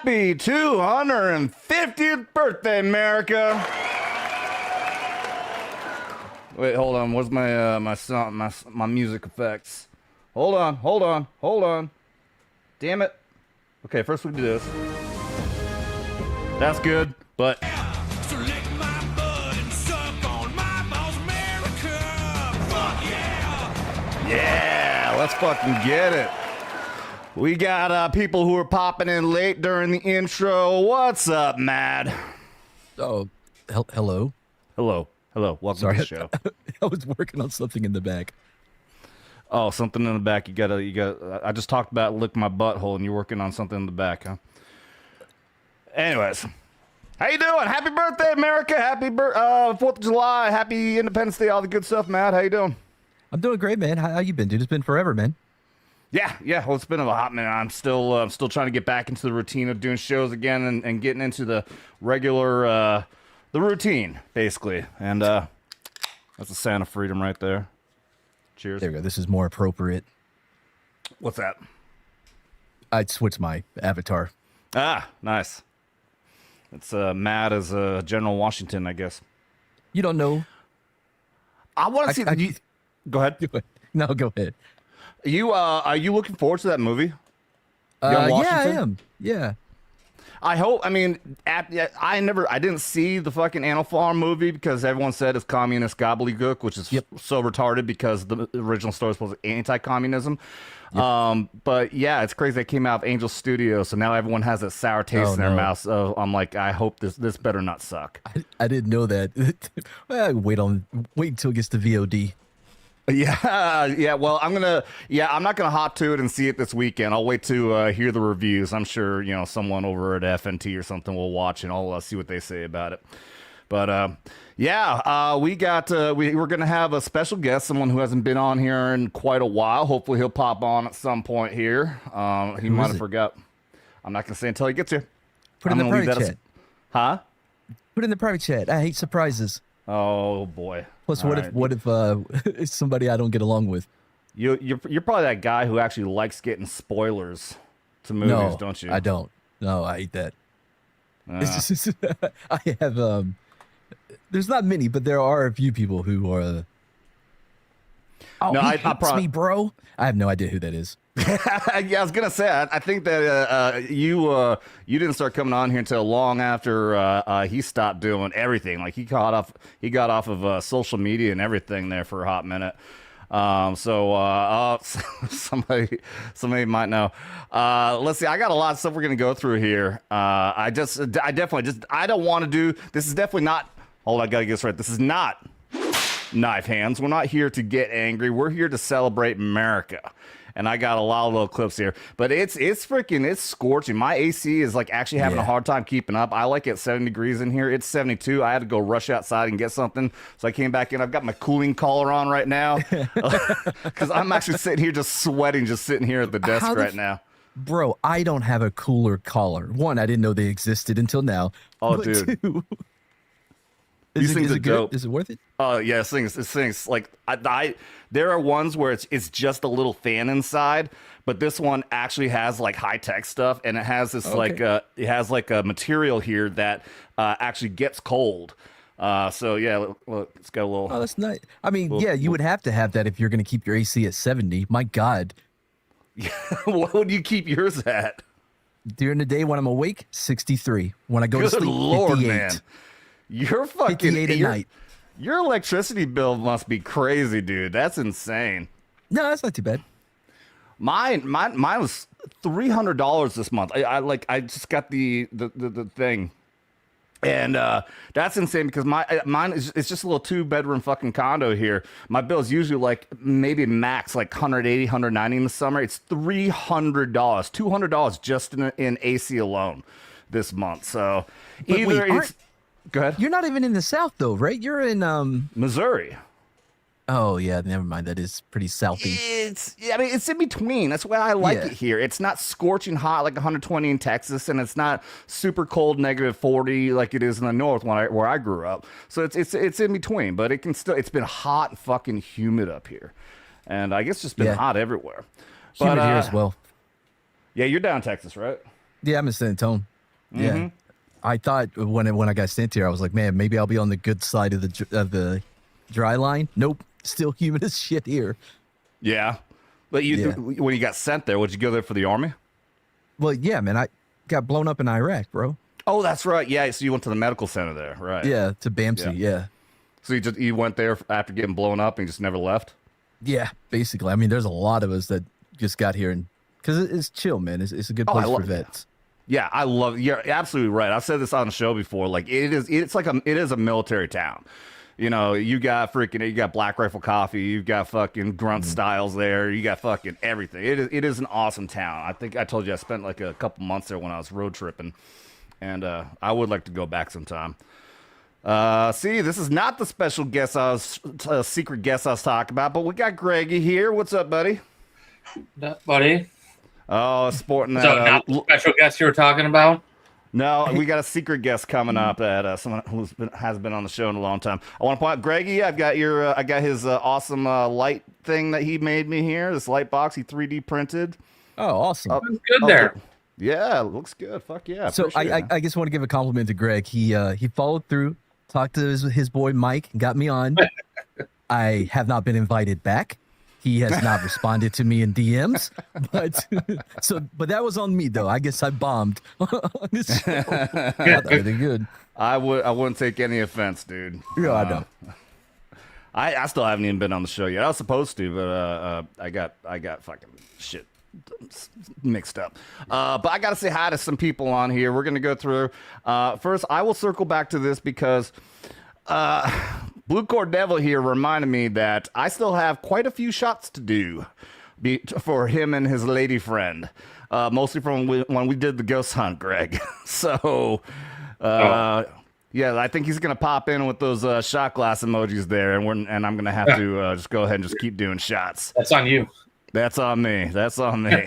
Happy 250th birthday, Merica. Wait, hold on. Where's my music effects? Hold on. Damn it. Okay, first we do this. That's good, but So lick my butt and suck on my balls, America. Fuck yeah! yeah, let's fucking get it. We got people who are popping in late during the intro. What's up, Mad? Oh, hello. Hello. Welcome Sorry, to the show. I was working on something in the back. Oh, something in the back. You got. I just talked about lick my butthole, and you're working on something in the back, huh? Anyways, how you doing? Happy birthday, America! Happy 4th of July! Happy Independence Day! All the good stuff, Matt. How you doing? I'm doing great, man. How you been, dude? It's been forever, man. Yeah. Well, it's been a hot minute. I'm still trying to get back into the routine of doing shows again and getting into the regular the routine, basically. And that's a sign of freedom right there. Cheers. There we go. This is more appropriate. What's that? I'd switch my avatar. Ah, nice. It's Matt as General Washington, I guess. You don't know. I want to see. Go ahead. No, go ahead. Are you looking forward to that movie? Yeah, Young I Washington? am. Yeah. I hope. I mean, I didn't see the fucking Animal Farm movie because everyone said it's communist gobbledygook, which is so retarded because the original story was supposed to be anti-communism. Yep. But yeah, it's crazy. They came out of Angel Studios, so now everyone has that sour taste in their mouth. So I'm like, I hope this better not suck. I didn't know that. Well, wait until it gets to VOD. Yeah. Well, I'm not gonna hop to it and see it this weekend. I'll wait to hear the reviews. I'm sure someone over at FNT or something will watch and I'll see what they say about it. But we're gonna have a special guest, someone who hasn't been on here in quite a while. Hopefully he'll pop on at some point here. He might have forgot. I'm not gonna say until he gets here. Put in the private chat. Huh? Put in the private chat. I hate surprises. Oh boy. Plus, what if it's somebody I don't get along with? You're probably that guy who actually likes getting spoilers to movies, don't you? I don't. No, I hate that. It's just, I have there's not many, but there are a few people who are. Oh, no, he hates me, bro. I have no idea who that is. Yeah, I was gonna say. I think that you didn't start coming on here until long after he stopped doing everything. Like he got off of social media and everything there for a hot minute. Somebody might know. Let's see. I got a lot of stuff we're gonna go through here. I don't want to do. This is definitely not. Hold on, I gotta get this right. This is not knife hands. We're not here to get angry. We're here to celebrate America. And I got a lot of little clips here, but it's scorching. My AC is like actually having a hard time keeping up. I like it 70 degrees in here. It's 72. I had to go rush outside and get something. So I came back in. I've got my cooling collar on right now because I'm actually sitting here just sweating, just sitting here at the desk right now. Bro, I don't have a cooler collar. One, I didn't know they existed until now. Oh, but dude. Two, These things are dope. Is it worth it? Oh yeah, this thing's like there are ones where it's just a little fan inside, but this one actually has like high tech stuff, and it has this it has like a material here that actually gets cold. So yeah, look, it's got a little. Oh, that's nice. I mean, you would have to have that if you're going to keep your AC at 70. My God. What would you keep yours at? During the day when I'm awake, 63. When I go to sleep, Lord, 58. man. You're fucking 58 at night. Your electricity bill must be crazy, dude. That's insane. No, that's not too bad. Mine was $300 this month. I just got the thing, and that's insane because mine is it's just a little 2-bedroom fucking condo here. My bill is usually like maybe max like 180, 190 in the summer. It's $300, $200 just in AC alone this month. So go ahead. You're not even in the South though, right? You're in Missouri. Oh yeah, never mind. That is pretty southy. It's in between. That's why I like it here. It's not scorching hot like 120 in Texas, and it's not super cold -40 like it is in the north where I grew up. So it's in between, but it can still. It's been hot and fucking humid up here, and I guess it's just been hot everywhere. Humid here as well. Yeah, you're down in Texas, right? Yeah, I'm in San Antonio. Yeah. Mhm. I thought when I got sent here, I was like, man, maybe I'll be on the good side of the dry line. Nope, still humid as shit here. Yeah. But Yeah. when you got sent there, would you go there for the army? Well, yeah, man, I got blown up in Iraq, bro. Oh, that's right. Yeah, so you went to the medical center there, right? Yeah, to BAMC. Yeah. So you went there after getting blown up and you just never left? Yeah, basically. I mean, there's a lot of us that just got here and because it's chill, man. It's a good place for vets. Yeah, I love. You're absolutely right. I've said this on the show before. Like it is a military town. You know, you got Black Rifle Coffee, you've got fucking Grunt Styles there, you got fucking everything. It is an awesome town. I think I told you I spent like a couple months there when I was road tripping, and I would like to go back sometime. See, this is not the special guest secret guest I was talking about, but we got Greggy here. What's up, buddy? That, buddy. Oh, sporting that. So not the special guest you were talking about? No, we got a secret guest coming up that someone has been on the show in a long time. I want to point out, Greggy, I got his awesome light thing that he made me here. This light box he 3D printed. Oh, awesome! It's good there. Yeah, it looks good. Fuck yeah. So I just want to give a compliment to Greg. He followed through, talked to his boy Mike, got me on. I have not been invited back. He has not responded to me in DMs, but that was on me though. I guess I bombed on this show. Good. I wouldn't take any offense, dude. Yeah, I know. I still haven't even been on the show yet. I was supposed to, but I got fucking shit mixed up. But I got to say hi to some people on here. We're gonna go through. First, I will circle back to this because. Blue Cord Devil here reminded me that I still have quite a few shots to do for him and his lady friend, mostly from when we did the ghost hunt, Greg. So, yeah, I think he's gonna pop in with those shot glass emojis there, and I'm gonna have to just go ahead and just keep doing shots. That's on you. That's on me. That's on me.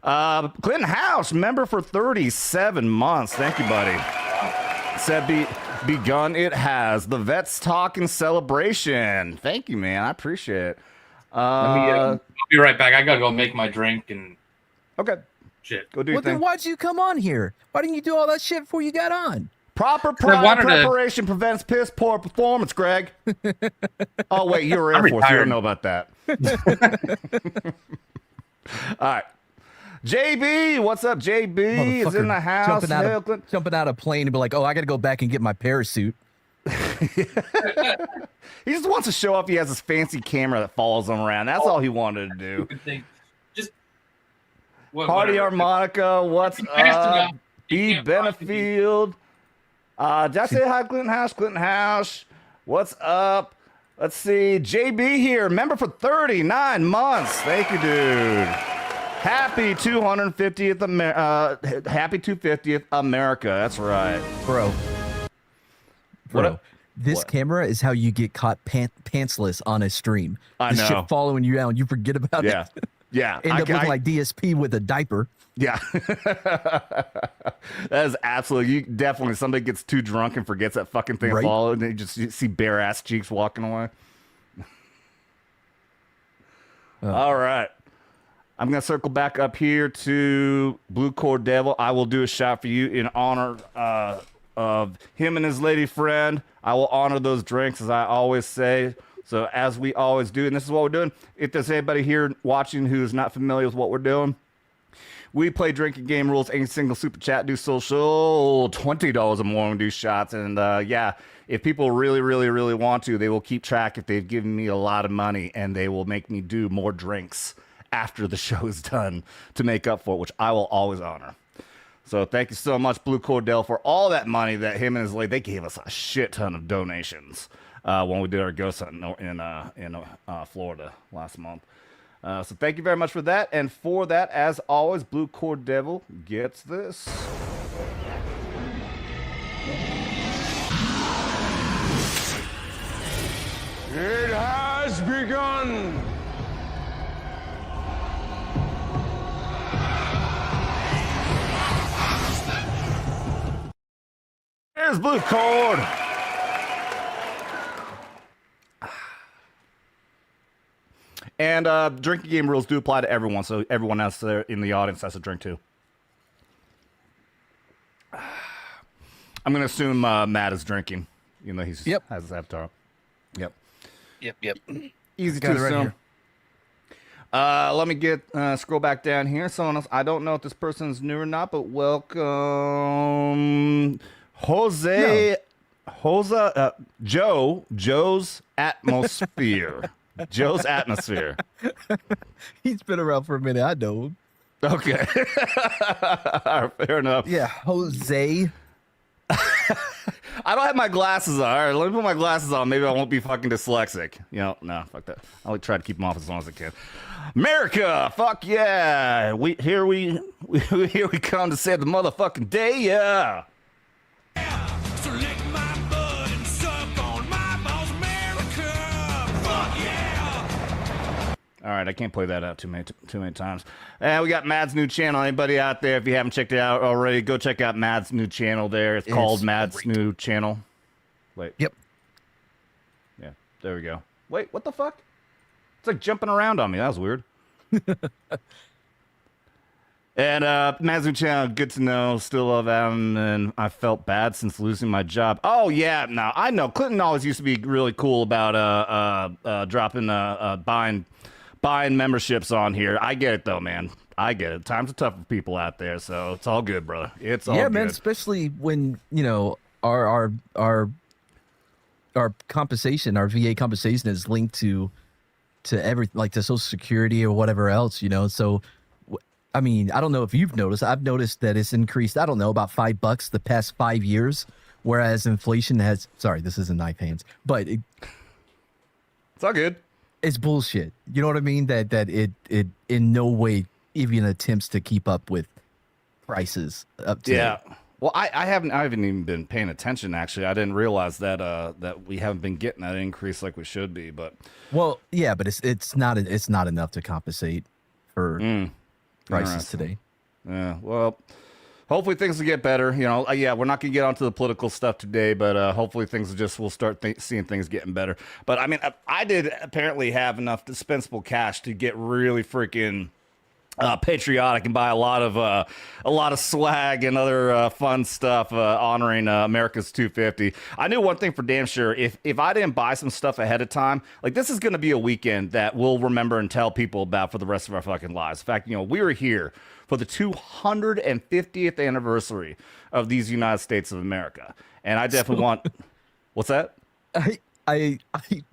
Clinton House, member for 37 months. Thank you, buddy. Said begun it has. The Vets Talkin celebration. Thank you, man. I appreciate it. I'll be right back. I gotta go make my drink and okay. Shit. Go do your thing. Then why'd you come on here? Why didn't you do all that shit before you got on? Proper preparation prevents piss poor performance, Greg. Oh, wait, you were Air Force. You don't know about that. All right. JB, what's up? JB is in the house. Jumping out of plane and be like, oh, I got to go back and get my parachute. He just wants to show off he has this fancy camera that follows him around. That's all he wanted to do. Just Party Harmonica, what's up? B. Benefield. Did I say hi, Clinton House? Clinton House, what's up? Let's see. JB here, member for 39 months. Thank you, dude. Happy 250th Happy 250th America. That's right. Bro. This camera is how you get caught pantsless on a stream. I know. Shit following you out, you forget about it. Yeah. End up looking like DSP with a diaper. Yeah. That is absolutely, you definitely, somebody gets too drunk and forgets that fucking thing followed, and you see bare ass cheeks walking away. All right. I'm going to circle back up here to Blue Cord Devil. I will do a shot for you in honor of him and his lady friend. I will honor those drinks, as I always say. So as we always do, and this is what we're doing. If there's anybody here watching who's not familiar with what we're doing, we play drinking game rules, any single super chat, do social, $20 or more and do shots. And yeah, if people really, really, really want to, they will keep track if they've given me a lot of money, and they will make me do more drinks after the show is done to make up for it, which I will always honor. So thank you so much, Blue Cordell, for all that money that him and his lady, they gave us a shit ton of donations when we did our ghost hunt in Florida last month. So thank you very much for that. And for that, as always, Blue Cord Devil gets this. It has begun. Here's Blue Cord. And drinking game rules do apply to everyone, so everyone else there in the audience has to drink too. I'm gonna assume Matt is drinking. You know, he's Yep. has his avatar. Yep. Yep. Easy Got to it right assume. here. Let me get scroll back down here. Someone else. I don't know if this person's new or not, but welcome, Jose. Joe's atmosphere. Joe's atmosphere. He's been around for a minute. I know him. Okay. Fair enough. Yeah, Jose. I don't have my glasses on. All right, let me put my glasses on. Maybe I won't be fucking dyslexic. You know, no, fuck that. I'll try to keep them off as long as I can. Merica, fuck yeah. Here we come to save the motherfucking day, yeah. So lick my butt and suck on my balls, America. Fuck yeah. All right, I can't play that out too many times. And we got Mad's new channel. Anybody out there, if you haven't checked it out already, go check out Mad's new channel there. It's called Mad's great. new channel. Wait. Yep. Yeah, there we go. Wait, what the fuck? It's like jumping around on me. That was weird. And Mad's new channel, good to know. Still love Adam, and I felt bad since losing my job. Oh yeah, no, I know. Clinton always used to be really cool about dropping buying memberships on here. I get it though, man. I get it. Times are tough for people out there, so it's all good, brother. It's all good. Man, especially when, you know, our compensation, our VA compensation is linked to every, like, to Social Security or whatever else, you know. So I mean, I don't know if you've noticed. I've noticed that it's increased, I don't know, about $5 the past 5 years, whereas inflation has, sorry, this isn't knife hands, but It's all good. it's bullshit. You know what I mean? That it in no way even attempts to keep up with prices up to. Yeah. Well, I haven't even been paying attention. Actually, I didn't realize that that we haven't been getting that increase like we should be. But Well, yeah, but it's not enough to compensate for prices Interesting. today. yeah, well, hopefully things will get better. You know, yeah, we're not gonna get onto the political stuff today, but hopefully things will start seeing things getting better. But I mean, I did apparently have enough dispensable cash to get really freaking patriotic and buy a lot of swag and other fun stuff honoring America's 250. I knew one thing for damn sure: if I didn't buy some stuff ahead of time, like, this is going to be a weekend that we'll remember and tell people about for the rest of our fucking lives. In fact, you know, we were here for the 250th anniversary of these United States of America, and I definitely want. What's that? I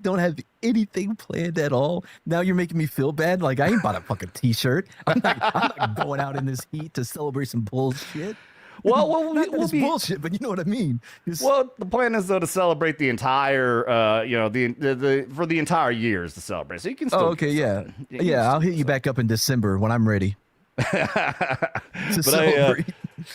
don't have anything planned at all. Now you're making me feel bad. Like, I ain't bought a fucking t-shirt. I'm not going out in this heat to celebrate some bullshit. Well, Not that we'll it's be bullshit, but you know what I mean. Just- Well, the plan is though to celebrate the entire, you know, the for the entire year is to celebrate. So you can still. oh, okay, yeah, you can yeah. I'll still- hit you back up in December when I'm ready. To But celebrate.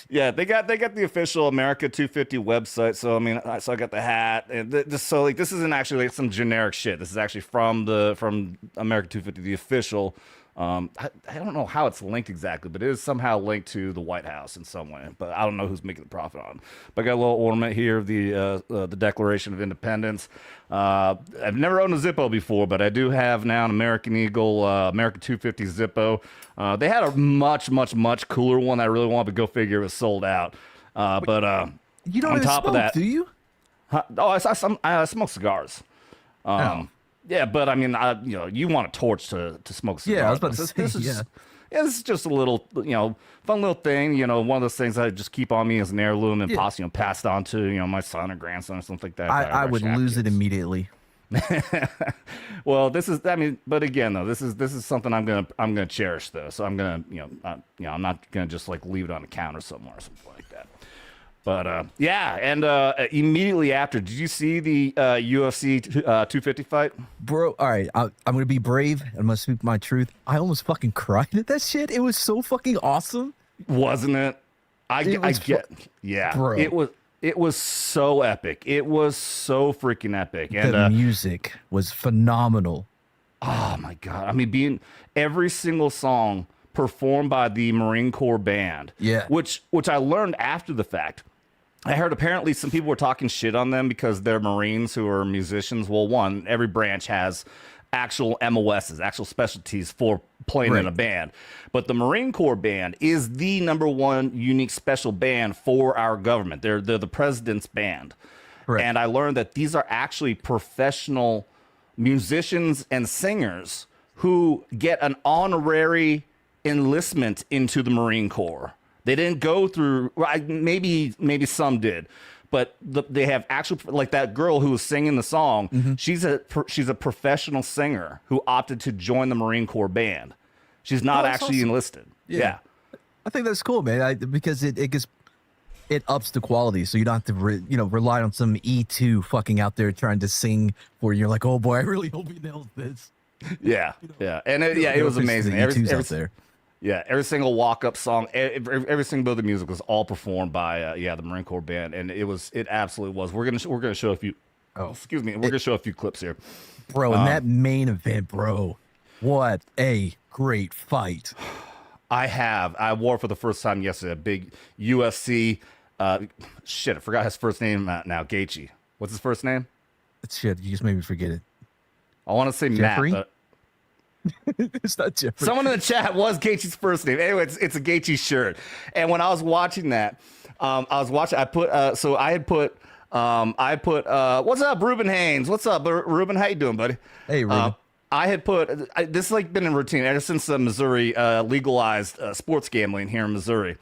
yeah, they got the official America 250 website. So I mean, so I got the hat, and just so, like, this isn't actually like some generic shit. This is actually from America 250, the official. I don't know how it's linked exactly, but it is somehow linked to the White House in some way. But I don't know who's making the profit on. But I got a little ornament here of the Declaration of Independence. I've never owned a Zippo before, but I do have now an American Eagle America 250 Zippo. They had a much cooler one that I really wanted, but go figure, it was sold out. But You don't on even top smoke, of that, do you? oh, I smoke cigars. Yeah, but I mean, you know, you want a torch to smoke cigars. Yeah, I was about to This say, is- yeah. this is just a little, you know, fun little thing. You know, one of those things I just keep on me as an heirloom and Yeah. you know, passed on to, you know, my son or grandson or something like that. I would lose it immediately. Well, this is, I mean, but again though, this is something I'm gonna cherish though. So I'm gonna, you know, I'm not gonna just like leave it on the counter somewhere or something like that. But yeah, and immediately after, did you see the UFC 250 fight? Bro, all right, I'm gonna be brave. I'm gonna speak my truth. I almost fucking cried at that shit. It was so fucking awesome. Wasn't it? I get, yeah, Bro. It was so epic. It was so freaking epic. And The music was phenomenal. oh my god, I mean, being every single song performed by the Marine Corps band. Yeah. Which I learned after the fact. I heard apparently some people were talking shit on them because they're Marines who are musicians. Well, one, every branch has actual MOSs, actual specialties for playing in a band. But the Marine Corps band is the #1 unique special band for our government. They're the president's band. Correct. And I learned that these are actually professional musicians and singers who get an honorary enlistment into the Marine Corps. They didn't go through, maybe some did, but they have actual, like that girl who was singing the song. She's a professional singer who opted to join the Marine Corps band. She's not actually enlisted. Yeah. I think that's cool, man. Because it ups the quality, so you don't have to rely on some E2 fucking out there trying to sing where you're like, oh boy, I really hope he nails this. Yeah, and it was amazing. Every single walk-up song, every single bit of the music was all performed by the Marine Corps band, and it absolutely was. We're gonna show a few. Oh, excuse me. We're gonna show a few clips here, bro. In that main event, bro, what a great fight! I wore for the first time yesterday a big UFC. Shit, I forgot his first name now. Gaethje. What's his first name? Shit, you just made me forget it. I want to say Jeffrey? Matt. It's not Jeffrey. Someone in the chat was Gaethje's first name. Anyway, it's a Gaethje shirt. And when I was watching that, I put what's up, Ruben Haynes? What's up, Ruben? How you doing, buddy? Hey, Ruben. I had this has like been in routine ever since Missouri legalized sports gambling here in Missouri.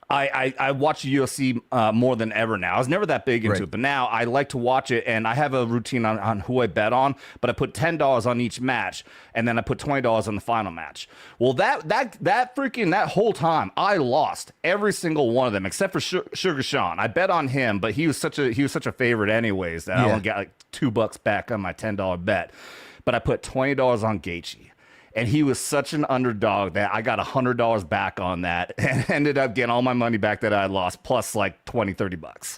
I watch the UFC more than ever now. I was never that big into it, but now I like to watch it, and I have a routine on who I bet on, but I put $10 on each match, and then I put $20 on the final match. Well, that whole time, I lost every single one of them, except for Sugar Sean. I bet on him, but he was such a favorite anyways that I only got like $2 back on my $10 bet. But I put $20 on Gaethje. And he was such an underdog that I got $100 back on that and ended up getting all my money back that I lost, plus like $20-$30.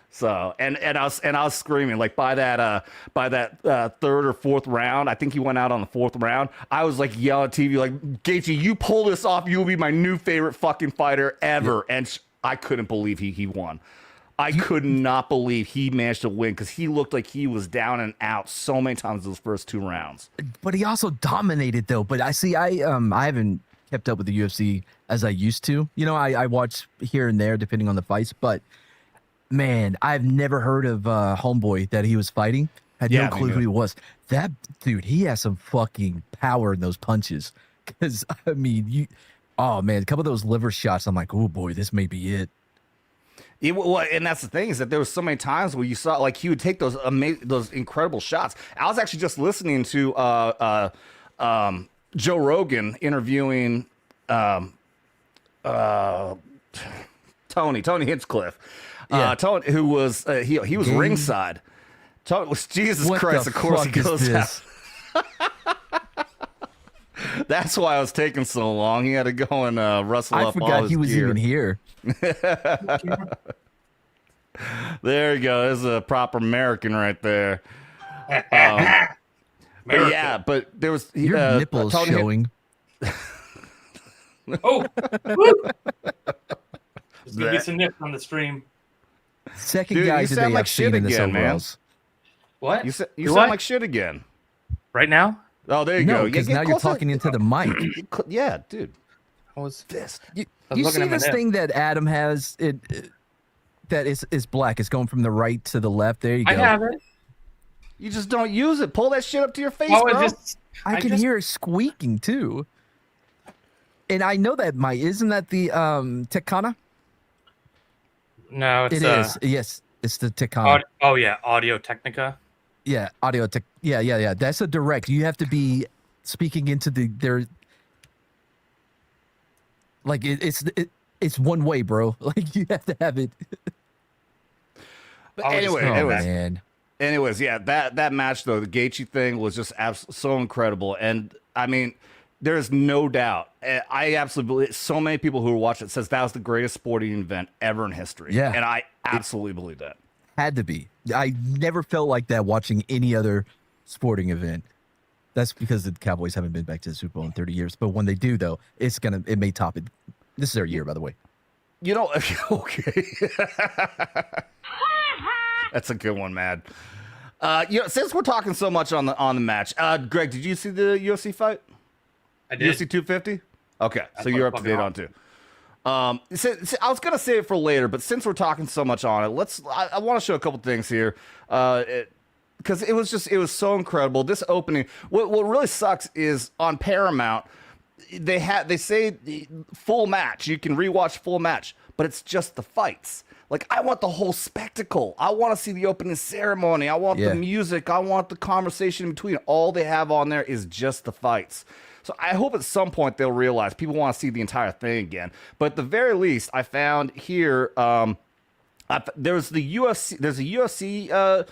So and I was screaming like by that third or fourth round. I think he went out on the fourth round. I was like yelling at TV like, Gaethje, you pull this off, you will be my new favorite fucking fighter ever. Yeah. And I couldn't believe he won. I could not believe he managed to win because he looked like he was down and out so many times those first 2 rounds. But he also dominated though. But I haven't kept up with the UFC as I used to. You know, I watch here and there depending on the fights. But man, I've never heard of Homeboy that he was fighting. Had no clue who he was. That dude, he has some fucking power in those punches. Because I mean, a couple of those liver shots. I'm like, oh boy, this may be it. And that's the thing is that there was so many times where you saw like he would take those incredible shots. I was actually just listening to Joe Rogan interviewing Tony Hinchcliffe. Tony, who was he was ringside. Tony was Jesus Christ. Of course he goes out. That's why I was taking so long. He had to go and rustle up all his gear. I forgot he was even here. There you go. There's a proper American right there. But there was your nipples showing. Oh, there's gonna be some nips on the stream. Second guy today sound like I've seen in this overalls. What? You sound like shit again. Right now? Oh, there you go. Because now you're talking into the mic. Yeah, dude. I was pissed. You see this thing that Adam has? That is black. It's going from the right to the left. There you go. I have it. You just don't use it. Pull that shit up to your face, bro. I can hear it squeaking too. And I know that isn't that the Tekana? No, it is. Yes, it's the Tekana. Audio Technica. Yeah, Audio Tech. Yeah. That's a direct. You have to be speaking into their. Like it's one way, bro. Like you have to have it. But anyways, yeah, that match though, the Gaethje thing was just so incredible, and I mean, there's no doubt. I absolutely believe so many people who watch it says that was the greatest sporting event ever in history. Yeah, and I absolutely believe that. Had to be. I never felt like that watching any other sporting event. That's because the Cowboys haven't been back to the Super Bowl in 30 years. But when they do, though, it may top it. This is their year, by the way. You know, okay. That's a good one, man. Since we're talking so much on the match, Greg, did you see the UFC fight? I did. UFC 250. Okay, That's so you're up to date on too. I was gonna save it for later, but since we're talking so much on it, I want to show a couple things here, because it was so incredible. This opening, what really sucks is on Paramount, they say full match. You can rewatch full match, but it's just the fights. Like, I want the whole spectacle. I want to see the opening ceremony. I want the music. I want the conversation in between. All they have on there is just the fights. So I hope at some point they'll realize people want to see the entire thing again. But at the very least, I found here, there's a UFC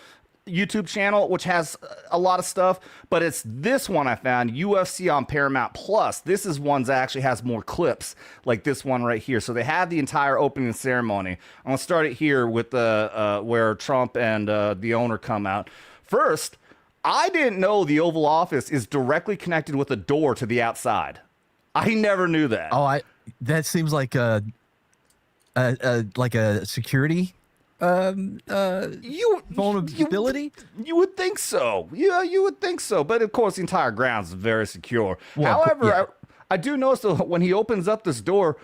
YouTube channel which has a lot of stuff, but it's this one I found, UFC on Paramount Plus. This is one that actually has more clips, like this one right here. So they have the entire opening ceremony. I'm gonna start it here with where Trump and the owner come out. First, I didn't know the Oval Office is directly connected with a door to the outside. I never knew that. Oh, that seems like a security vulnerability. You would think so. Yeah, you would think so. But of course, the entire ground is very secure. Well, however, I do notice that when he opens up this door,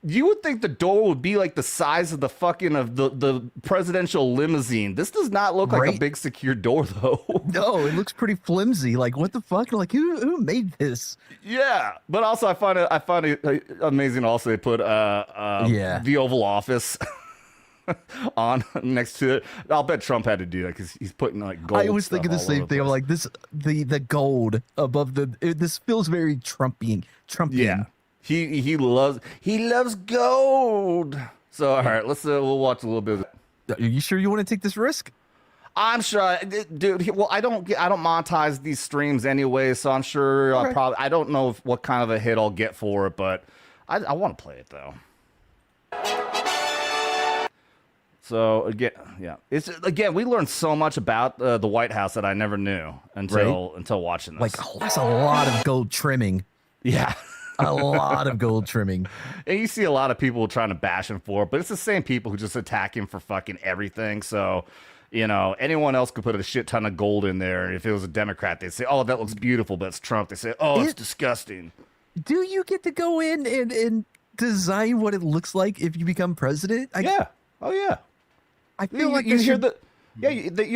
you would think the door would be like the size of the the presidential limousine. This does not look like a big secure door, though. No, it looks pretty flimsy. Like, what the fuck? Like, who made this? Yeah, but also I find it amazing. Also, they put the Oval Office on next to it. I'll bet Trump had to do that because he's putting like gold. I was thinking the same thing. I'm like, the gold above this feels very Trumpian. Yeah, he loves gold. So all right, we'll watch a little bit. Are you sure you want to take this risk? I'm sure, dude. Well, I don't monetize these streams anyway, so I'm sure I don't know what kind of a hit I'll get for it, but I want to play it though. So again, we learned so much about the White House that I never knew until watching this. Like, that's a lot of gold trimming. Yeah, a lot of gold trimming. And you see a lot of people trying to bash him for it, but it's the same people who just attack him for fucking everything. So, anyone else could put a shit ton of gold in there. If it was a Democrat, they'd say, "Oh, that looks beautiful," but it's Trump. They say, "Oh, it's disgusting." Do you get to go in and design what it looks like if you become president? Yeah. Oh yeah. I feel like you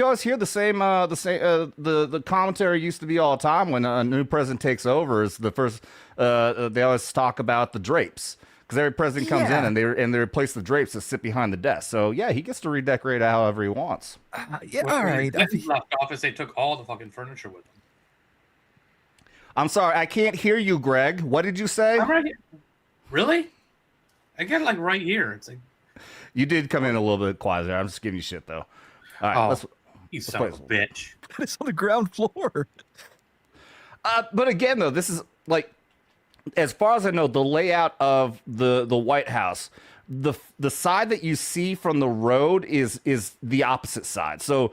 always hear the same the commentary used to be all the time when a new president takes over is the first they always talk about the drapes because every president comes in and they replace the drapes that sit behind the desk. So yeah, he gets to redecorate it however he wants. All right. When he left office, they took all the fucking furniture with them. I'm sorry, I can't hear you, Greg. What did you say? I'm right here. Really? I get like right here. It's like. You did come in a little bit quieter. I'm just giving you shit, though. All right, let's son of a bitch. It's on the ground floor. But again, though, this is like, as far as I know, the layout of the White House, the side that you see from the road is the opposite side. So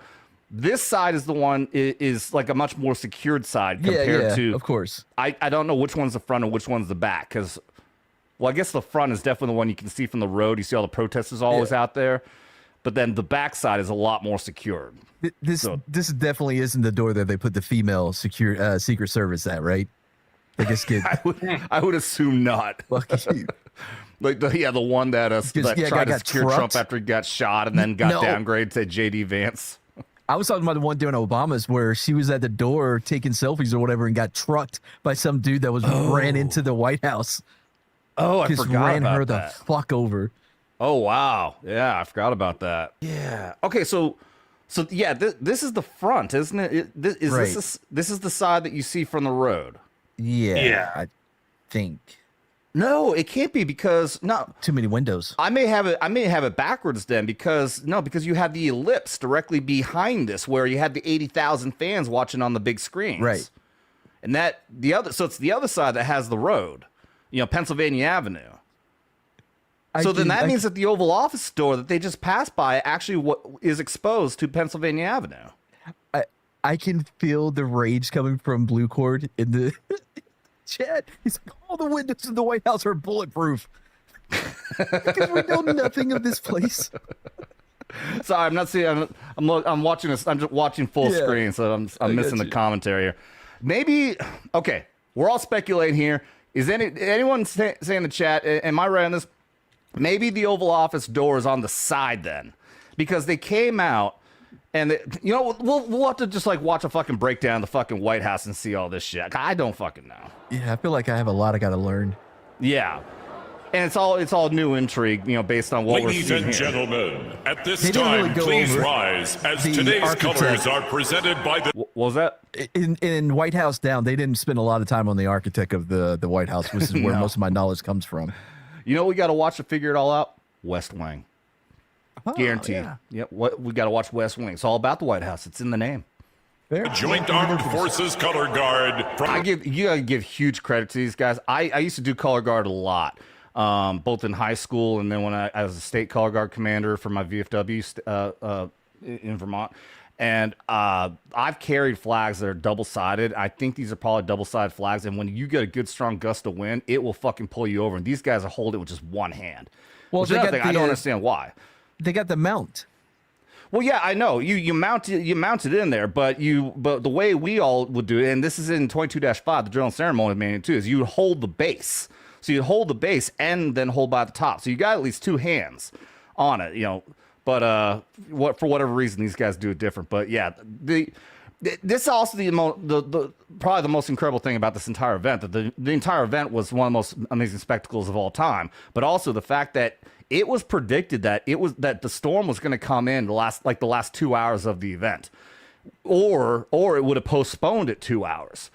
this side is the one is like a much more secured side compared to. Of course. I don't know which one's the front and which one's the back because. Well, I guess the front is definitely the one you can see from the road. You see all the protesters always out there. But then the backside is a lot more secured. This definitely isn't the door that they put the female Secret Service at, right? They just get. I would assume not. Fuck you. Like the one that tried to secure Trump after he got shot and then got downgraded to JD Vance. I was talking about the one during Obama's where she was at the door taking selfies or whatever and got trucked by some dude that ran into the White House. Oh, I forgot about that. Ran her the fuck over. Oh, wow. Yeah, I forgot about that. Yeah. Okay, so yeah, this is the front, isn't it? This is the side that you see from the road. Yeah. I think. No, it can't be because too many windows. I may have it backwards then because you have the ellipse directly behind this where you had the 80,000 fans watching on the big screens. Right. And it's the other side that has the road. Pennsylvania Avenue. Then that means that the Oval Office door that they just passed by actually is exposed to Pennsylvania Avenue. I can feel the rage coming from Blue Cord in the chat. He's like, all the windows in the White House are bulletproof. Because we know nothing of this place. Sorry, I'm not seeing. I'm watching this. I'm just watching full screen, so I'm missing the commentary here. Maybe. Okay, we're all speculating here. Is anyone say in the chat? Am I right on this? Maybe the Oval Office door is on the side then, because they came out. And we'll have to just like watch a fucking breakdown of the fucking White House and see all this shit. I don't fucking know. Yeah, I feel like I have a lot I got to learn. Yeah, and it's all new intrigue, based on what we're seeing here. Ladies and gentlemen, at this time, please rise as today's colors are presented by the. What was that? In White House Down, they didn't spend a lot of time on the architect of the White House, which is where most of my knowledge comes from. You know what we got to watch to figure it all out? West Wing. Guaranteed. Yeah. Yep. We got to watch West Wing. It's all about the White House. It's in the name. Joint Armed Forces Color Guard. You gotta give huge credit to these guys. I used to do color guard a lot, both in high school and then when I was a state color guard commander for my VFW in Vermont. And I've carried flags that are double-sided. I think these are probably double-sided flags. And when you get a good, strong gust of wind, it will fucking pull you over. And these guys are holding it with just one hand. Well, I don't understand why. They got the mount. Well, yeah, I know. You mount it in there, but the way we all would do it, and this is in 22-5, the drill and ceremony manual too, is you hold the base. So you hold the base and then hold by the top. So you got at least two hands on it, But for whatever reason, these guys do it different. But yeah, this is also probably the most incredible thing about this entire event. That the entire event was one of the most amazing spectacles of all time. But also the fact that it was predicted that the storm was going to come in the last 2 hours of the event, or it would have postponed it 2 hours.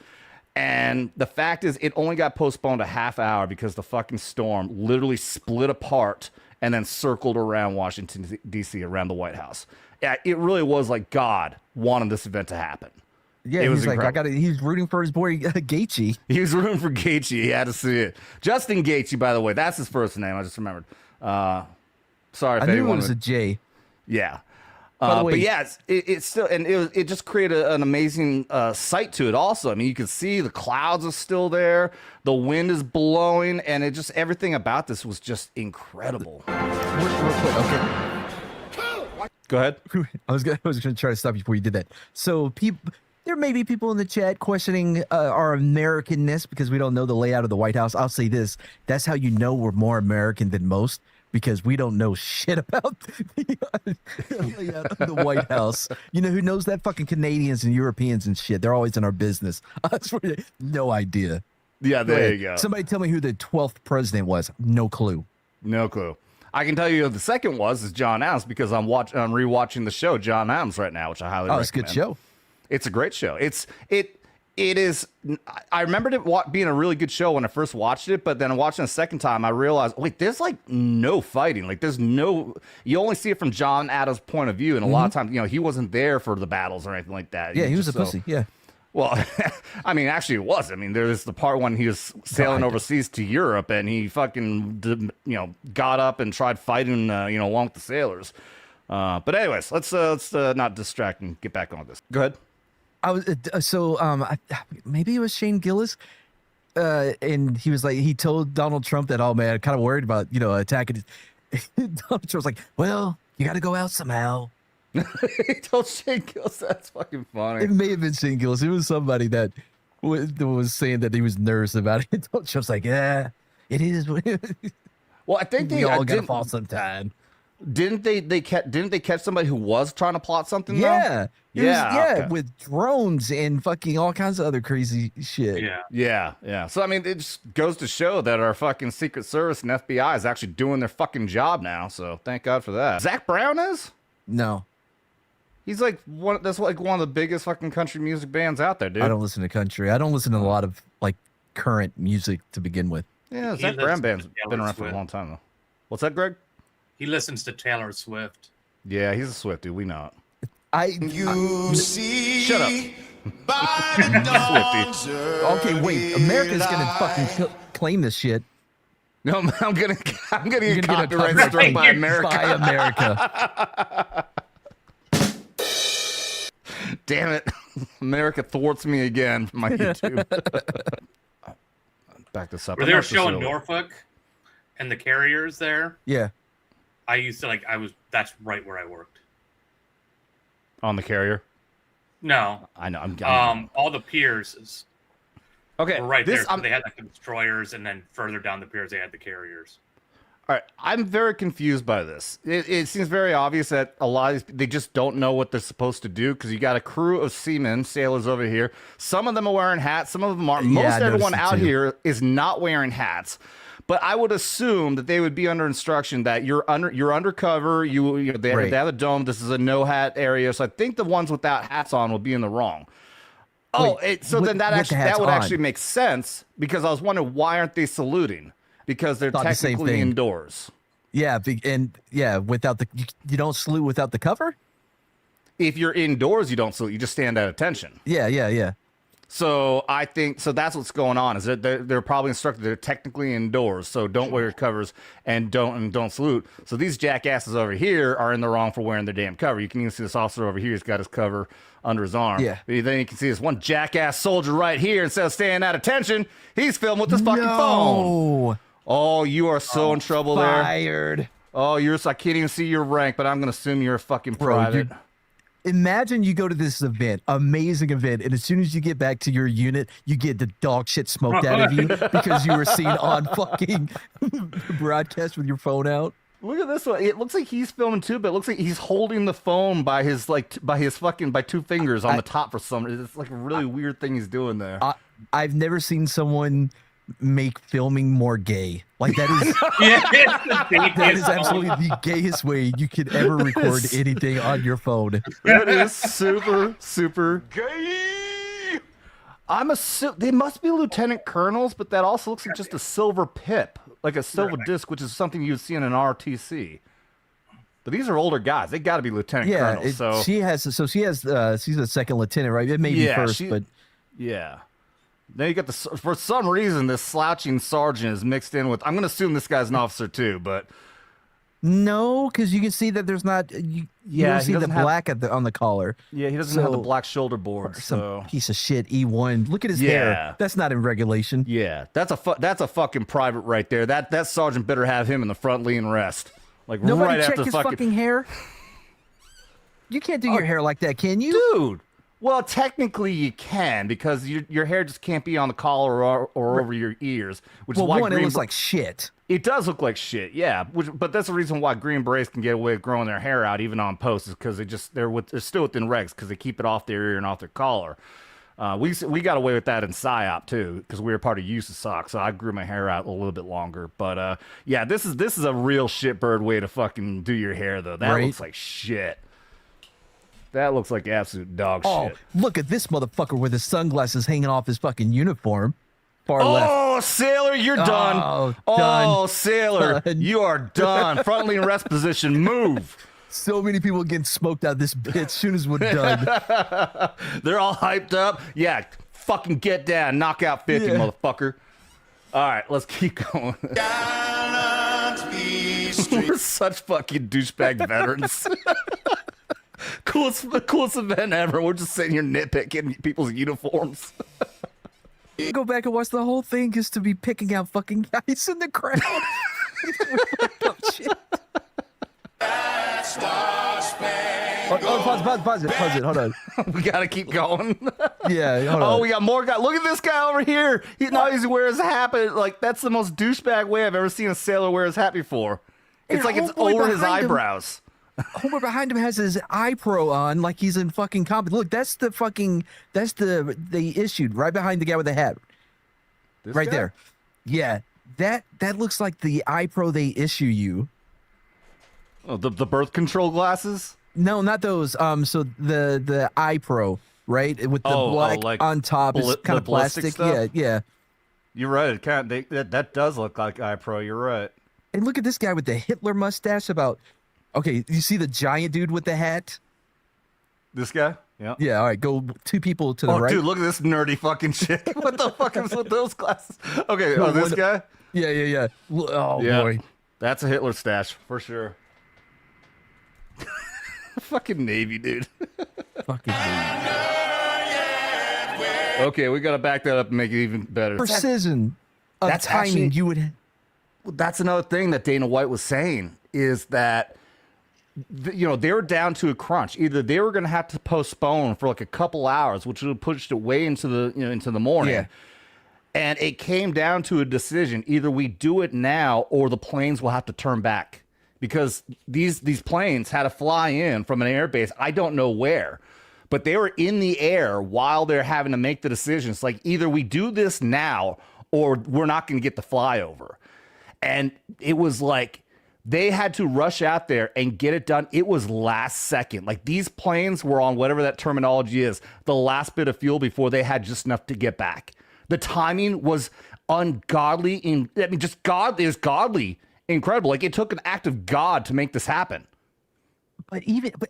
And the fact is, it only got postponed a half hour because the fucking storm literally split apart and then circled around Washington, D.C., around the White House. Yeah, it really was like God wanted this event to happen. Yeah, it was he's like, he's rooting for his boy Gaethje. He was rooting for Gaethje. He had to see it. Justin Gaethje, by the way, that's his first name. I just remembered. Sorry if I knew it was a J. Yeah. But yeah, it's still, and it just created an amazing sight to it also. I mean, you can see the clouds are still there, the wind is blowing, and everything about this was just incredible. Okay. Go ahead. I was gonna try to stop you before you did that. So there may be people in the chat questioning our Americanness because we don't know the layout of the White House. I'll say this: that's how you know we're more American than most. Because we don't know shit about the layout of the White House. You know who knows that? Fucking Canadians and Europeans and shit. They're always in our business. I swear, no idea. Yeah, there you go. Somebody tell me who the 12th president was. No clue. No clue. I can tell you who the second is John Adams because I'm rewatching the show John Adams right now, which I highly recommend. It's a good show. It's a great show. It is. I remembered it being a really good show when I first watched it, but then watching it a second time, I realized, wait, there's like no fighting. Like you only see it from John Adams' point of view, and a lot of times, he wasn't there for the battles or anything like that. Yeah, he was a pussy. Yeah. Well, I mean, actually, it was. I mean, there's the part when he was sailing overseas to Europe, and he fucking, got up and tried fighting, along with the sailors. But anyways, let's not distract and get back on this. Go ahead. I was maybe it was Shane Gillis, and he was like, he told Donald Trump that, oh man, I'm kind of worried about attacking. Donald Trump's like, well, you got to go out somehow. He told Shane Gillis. That's fucking funny. It may have been Shane Gillis. It was somebody that was saying that he was nervous about it. Donald Trump's like, yeah, it is. Well, I think we all gotta fall sometime. Didn't they catch somebody who was trying to plot something? Yeah. Okay. With drones and fucking all kinds of other crazy shit. Yeah. So I mean, it just goes to show that our fucking Secret Service and FBI is actually doing their fucking job now. So thank God for that. Zach Brown is? No. He's like that's like one of the biggest fucking country music bands out there, dude. I don't listen to country. I don't listen to a lot of like current music to begin with. Yeah, Zach Brown band's been around for a long time though. What's that, Greg? He listens to Taylor Swift. Yeah, he's a Swiftie. We know it. See. Shut up. Swiftie. Okay, wait. America's gonna fucking claim this shit. No, I'm gonna get copyright struck by America. By America. Damn it! America thwarts me again from my YouTube. Back this up. Were they showing Norfolk and the carriers there? Yeah. I used to that's right where I worked. On the carrier? No. I know. I'm all the piers okay, were right there. So they had like the destroyers, and then further down the piers they had the carriers. All right, I'm very confused by this. It seems very obvious that a lot of they just don't know what they're supposed to do because you got a crew of seamen, sailors over here. Some of them are wearing hats, some of them aren't. Most everyone out here is not wearing hats. But I would assume that they would be under instruction that you're undercover. They have a dome. This is a no hat area. So I think the ones without hats on will be in the wrong. Then that would actually make sense because I was wondering why aren't they saluting? Because they're technically indoors. Yeah, without you don't salute without the cover? If you're indoors, you don't salute. You just stand at attention. Yeah. So I think that's what's going on. Is that they're probably instructed they're technically indoors, so don't wear your covers and don't salute. So these jackasses over here are in the wrong for wearing their damn cover. You can even see this officer over here. He's got his cover under his arm. Yeah. Then you can see this one jackass soldier right here. Instead of staying at attention, he's filming with his fucking phone. Oh, you are so in trouble there. Fired. Oh, I can't even see your rank, but I'm going to assume you're a fucking private. Imagine you go to this event, amazing event, and as soon as you get back to your unit, you get the dog shit smoked out of you because you were seen on fucking broadcast with your phone out. Look at this one. It looks like he's filming too, but it looks like he's holding the phone by his by 2 fingers on the top for some reason. It's like a really weird thing he's doing there. I've never seen someone make filming more gay. Like that is that is absolutely the gayest way you could ever record anything on your phone. That is super gay. They must be lieutenant colonels, but that also looks like just a silver pip, like a silver disc, which is something you'd see in an RTC. But these are older guys. They got to be lieutenant colonels. She's a second lieutenant, right? It may be first, but yeah. Then you got for some reason this slouching sergeant is mixed in with. I'm going to assume this guy's an officer too, but no, because you can see that there's not. You don't see the black on the collar. Yeah, he doesn't have the black shoulder board. Some piece of shit. E1. Look at his hair. That's not in regulation. Yeah, that's a fucking private right there. That sergeant better have him in the front lean rest. Like nobody right check after his fucking hair. You can't do your hair like that, can you, dude? Well, technically you can because your hair just can't be on the collar or over your ears, which is why it looks like shit. It does look like shit, yeah. But that's the reason why Green Berets can get away with growing their hair out even on post is because they're still within regs because they keep it off their ear and off their collar. We got away with that in PSYOP too because we were part of USASOC, so I grew my hair out a little bit longer. But yeah, this is a real shitbird way to fucking do your hair though. That looks like shit. That looks like absolute dog shit. Oh, look at this motherfucker with his sunglasses hanging off his fucking uniform. Far left. Oh, sailor, you're done. Done. Sailor, you are done. Front lean rest position, move. So many people getting smoked out of this bitch as soon as we're done. They're all hyped up. Yeah, fucking get down. Knockout 50, motherfucker. All right, let's keep going. We're such fucking douchebag veterans. Coolest event ever. We're just sitting here nitpicking people's uniforms. Go back and watch the whole thing just to be picking out fucking guys in the crowd. Shit. Pause it. Hold on. We gotta keep going. Yeah, hold on. Oh, we got more guys. Look at this guy over here. He's wearing his hat, but like that's the most douchebag way I've ever seen a sailor wear his hat before. It's like it's over his eyebrows. Homeboy behind him has his eye pro on like he's in fucking combat. Look, they issued right behind the guy with the hat. This right guy? There. Yeah. That looks like the eye pro they issue you. Oh, the birth control glasses? No, not those. So the eye pro, right? With the black like on top is kind of plastic. Stuff? Yeah. You're right. That does look like eye pro. You're right. And look at this guy with the Hitler mustache Okay, you see the giant dude with the hat? This guy? Yeah. Yeah, all right, go 2 people to the right. Oh, dude, look at this nerdy fucking shit. What the fuck is with those glasses? Okay, this guy? Yeah. Oh, yeah. Boy. That's a Hitler stash, for sure. Fucking Navy, dude. Fucking Navy. Okay, we got to back that up and make it even better. Precision of timing, you would... Well, that's another thing that Dana White was saying. is that they were down to a crunch. Either they were going to have to postpone for like a couple hours, which would have pushed it way into the morning. Yeah. And it came down to a decision. Either we do it now or the planes will have to turn back, because these planes had to fly in from an air base. I don't know where, but they were in the air while they're having to make the decision. It's like, either we do this now or we're not going to get the flyover. And it was like, they had to rush out there and get it done. It was last second. Like, these planes were on whatever that terminology is, the last bit of fuel before they had just enough to get back. The timing was ungodly. Just God is godly, incredible. Like, it took an act of God to make this happen. But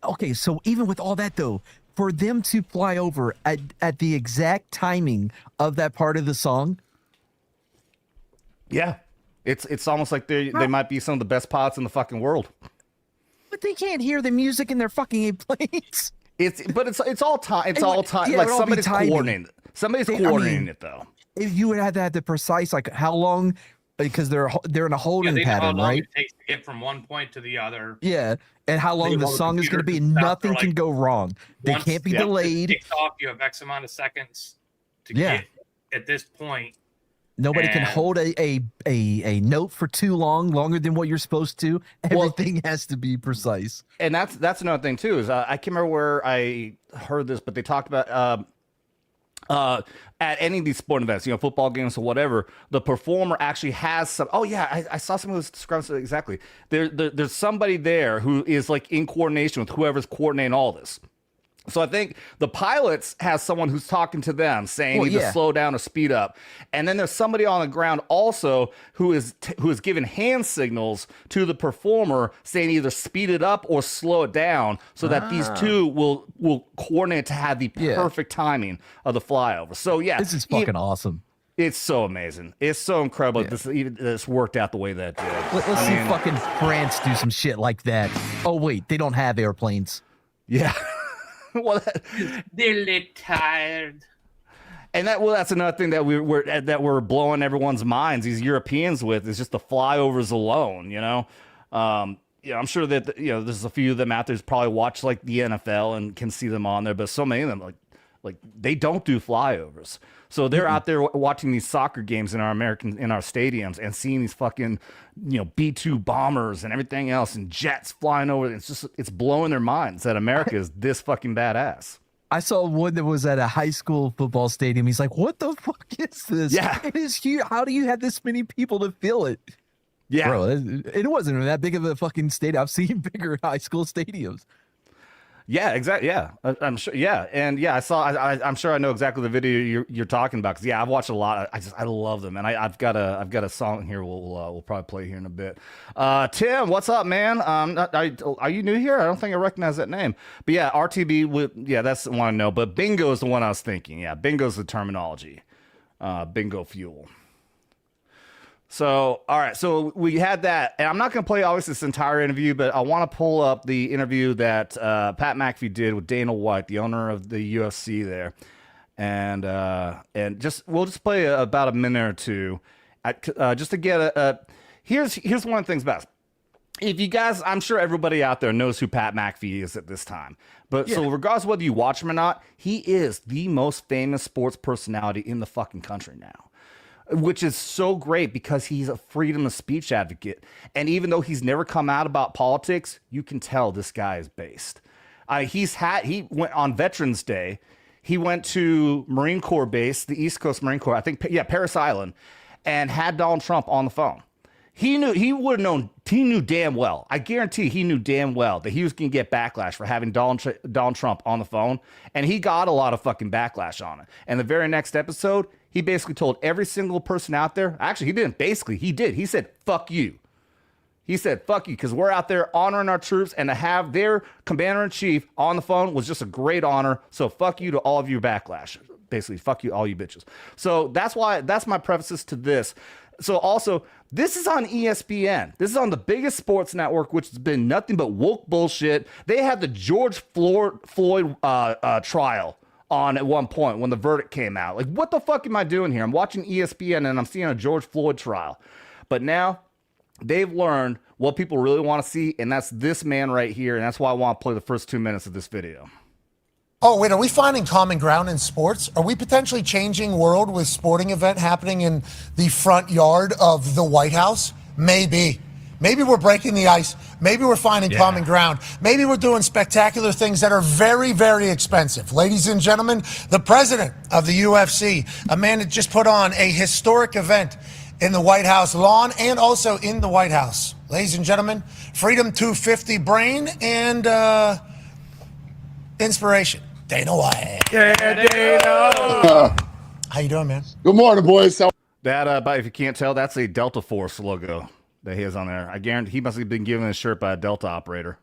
okay, so even with all that though, for them to fly over at the exact timing of that part of the song. Yeah. It's almost like they might be some of the best pilots in the fucking world. But they can't hear the music in their fucking planes. It's all time. It's all time. Yeah, like, somebody's coordinating. Somebody's coordinating it though. You would have to have the precise, like, how long, because they're in a holding pattern, right? It takes to get from one point to the other. Yeah, and how long the song is going to be. Nothing can go wrong. They can't be delayed. It takes off, you have X amount of seconds to get at this point. Nobody can hold a note for too longer than what you're supposed to. Everything has to be precise. And that's another thing too, is I can't remember where I heard this, but they talked about at any of these sporting events, football games or whatever, the performer actually has some. Oh yeah, I saw someone who describes it exactly. There's somebody there who is like in coordination with whoever's coordinating all this. So I think the pilots has someone who's talking to them saying either slow down or speed up. And then there's somebody on the ground also who is giving hand signals to the performer saying either speed it up or slow it down, so that these two will coordinate to have the perfect timing of the flyover. So yeah, this is fucking awesome. It's so amazing. It's so incredible. This worked out the way that it did. Let's see fucking France do some shit like that. Oh wait, they don't have airplanes. Yeah. Well, they're tired. And that's another thing that we're blowing everyone's minds, these Europeans, with, is just the flyovers alone. I'm sure that there's a few of them out there who's probably watch like the NFL and can see them on there, but so many of them like they don't do flyovers. So they're out there watching these soccer games in our stadiums and seeing these fucking, B-2 bombers and everything else and jets flying over. It's blowing their minds that America is this fucking badass. I saw one that was at a high school football stadium. He's like, what the fuck is this? Yeah. It is huge. How do you have this many people to fill it? Yeah. Bro, it wasn't that big of a fucking stadium. I've seen bigger high school stadiums. Yeah, exactly. Yeah, I'm sure. Yeah, and yeah, I'm sure I know exactly the video you're talking about, because I've watched a lot. I love them, and I've got a song here. We'll probably play here in a bit. Tim, what's up, man? Are you new here? I don't think I recognize that name. But yeah, RTB. That's the one I know. But bingo is the one I was thinking. Yeah, bingo's the terminology. Bingo fuel. So, all right. So we had that, and I'm not going to play obviously this entire interview, but I want to pull up the interview that Pat McAfee did with Dana White, the owner of the UFC there, and we'll just play about a minute or two, just to get here's one of the things best. If you guys, I'm sure everybody out there knows who Pat McAfee is at this time, but so regardless of whether you watch him or not, he is the most famous sports personality in the fucking country now. Which is so great, because he's a freedom of speech advocate. And even though he's never come out about politics, you can tell this guy is based. He went on Veterans Day. He went to Marine Corps base, the East Coast Marine Corps, I think, Parris Island, and had Donald Trump on the phone. He knew damn well. I guarantee he knew damn well that he was going to get backlash for having Donald Trump on the phone. And he got a lot of fucking backlash on it. And the very next episode, he basically told every single person out there. Actually, he didn't. Basically, he did. He said, fuck you. He said, fuck you, because we're out there honoring our troops, and to have their commander-in-chief on the phone was just a great honor. So fuck you to all of you backlash. Basically, fuck you, all you bitches. So that's my prefaces to this. So also, this is on ESPN. This is on the biggest sports network, which has been nothing but woke bullshit. They had the George Floyd trial on at one point when the verdict came out. Like, what the fuck am I doing here? I'm watching ESPN and I'm seeing a George Floyd trial. But now they've learned what people really want to see, and that's this man right here, and that's why I want to play the first 2 minutes of this video. Oh, wait, are we finding common ground in sports? Are we potentially changing world with sporting event happening in the front yard of the White House? Maybe. Maybe we're breaking the ice. Maybe we're finding common ground. Maybe we're doing spectacular things that are very, very expensive. Ladies and gentlemen, the president of the UFC, a man that just put on a historic event in the White House lawn and also in the White House. Ladies and gentlemen, Freedom 250 brain and inspiration. Dana White. Yeah, Dana. How you doing, man? Good morning, boys. That, but if you can't tell, that's a Delta Force logo that he has on there. I guarantee he must have been given a shirt by a Delta operator.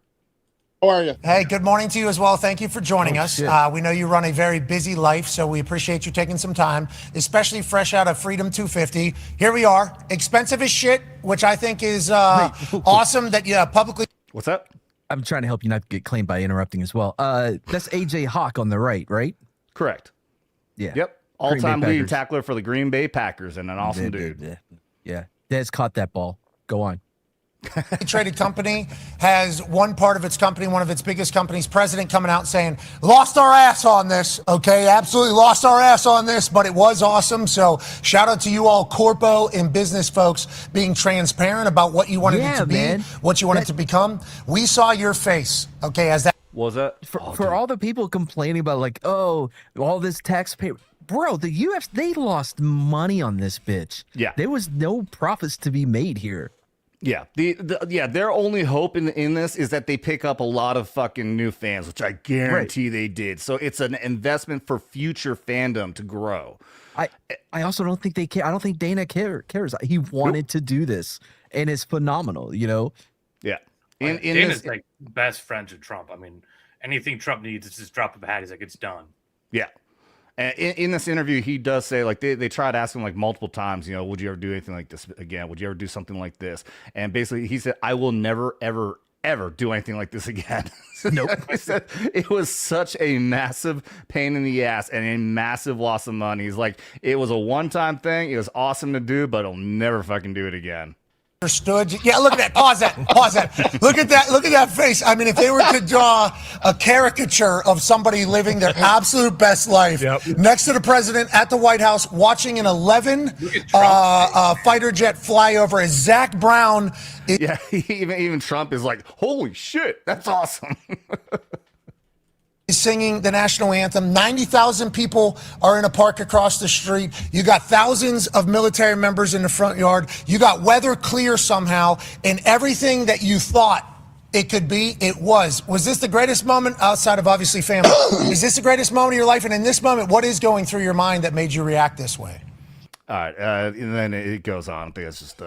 How are you? Hey, good morning to you as well. Thank you for joining us. Shit. We know you run a very busy life, so we appreciate you taking some time, especially fresh out of Freedom 250. Here we are, expensive as shit, which I think is awesome that you publicly. What's that? I'm trying to help you not get claimed by interrupting as well. That's AJ Hawk on the right? Correct. Yeah. Yep. All-time leading tackler for the Green Bay Packers and an awesome dude. Yeah. Dez caught that ball. Go on. traded company has one part of its company, one of its biggest companies, president coming out saying, lost our ass on this. Okay, absolutely lost our ass on this, but it was awesome. So shout out to you all corpo and business folks being transparent about what you wanted it to be, what you wanted to become. We saw your face, okay, as that. Was that? For all the people complaining about like, oh, all this taxpayer. Bro, the UFC, they lost money on this bitch. Yeah. There was no profits to be made here. Yeah, their only hope in this is that they pick up a lot of fucking new fans, which I guarantee they did. So it's an investment for future fandom to grow. I also don't think they care. I don't think Dana cares. He wanted to do this, and it's phenomenal. You know. Yeah, Dana's like best friends with Trump. I mean, anything Trump needs is just drop of a hat. He's like, it's done. Yeah. And in this interview, he does say, like, they tried asking him, like, multiple times, you know, would you ever do anything like this again? Would you ever do something like this? And basically, he said, I will never, ever, ever do anything like this again. Nope. He said it was such a massive pain in the ass and a massive loss of money. He's like, it was a one-time thing. It was awesome to do, but I'll never fucking do it again. Understood. Yeah, look at that. Pause that. Look at that face. I mean, if they were to draw a caricature of somebody living their absolute best life next to the president at the White House, watching an 11 fighter jet fly over, as Zach Brown. Even Trump is like, holy shit, that's awesome. Is singing the national anthem. 90,000 people are in a park across the street. You got thousands of military members in the front yard. You got weather clear somehow, and everything that you thought it could be, it was. Was this the greatest moment outside of obviously family? Is this the greatest moment of your life? And in this moment, what is going through your mind that made you react this way? All right, and then it goes on. I think it's just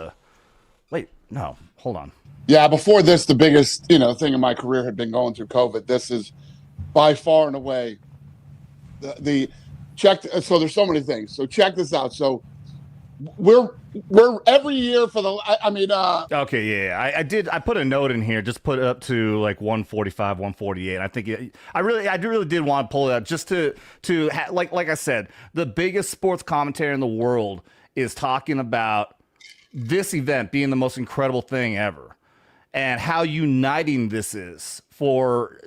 wait, no, hold on. Yeah, before this, the biggest thing in my career had been going through COVID. This is by far and away the check. So there's so many things. So check this out. So we're every year for the. Okay, yeah. I put a note in here. Just put it up to like 145, 148. I think I really did want to pull it up just to like I said, the biggest sports commentator in the world is talking about this event being the most incredible thing ever, and how uniting this is for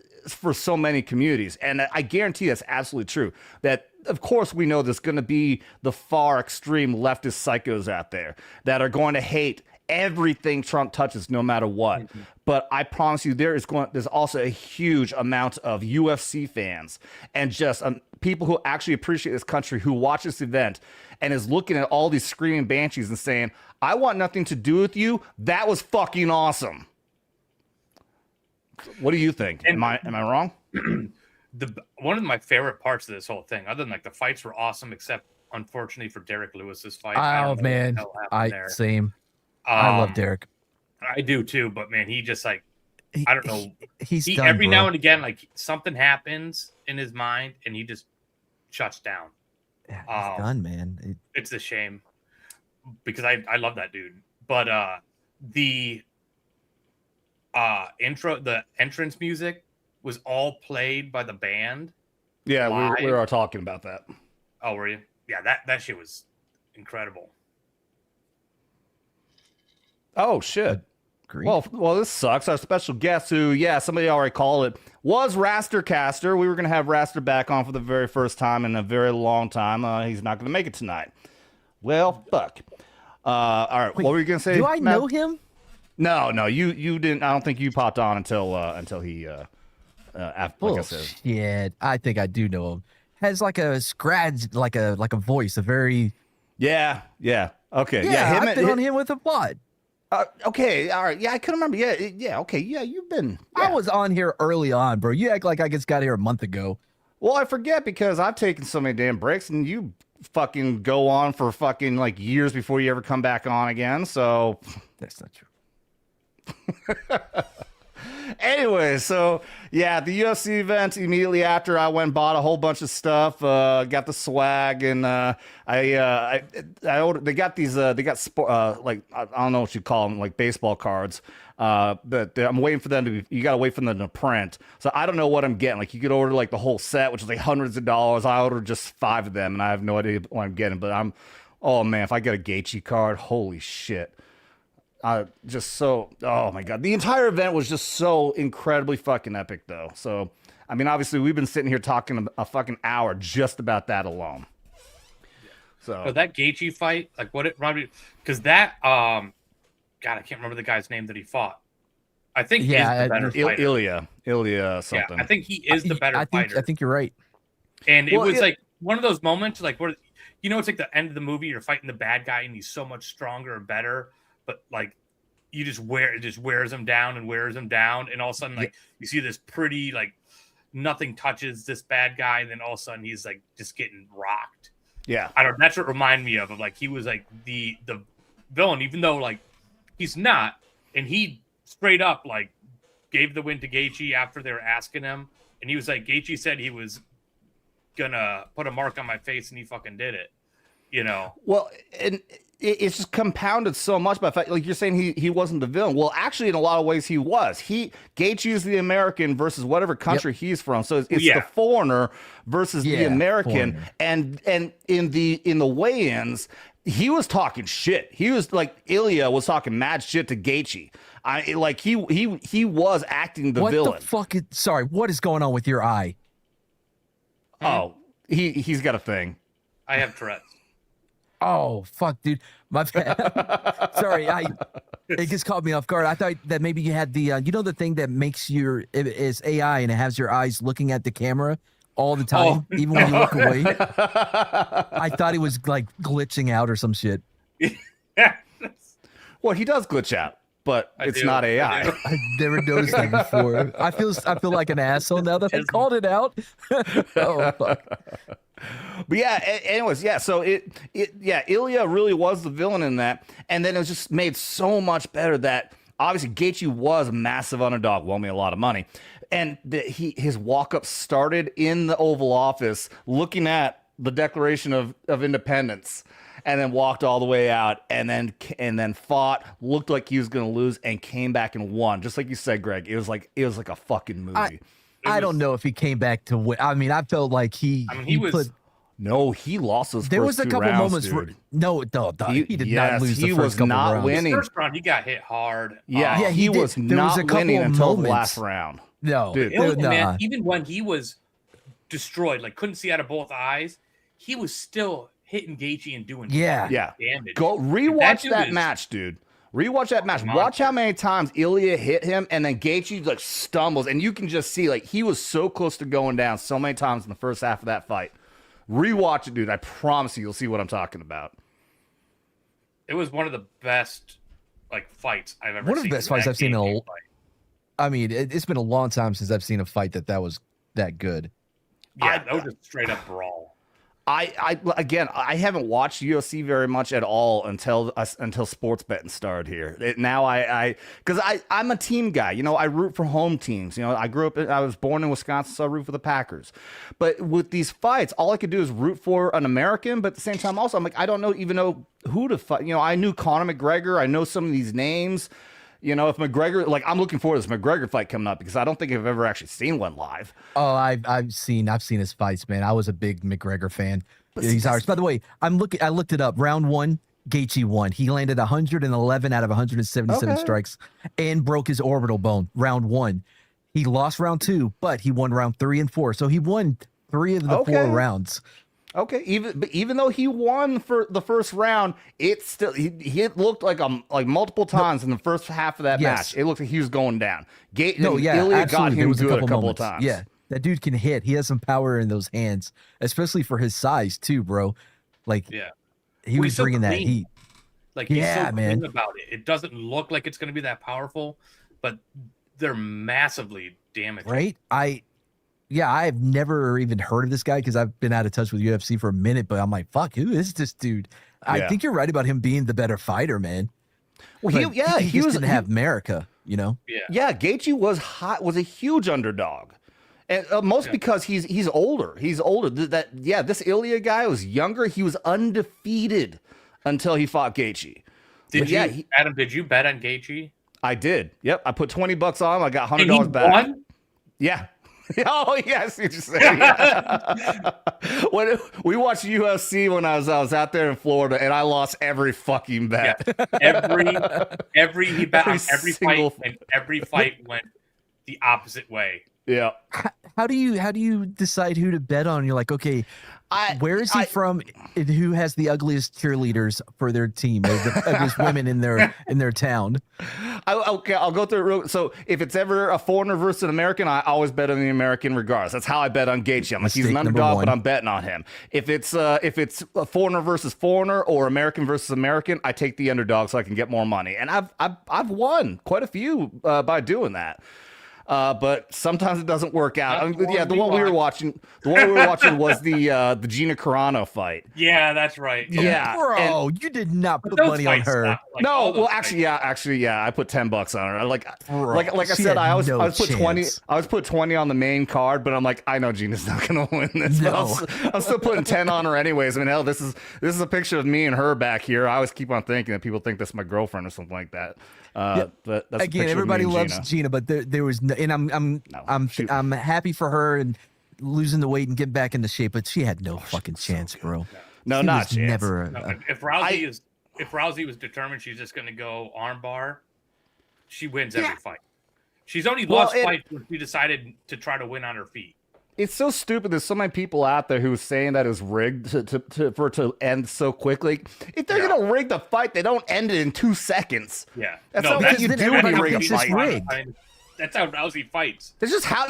so many communities. And I guarantee that's absolutely true. That, of course, we know there's going to be the far extreme leftist psychos out there that are going to hate everything Trump touches, no matter what. Mm-hmm. But I promise you, there's also a huge amount of UFC fans and just people who actually appreciate this country, who watch this event and is looking at all these screaming banshees and saying, I want nothing to do with you. That was fucking awesome. What do you think? Am I wrong? One of my favorite parts of this whole thing, other than like the fights were awesome, except unfortunately for Derek Lewis's fight. Oh man, same. I love Derek. I do too, but man, he just like I don't know. He's done, every bro. now and again, like something happens in his mind, and he just shuts down. Yeah, he's done, man. It's a shame because I love that dude, but the entrance music was all played by the band. Yeah, we were talking about that. Oh, were you? Yeah, that shit was incredible. Oh shit. Agreed. Well, this sucks. Our special guest, who, somebody already called it, was Raster Caster. We were gonna have Raster back on for the very first time in a very long time. He's not gonna make it tonight. Well, fuck. All right. Wait, what were you gonna say? Do I Matt? know him? No, you didn't. I don't think you popped on until he like I said. Yeah, I think I do know him. Has like a scratch, like a voice, a very Yeah. Okay. yeah. Him I've been on him with a lot. Okay. All right. Yeah, I couldn't remember. Yeah. Okay. Yeah, you've been. Yeah. I was on here early on, bro. You act like I just got here a month ago. Well, I forget because I've taken so many damn breaks, and you fucking go on for fucking like years before you ever come back on again. So That's not true. anyway, so yeah, the UFC event immediately after, I went and bought a whole bunch of stuff, got the swag, and I ordered. They got these. They got like I don't know what you call them, like baseball cards. But I'm waiting for them to. You gotta wait for them to print. So I don't know what I'm getting. Like you could order like the whole set, which is like hundreds of dollars. I ordered just 5 of them, and I have no idea what I'm getting. But oh man, if I get a Gaethje card, holy shit. Oh my god, the entire event was just so incredibly fucking epic though. So I mean, obviously we've been sitting here talking a fucking hour just about that alone. So that Gaethje fight, like what it probably, because that God, I can't remember the guy's name that he fought. I think he's the better fighter. Ilya something. Yeah, I think he is the better fighter. I think you're right. And it was like one of those moments, like where it's like the end of the movie. You're fighting the bad guy, and he's so much stronger and better. But like it just wears him down, and all of a sudden like you see this pretty like nothing touches this bad guy, and then all of a sudden he's like just getting rocked. Yeah, I don't. That's what reminded me of like he was like the villain, even though like he's not, and he straight up like gave the win to Gaethje after they were asking him, and he was like Gaethje said he was gonna put a mark on my face, and he fucking did it. Well, and it's just compounded so much by the fact, like you're saying, he wasn't the villain. Well, actually, in a lot of ways, he was. Gaethje is the American versus whatever country he's from. So it's the foreigner versus the American. Foreigner. And in the weigh-ins, he was talking shit. He was like Ilya was talking mad shit to Gaethje. He was acting the villain. What the fuck? Sorry, what is going on with your eye? Oh, he's got a thing. I have Tourette's. Oh fuck, dude, my bad. Sorry, it just caught me off guard. I thought that maybe you had the the thing that makes it's AI and it has your eyes looking at the camera all the time, even when you look away. I thought it was like glitching out or some shit. Well, he does glitch out, but it's not AI. I've never noticed that before. I feel like an asshole now that I called it out. Oh fuck. But anyways, so Ilya really was the villain in that, and then it was just made so much better that obviously Gaethje was a massive underdog, won me a lot of money, and his walk-up started in the Oval Office looking at the Declaration of Independence, and then walked all the way out, and then fought, looked like he was going to lose, and came back and won, just like you said, Greg. It was like a fucking movie. I don't know if he came back to win. I mean, I felt like he lost those there was a couple rounds, moments where he did not lose the first couple rounds. Winning. His first round, he got hit hard. He was not winning until the last round. No, dude. Man, even when he was destroyed, like couldn't see out of both eyes, he was still hitting Gaethje and doing damage. Go rewatch that match, dude. Rewatch that match. Watch how many times Ilya hit him, and then Gaethje like stumbles, and you can just see like he was so close to going down so many times in the first half of that fight. Rewatch it, dude. I promise you'll see what I'm talking about. It was one of the best fights I've ever seen. One of the best fights I've seen I mean, it's been a long time since I've seen a fight that was that good. Yeah, that was a straight up brawl. I haven't watched UFC very much at all until sports betting started here. Because I'm a team guy. I root for home teams. I was born in Wisconsin, so I root for the Packers. But with these fights, all I could do is root for an American. But at the same time, also, I'm like, I don't even know who to fight. I knew Conor McGregor. I know some of these names. If McGregor, I'm looking forward to this McGregor fight coming up because I don't think I've ever actually seen one live. Oh, I've seen his fights, man. I was a big McGregor fan. He's Irish. By the way, I looked it up. Round 1, Gaethje won. He landed 111 out of 177 strikes and broke his orbital bone round 1. He lost round 2, but he won round 3 and 4. So he won 3 of the 4 rounds. Okay, even though he won for the first round, it still he looked like multiple times in the first half of that match. It looked like he was going down. Ilya got him good a couple of times. Yeah, that dude can hit. He has some power in those hands, especially for his size too, bro. Like, he was bringing that heat. Like, he's so clean about it. It doesn't look like it's going to be that powerful, but they're massively damaging. Right? I've never even heard of this guy because I've been out of touch with UFC for a minute, but I'm like, fuck, who is this dude? I think you're right about him being the better fighter, man. Well, he didn't have Merica, you know? Yeah, Gaethje was a huge underdog. And because he's older. He's older. This Ilya guy was younger. He was undefeated until he fought Gaethje. Adam, did you bet on Gaethje? I did. Yep, I put $20 on him. I got $100 back. Won? Yeah. Oh yes, you just said. Yeah. When we watched UFC when I was out there in Florida, and I lost every fucking bet. Yeah. He bet on every fight, and every fight went the opposite way. Yeah. How do you decide who to bet on? You're like, okay, where is he from? And who has the ugliest cheerleaders for their team, or the ugliest women in their town? I'll go through it real. So if it's ever a foreigner versus an American, I always bet on the American regardless. That's how I bet on Gaethje. I'm like, he's an underdog, but I'm betting on him. If it's a foreigner versus foreigner or American versus American, I take the underdog so I can get more money. And I've won quite a few by doing that. But sometimes it doesn't work out. The one we were watching was the Gina Carano fight. Yeah, that's right. Yeah, bro, you did not put money on her. No, well, actually, I put $10 on her. Like I said, I was put 20. I was put 20 on the main card, but I'm like, I know Gina's not gonna win this. No. I'm still putting 10 on her anyways. I mean, hell, this is a picture of me and her back here. I always keep on thinking that people think that's my girlfriend or something like that. But that's again, everybody loves Gina, but there was no, and I'm happy for her and losing the weight and getting back into shape, but she had no fucking chance, bro. No, not chance. Never. If Rousey was determined she's just going to go armbar, she wins every fight. She's only lost fights when she decided to try to win on her feet. It's so stupid. There's so many people out there who are saying that it's rigged for it to end so quickly. If they're gonna rig the fight, they don't end it in 2 seconds. Yeah, that's not what you do when you rig a fight. That's how Rousey fights. It's just how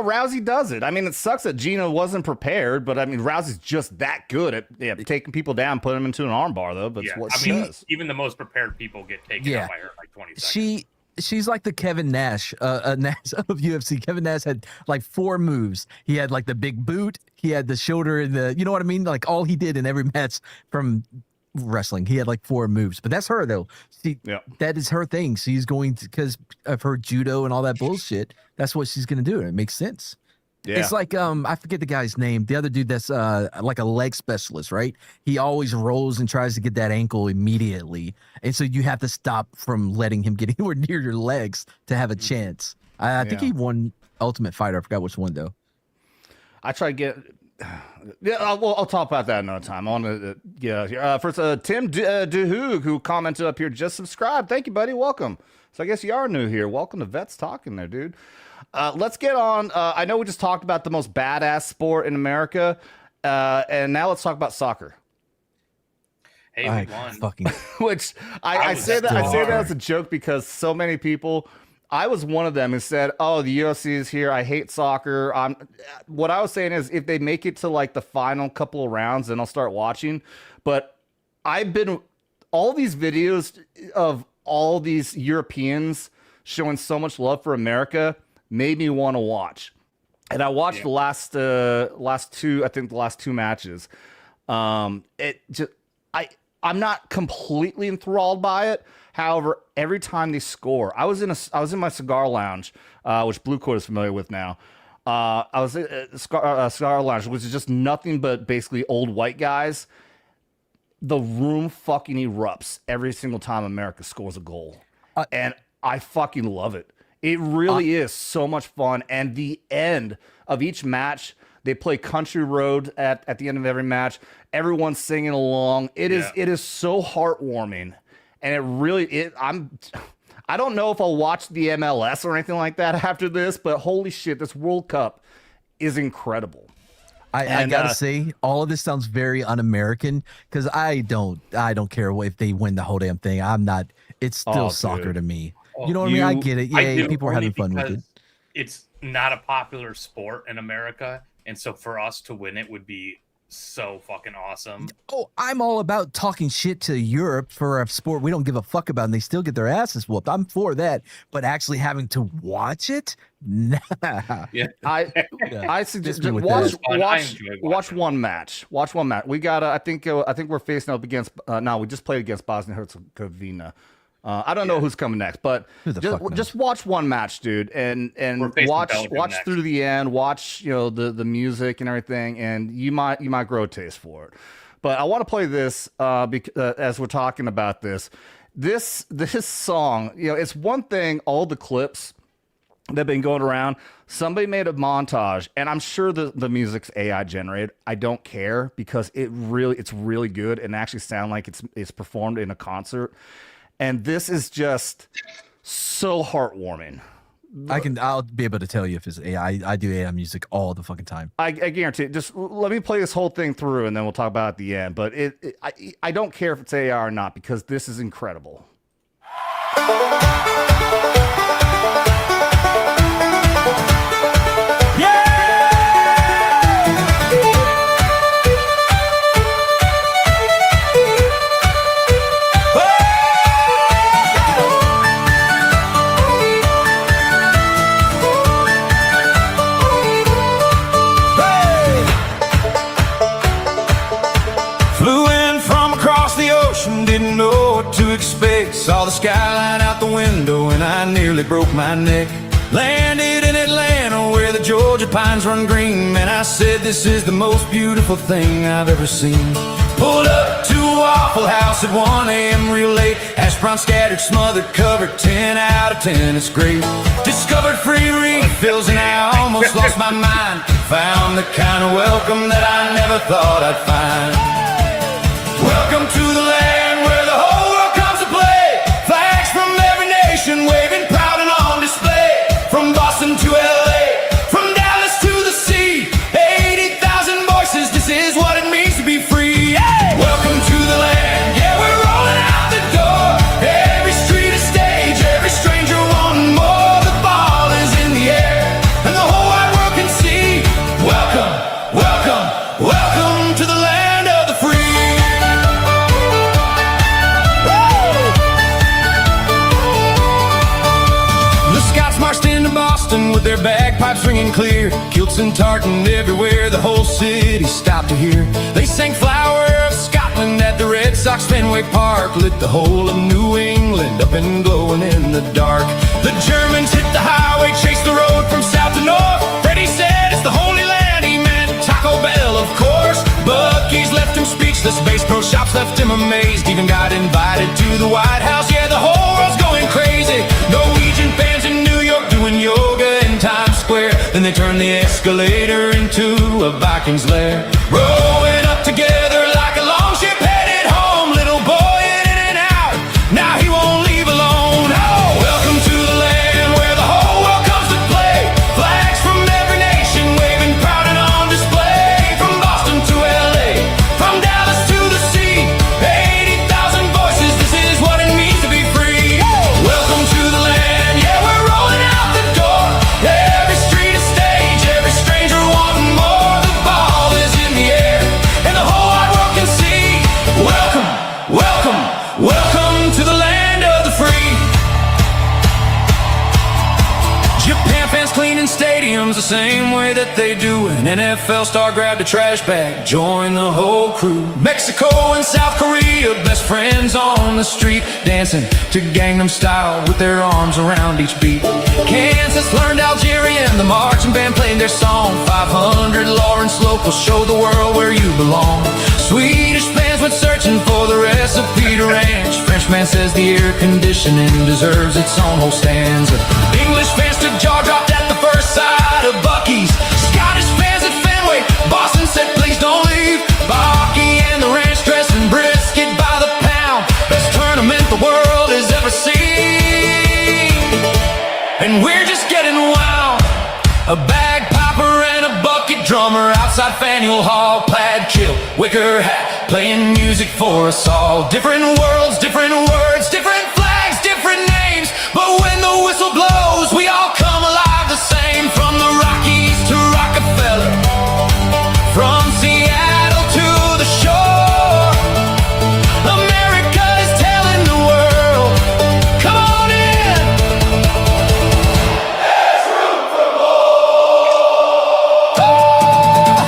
Rousey does it. I mean, it sucks that Gina wasn't prepared, but I mean, Rousey's just that good at taking people down, putting them into an armbar, though. But what she does. Even the most prepared people get taken out by her in like 20 seconds. She's like the Kevin Nash, Nash of UFC. Kevin Nash had like 4 moves. He had like the big boot. He had the shoulder and you know what I mean? Like all he did in every match from wrestling, he had like 4 moves. But that's her though. That is her thing. She's going to, because of her judo and all that bullshit. That's what she's going to do. It makes sense. Yeah. It's like I forget the guy's name. The other dude that's like a leg specialist, right? He always rolls and tries to get that ankle immediately, and so you have to stop from letting him get anywhere near your legs to have a chance. I think he won Ultimate Fighter. I forgot which one though. I try to get. Yeah, I'll talk about that another time. I want to, first, Tim DeHoog, who commented up here, just subscribe. Thank you, buddy. Welcome. So I guess you are new here. Welcome to Vets Talking there, dude. Let's get on. I know we just talked about the most badass sport in America, and now let's talk about soccer. Hey, we won. Which I say that as a joke because so many people. I was one of them who said, "Oh, the UFC is here. I hate soccer." What I was saying is, if they make it to like the final couple of rounds, then I'll start watching. But I've been all these videos of all these Europeans showing so much love for America made me want to watch, and I watched the last 2 matches. I'm not completely enthralled by it. However, every time they score, I was in my cigar lounge, which Blue Coat is familiar with now. I was in a cigar lounge, which is just nothing but basically old white guys. The room fucking erupts every single time America scores a goal, and I fucking love it. It really is so much fun. And the end of each match, they play Country Road at the end of every match. Everyone's singing along. It is so heartwarming. And it really I don't know if I'll watch the MLS or anything like that after this, but holy shit, this World Cup is incredible. I gotta say, all of this sounds very un-American because I don't care if they win the whole damn thing. I'm not. It's still soccer to me. You know what I mean? I get it. Yeah, people are having fun with it. It's not a popular sport in America, and so for us to win it would be so fucking awesome. Oh, I'm all about talking shit to Europe for a sport we don't give a fuck about, and they still get their asses whooped. I'm for that, but actually having to watch it, nah. Yeah, I suggest watch one match. Watch one match. We got. I think we're facing up against. No, we just played against Bosnia Herzegovina. I don't know who's coming next, but just watch one match, dude, and watch through the end. Watch the music and everything, and you might grow a taste for it. But I want to play this as we're talking about this song. It's one thing. All the clips that have been going around. Somebody made a montage, and I'm sure the music's AI generated. I don't care because it's really good and actually sound like it's performed in a concert. And this is just so heartwarming. I'll be able to tell you if it's AI. I do AI music all the fucking time. I guarantee it. Just let me play this whole thing through, and then we'll talk about it at the end. But I don't care if it's AI or not because this is incredible. Didn't know what to expect. Saw the skyline out the window and I nearly broke my neck. Landed in Atlanta where the Georgia pines run green, and I said this is the most beautiful thing I've ever seen. Pulled up to a Waffle House at 1 a.m. real late. Hash brown scattered, smothered, covered, 10 out of 10, it's great. Discovered free refills and I almost lost my mind. Found the kind of welcome that I never thought I'd find. Welcome to the land where the whole world comes to play. Flags from every nation waving proud and on display. From Boston to LA, from Dallas to the sea. 80,000 voices, this is what it means to be free. Hey! Welcome to the land, yeah, we're rolling out the door. Every street a stage, every stranger wanting more. The ball is in the air, and the whole wide world can see. Welcome, welcome, welcome to the land of the free. Marched into Boston with their bagpipes ringing clear. Kilts and tartan everywhere, the whole city stopped to hear. They sang Flower of Scotland at the Red Sox Fenway Park. Lit the whole of New England up and glowing in the dark. The Germans hit the highway, chased the road from south to north. Freddie said it's the Holy Land, he meant Taco Bell, of course. Buc-ee's left him speechless, Bass Pro Shops left him amazed. Even got invited to the White House, yeah, the whole world's going crazy. Norwegian fans in New York doing yoga in Times Square. Then they turned the escalator into a Viking's lair. Rowing up together like a long ship headed home. Little boy in and out, now he won't leave alone. Oh, welcome to the land where the whole world comes to play. Flags from every nation waving proud and on display. From Boston to LA, from Dallas to the sea. 80,000 voices, this is what it means to be free. Welcome to the land, yeah, we're rolling out the door. Every street a stage, every stranger wanting more. The ball is in the air, and the whole wide world can see. Welcome, welcome, welcome to the land of the free. Japan fans cleaning stadiums the same way that they do. An NFL star grabbed a trash bag, joined the whole crew. Mexico and South Korea, best friends on the street, dancing to Gangnam Style with their arms around each beat. Kansas learned Algerian, the marching band played their song. 500 Lawrence locals showed the world where you belong. Swedish fans went searching for the recipe to ranch. Frenchman says the air conditioning deserves its own whole stanza. English and we're just getting wild. A bagpiper and a bucket drummer outside Faneuil Hall, plaid kilt, wicker hat, playing music for us all. Different worlds, different words, different flags, different names, but when the whistle blows, we all come alive the same. From the Rockies to Rockefeller, from Seattle to the shore, America is telling the world, come on in. There's room for more.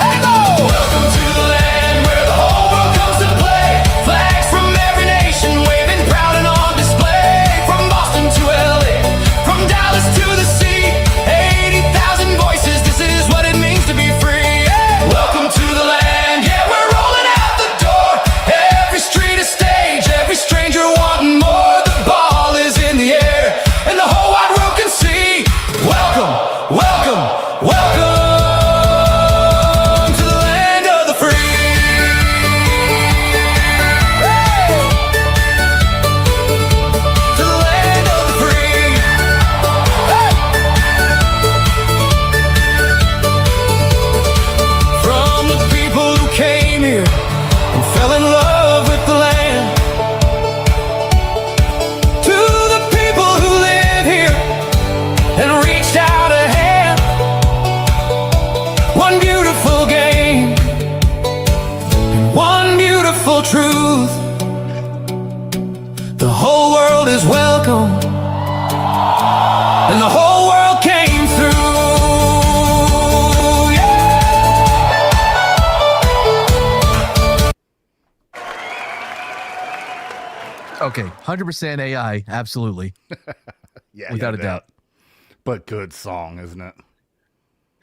Hello! Welcome to the land where the whole world comes to play. Flags from every nation waving proud and on display. From Boston to LA, from Dallas to the sea, 80,000 voices, this is what it means to be free. Yeah. Welcome to the land, yeah, we're rolling out the door. Every street a stage, every stranger wanting more. The ball is in the air, and the whole wide world can see. Welcome, welcome, welcome to the land of the free. To the land of the free. From the people who came here and fell in love with the land, to the people who live here and reached out a hand. One beautiful game, and one beautiful truth. The whole world is welcome, and the whole world came through. Okay, 100% AI, absolutely, Yeah, without a doubt. But good song, isn't it?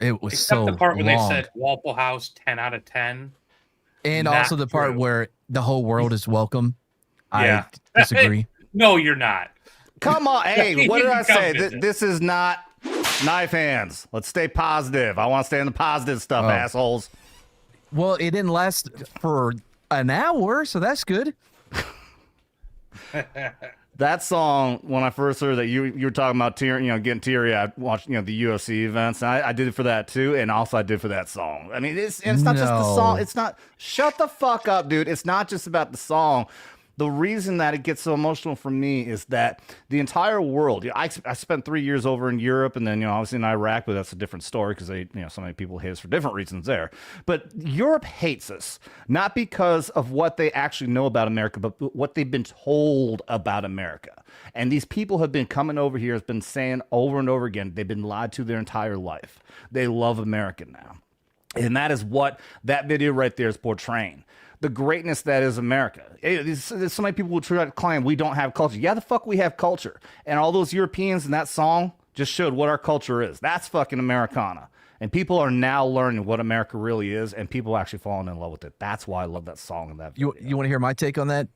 It was Except so the part where they long. said Waffle House 10 out of 10. And Not also the part true. where the whole world is welcome. Yeah. I disagree. No, you're not. Come on, hey, what did I Come say? visit. This is not knife hands. Let's stay positive. I want to stay in the positive stuff, Oh. assholes. Well, it didn't last for an hour, so that's good. That song, when I first heard that you were talking about getting teary, I watched the UFC events, and I did it for that too, and also I did for that song. I mean, it's not just the song. No. It's not. Shut the fuck up, dude. It's not just about the song. The reason that it gets so emotional for me is that the entire world. I spent 3 years over in Europe, and then obviously in Iraq, but that's a different story because so many people hate us for different reasons there. But Europe hates us not because of what they actually know about America, but what they've been told about America. And these people have been coming over here, has been saying over and over again, they've been lied to their entire life. They love America now, and that is what that video right there is portraying. The greatness that is America. There's so many people who try to claim we don't have culture. Yeah, the fuck we have culture. And all those Europeans in that song just showed what our culture is. That's fucking Americana. And people are now learning what America really is, and people are actually falling in love with it. That's why I love that song and that video. You want to hear my take on that?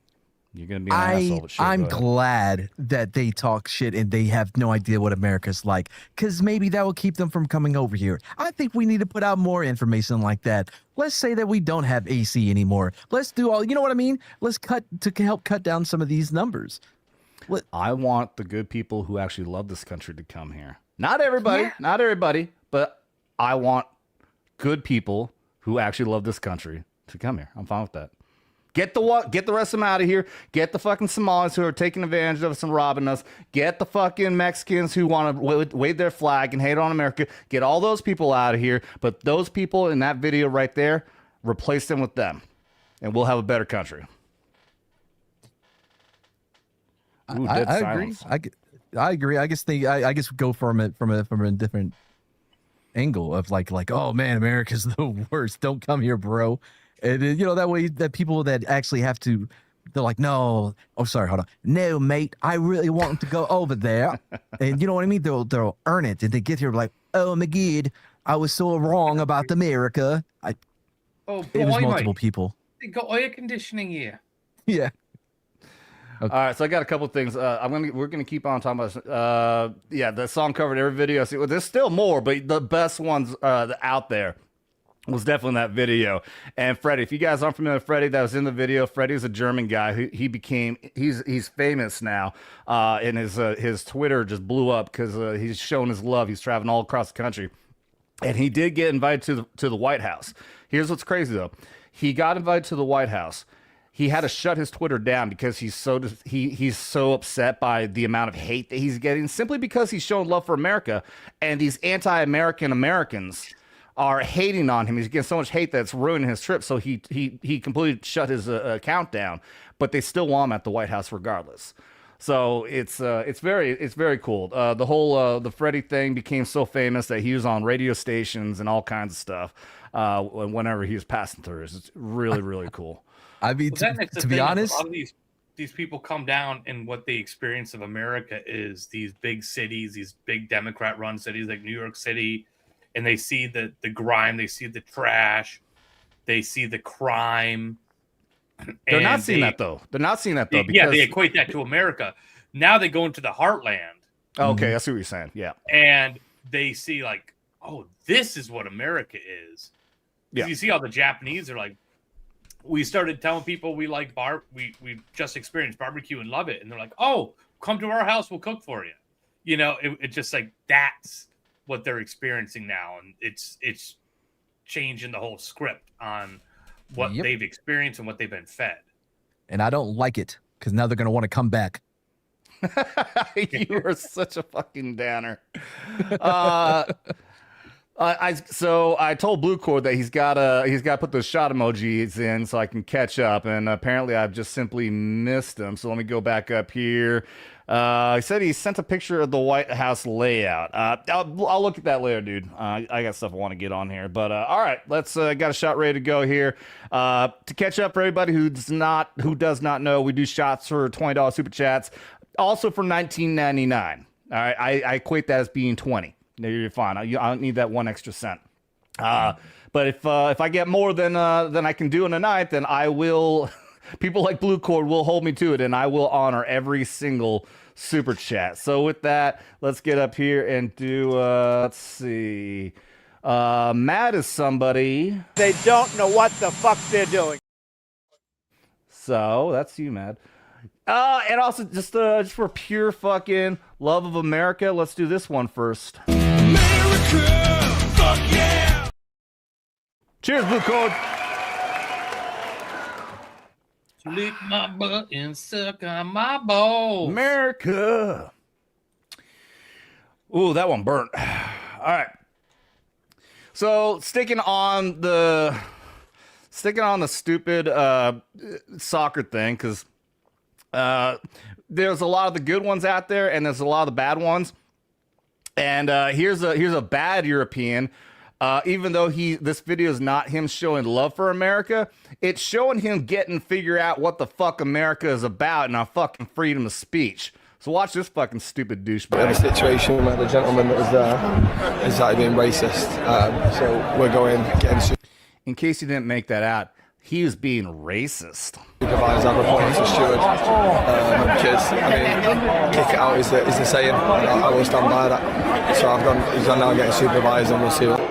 You're going to be an asshole, but sure, I'm go ahead. glad that they talk shit and they have no idea what America's like, because maybe that will keep them from coming over here. I think we need to put out more information like that. Let's say that we don't have AC anymore. Let's do all, you know what I mean? Let's help cut down some of these numbers. I want the good people who actually love this country to come here. Not everybody, but I want good people who actually love this country to come here. I'm fine with that. Get the rest of them out of here. Get the fucking Somalis who are taking advantage of us and robbing us. Get the fucking Mexicans who want to wave their flag and hate on America. Get all those people out of here. But those people in that video right there, replace them with them, and we'll have a better country. Ooh, dead I silence. agree. I agree. I guess I guess go from a different angle of like, oh man, America's the worst. Don't come here, bro. And that way that people that actually have to, they're like, no, oh sorry, hold on, no mate, I really want to go over there, and you know what I mean. They'll earn it, and they get here like, oh my god, I was so wrong about America. It was multiple people. They got air conditioning here. Yeah. All right, so I got a couple things. We're gonna keep on talking about. The song covered every video. See, well, there's still more, but the best ones out there. was definitely in that video. And Freddie, if you guys aren't familiar with Freddie, that was in the video. Freddie's a German guy. He's famous now. And his Twitter just blew up because he's showing his love. He's traveling all across the country. And he did get invited to the White House. Here's what's crazy though. He got invited to the White House. He had to shut his Twitter down because he's so upset by the amount of hate that he's getting, simply because he's showing love for America, and these anti-American Americans are hating on him. He's getting so much hate that it's ruining his trip. So he completely shut his account down, but they still want him at the White House regardless. So it's very cool. The whole the Freddie thing became so famous that he was on radio stations and all kinds of stuff whenever he was passing through. It's really cool. I mean, to be honest, a lot of these people come down, and what the experience of America is these big cities, these big Democrat-run cities like New York City, and they see the grime, they see the trash, they see the crime. They're not seeing that though. They're not seeing that though. Because they equate that to America. Now they go into the heartland. Okay, I see what you're saying. Yeah, and they see like, oh, this is what America is. Yeah, you see all the Japanese are like, we started telling people we like we just experienced barbecue and love it, and they're like, oh, come to our house, we'll cook for you. You know, it's just like that's what they're experiencing now, and it's changing the whole script on what they've experienced and what they've been fed. And I don't like it because now they're going to want to come back. You are such a fucking downer. I told Blue Cord that he's got to put those shot emojis in so I can catch up, and apparently I've just simply missed them. So let me go back up here. He said he sent a picture of the White House layout. I'll look at that later, dude. I got stuff I want to get on here, but all right, let's got a shot ready to go here. To catch up for everybody who does not know, we do shots for $20 super chats, also for $19.99. All right, I equate that as being 20. You're fine. I don't need that one extra cent. But if I get more than I can do in a night, then I will. People like Blue Cord will hold me to it, and I will honor every single super chat. So with that, let's get up here and do. Let's see. Matt is somebody. They don't know what the fuck they're doing. So that's you, Matt. And also just for pure fucking love of America, let's do this one first. America, fuck yeah! Cheers, Blue Cord. Lick my butt and suck on my balls. America. Ooh, that one burnt. All right. So sticking on the stupid soccer thing, because there's a lot of the good ones out there, and there's a lot of the bad ones. And here's a bad European. Even though this video is not him showing love for America, it's showing him figure out what the fuck America is about and our fucking freedom of speech. So watch this fucking stupid douchebag. We have a situation where the gentleman that was there is actually being racist. So we're getting. In case you didn't make that out, he was being racist. Supervise our reporting to steward, because kick it out is the saying. I will stand by that. So he's gone now getting supervised, and we'll see what.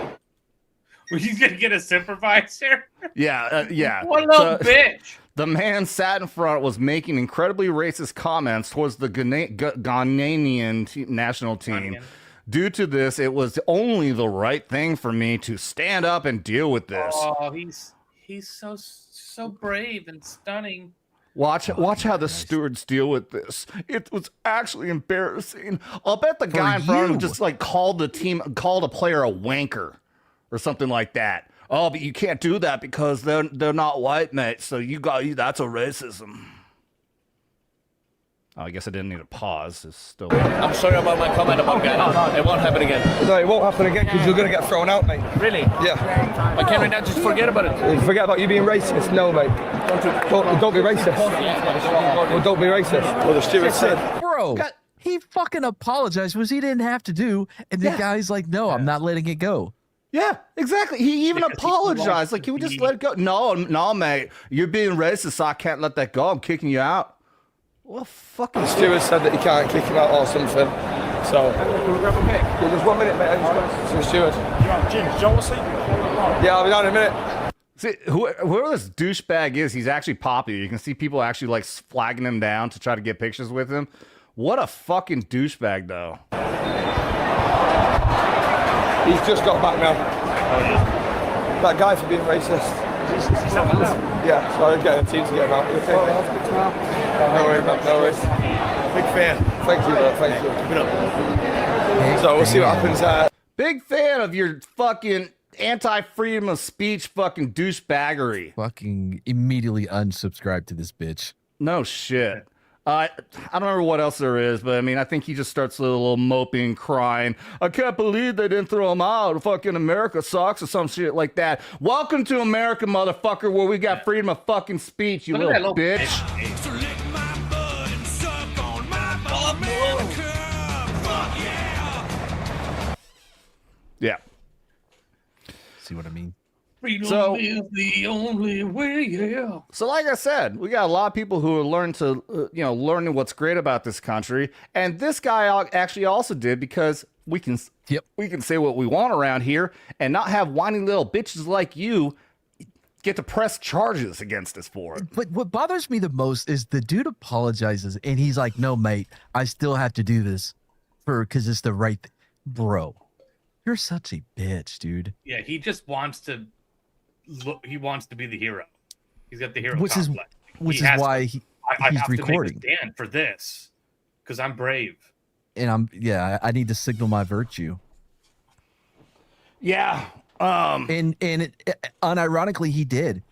He's gonna get a supervisor. Yeah. What a little bitch. The man sat in front, was making incredibly racist comments towards the Ghanaian national team. Due to this, it was only the right thing for me to stand up and deal with this. Oh, he's so brave and stunning. Watch how the stewards deal with this. It was actually embarrassing. I'll bet the guy in front of him just like called a player a wanker or something like that. Oh, but you can't do that because they're not white, mate. So that's a racism. Oh, I guess I didn't need a pause. It's still. I'm sorry about my comment about getting on. It won't happen again. No, it won't happen again because you're going to get thrown out, mate. Really? Yeah. Why can't we not just forget about it? Forget about you being racist? No, mate. Don't be racist. Well, don't be racist. Well, the steward said. Bro, he fucking apologized, which he didn't have to do. And the guy's like, no, I'm not letting it go. Yeah, exactly. He even apologized. Like, he would just let it go. No, mate. You're being racist, so I can't let that go. I'm kicking you out. Well, fucking. The steward said that he can't kick him out or something. So, yeah, just 1 minute, mate. I just got to the steward. Yeah, I'll be down in a minute. See, whoever this douchebag is, he's actually popular. You can see people actually like flagging him down to try to get pictures with him. What a fucking douchebag, though. He's just got back now. That guy for being racist. Yeah, so I'm getting a team to get him out. Okay, no worries, man. No worries. Big fan. Thank you, bro. Thank you. Keep it up. So we'll see what happens. Big fan of your fucking anti-freedom of speech fucking douchebaggery. Fucking immediately unsubscribe to this bitch. No shit. I don't remember what else there is, but I mean, I think he just starts a little moping, crying. I can't believe they didn't throw him out. Fucking America sucks or some shit like that. Welcome to America, motherfucker, where we got freedom of fucking speech, you little bitch. Yeah. See what I mean? Freedom is the only way, yeah. So like I said, we got a lot of people who are learning what's great about this country. And this guy actually also did, because we can say what we want around here and not have whiny little bitches like you get to press charges against us for it. But what bothers me the most is the dude apologizes and he's like, no, mate, I still have to do this because it's the right thing. Bro, you're such a bitch, dude. Yeah, he just wants to look. He wants to be the hero. He's got the hero Which complex. is why he's recording. To make a stand for this because I'm brave. And I need to signal my virtue. Yeah. And unironically, he did.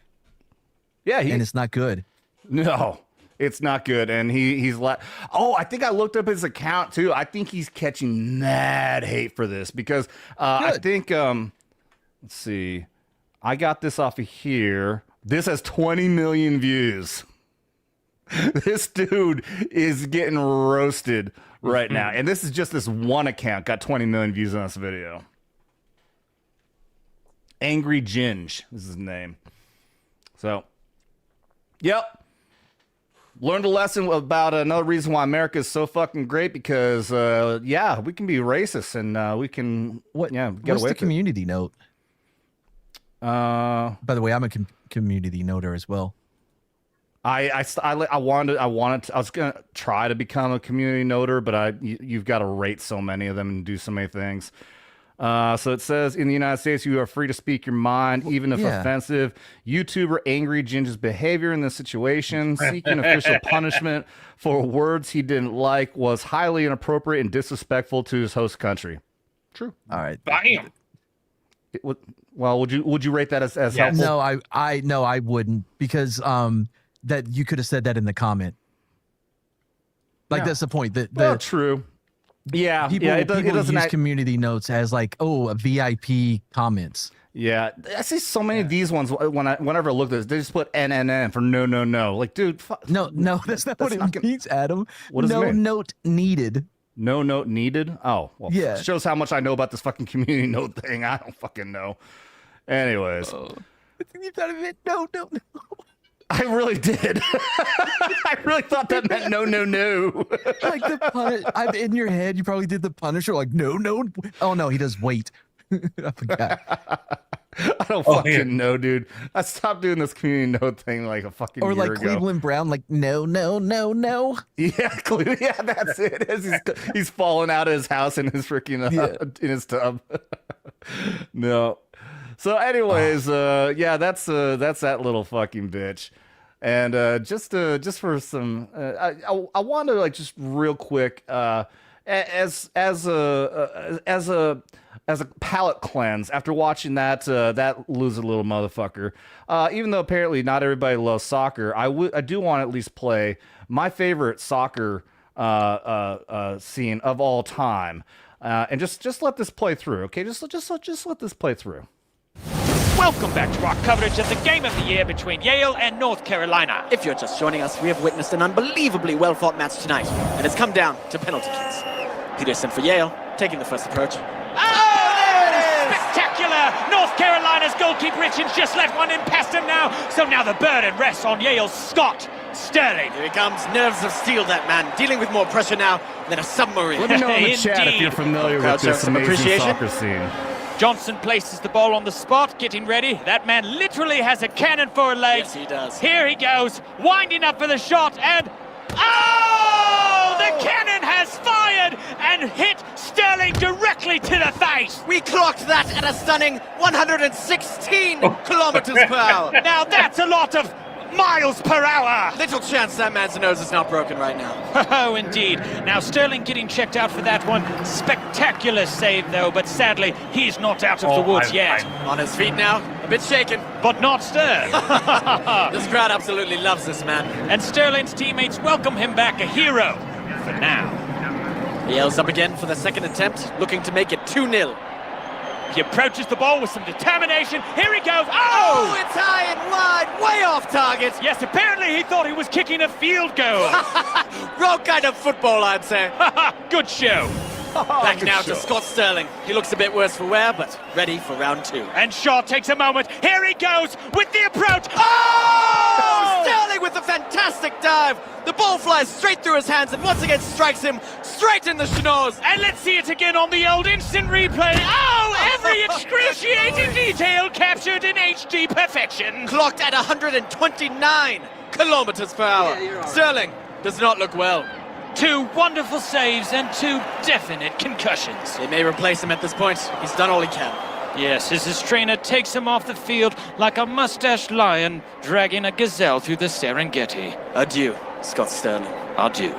Yeah. And it's not good. No, it's not good. And he's like, I think I looked up his account too. I think he's catching mad hate for this because I think, let's see, I got this off of here. This has 20 million views. This dude is getting roasted right now. And this is just this one account got 20 million views on this video. Angry Ginge is his name. So, yep. Learned a lesson about another reason why America is so fucking great because, we can be racist and we can, get away with it. What's the community note? By the way, I'm a community noter as well. I was gonna try to become a community noter, but you've got to rate so many of them and do so many things. So it says, in the United States, you are free to speak your mind, even if offensive. YouTuber Angry Ginger's behavior in this situation, seeking official punishment for words he didn't like, was highly inappropriate and disrespectful to his host country. True. All right. Bam. Would you rate that as helpful? No, I wouldn't, because that you could have said that in the comment. Like that's the point. True. Yeah, people use community notes as like, a VIP comments. Yeah, I see so many of these ones whenever I look at this, they just put NNN for no. Like, dude, no, that's not what it means, Adam. What does it mean? No note needed. No note needed? Oh, well, yeah. Shows how much I know about this fucking community note thing. I don't fucking know. Anyways. You thought of it? No. I really did. I really thought that meant no. Like the in your head, you probably did the Punisher, like no. Oh no, he does wait. I forgot. I don't fucking know, dude. I stopped doing this community note thing like a fucking year ago. Or like Cleveland Brown, like no. Yeah, that's it. As he's falling out of his house in his freaking in his tub. No. So, anyways, that's that little fucking bitch, and just for some, I want to like just real quick, as a palate cleanse after watching that loser little motherfucker. Even though apparently not everybody loves soccer, I do want to at least play my favorite soccer scene of all time, and just let this play through, okay? Just let this play through. Welcome back to our coverage of the game of the year between Yale and North Carolina. If you're just joining us, we have witnessed an unbelievably well-fought match tonight, and it's come down to penalty kicks. Peterson for Yale, taking the first approach. Spectacular! North Carolina's goalkeeper Richards just let one in past him now, so now the burden rests on Yale's Scott Sterling. Here he comes, nerves of steel, that man, dealing with more pressure now, then a submarine. Let me know in the chat if Indeed. you're familiar Crowd with this shows some amazing appreciation. soccer scene. Johnson places the ball on the spot, getting ready. That man literally has a cannon for a leg. Yes, he does. Here he goes, winding up for the shot, and oh! The cannon has fired and hit Sterling directly to the face. We clocked that at a stunning 116 kilometers per hour. Now that's a lot of miles per hour. Little chance that man's nose is not broken right now. Oh, indeed. Now Sterling getting checked out for that one. Spectacular save, though, but sadly, he's not out of the woods yet. On his feet now, a bit shaken. But not stirred. This crowd absolutely loves this man. And Sterling's teammates welcome him back a hero for now. He yells up again for the second attempt, looking to make it 2-0. He approaches the ball with some determination. Here he goes. Oh, it's high and wide, way off target. Yes, apparently he thought he was kicking a field goal. Wrong kind of football, I'd say. Good show. Back now to Scott Sterling. He looks a bit worse for wear, but ready for round 2. And Shaw takes a moment. Here he goes with the approach. Oh! Sterling with a fantastic dive. The ball flies straight through his hands and once again strikes him straight in the schnoz. And let's see it again on the old instant replay. Oh, every excruciating detail captured in HD perfection. Clocked at 129 kilometers per hour. Sterling does not look well. 2 wonderful saves and 2 definite concussions. They may replace him at this point. He's done all he can. Yes, as his trainer takes him off the field like a mustached lion dragging a gazelle through the Serengeti. Adieu, Scott Sterling. Adieu.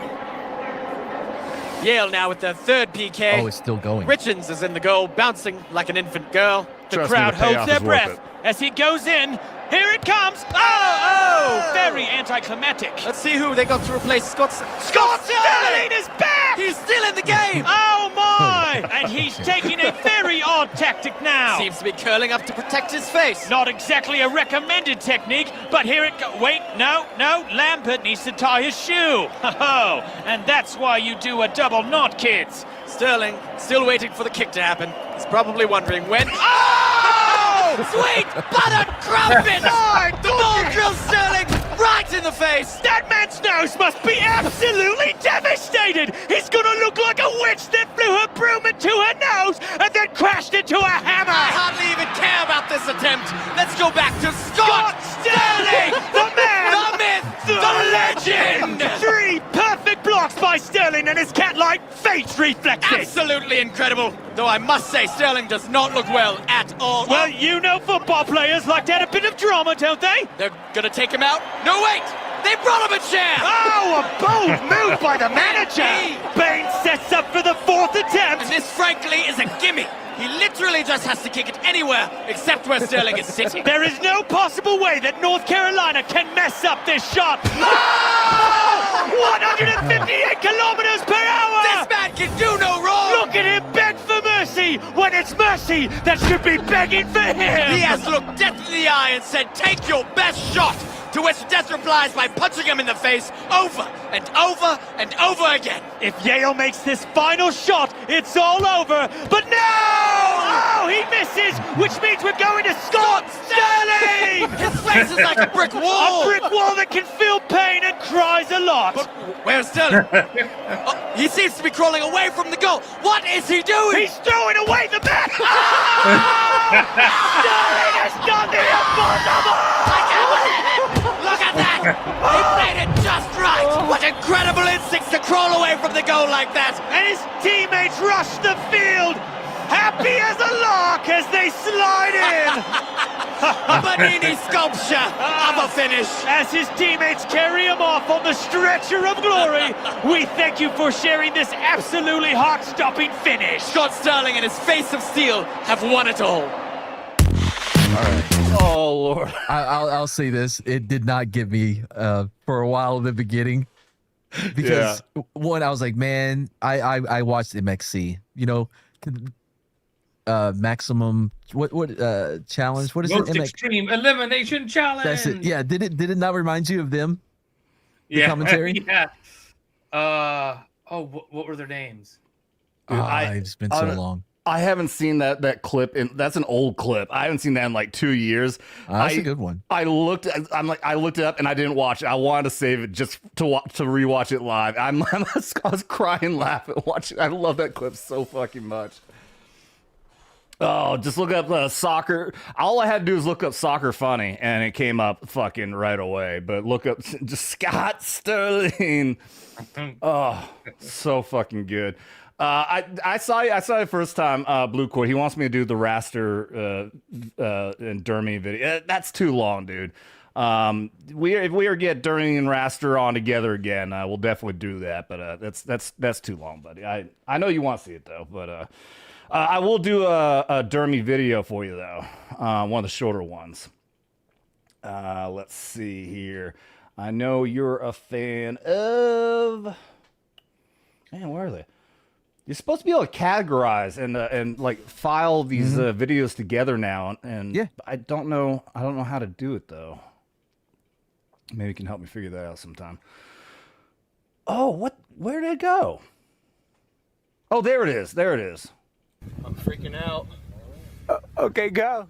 Yale now with their third PK. Oh, it's still going. Richards is in the goal, bouncing like an infant girl. The Trust me, crowd the holds payoff their is worth breath it. as he goes in. Here it comes. Oh, very anticlimactic. Let's see who they got to replace Scott Sterling is back! He's still in the game! Oh my! And he's taking a very odd tactic now. Seems to be curling up to protect his face. Not exactly a recommended technique, but here it goes. Wait, no, Lambert needs to tie his shoe. Ho-ho! And that's why you do a double knot, kids. Sterling still waiting for the kick to happen. He's probably wondering when. Oh! Sweet buttered crumpet! The ball drills Sterling right in the face. That man's nose must be absolutely devastated. He's gonna look like a witch that flew her broom into her nose and then crashed into a hammer. I hardly even care about this attempt. Let's go back to Scott Sterling, the man, the myth, the legend. 3 perfect blocks by Sterling and his cat-like face reflexes. Absolutely incredible. Though I must say, Sterling does not look well at all. Well, you know football players like to add a bit of drama, don't they? They're gonna take him out. No, wait! They brought him a chair! Oh, a bold move by the manager! Bain sets up for the 4th attempt! And this, frankly, is a gimme. He literally just has to kick it anywhere except where Sterling is sitting. There is no possible way that North Carolina can mess up this shot. Oh! 158 kilometers per hour! This man can do no wrong! Look at him beg for mercy when it's mercy that should be begging for him! He has looked death in the eye and said, "Take your best shot!" To which Death replies by punching him in the face over and over and over again. If Yale makes this final shot, it's all over. But no! Oh, he misses, which means we're going to Scott Sterling! His face is like a brick wall! A brick wall that can feel pain and cries a lot. But where's Sterling? Oh, he seems to be crawling away from the goal. What is he doing? He's throwing away the bat! Sterling has done the impossible! I can't believe it! Look at that! He played it just right! What incredible instincts to crawl away from the goal like that! And his teammates rush the field, happy as a lark as they slide in! A Bernini sculpture of a finish! As his teammates carry him off on the stretcher of glory, we thank you for sharing this absolutely heart-stopping finish! Scott Sterling and his face of steel have won it all. All right. Oh Lord! I'll say this: it did not get me for a while in the beginning because one, I was like, man, I watched MXC, you know, maximum what challenge? What is Most it? Extreme Elimination Challenge. That's it. Yeah. Did it not remind you of them? The yeah. commentary. Yeah. What were their names? It's been so long. I haven't seen that clip, and that's an old clip. I haven't seen that in like 2 years. That's a good one. I looked it up and I didn't watch it. I wanted to save it just to rewatch it live. I was crying, laughing, watching. I love that clip so fucking much. Oh, just look up soccer. All I had to do was look up soccer funny, and it came up fucking right away. But look up just Scott Sterling. Oh, so fucking good. I saw it first time, Blue Cord. He wants me to do the Raster and Dermy video. That's too long, dude. If we ever get Dermy and Raster on together again, we'll definitely do that. But that's too long, buddy. I know you want to see it though, but I will do a Dermy video for you though. One of the shorter ones. Let's see here. I know you're a fan of. Man, where are they? You're supposed to be able to categorize and like file these videos together now, and yeah. I don't know how to do it though. Maybe you can help me figure that out sometime. Oh, where did it go? Oh, there it is. There it is. I'm freaking out. Okay, go.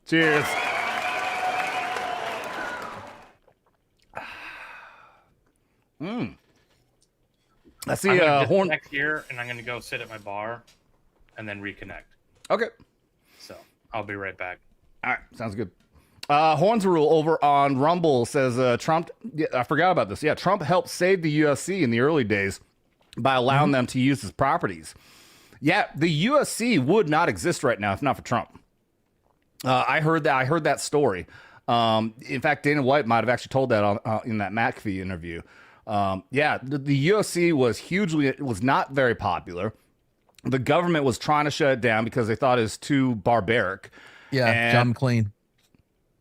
Cheers. I see Horn next here, and I'm gonna go sit at my bar, and then reconnect. Okay. So I'll be right back. All right, sounds good. Horns Rule over on Rumble says Trump. Yeah, I forgot about this. Yeah, Trump helped save the UFC in the early days by allowing them to use his properties. Yeah, the UFC would not exist right now if not for Trump. I heard that story. In fact, Dana White might have actually told that in that McAfee interview. Yeah, the UFC was not very popular. The government was trying to shut it down because they thought it was too barbaric. Yeah, and John McClane.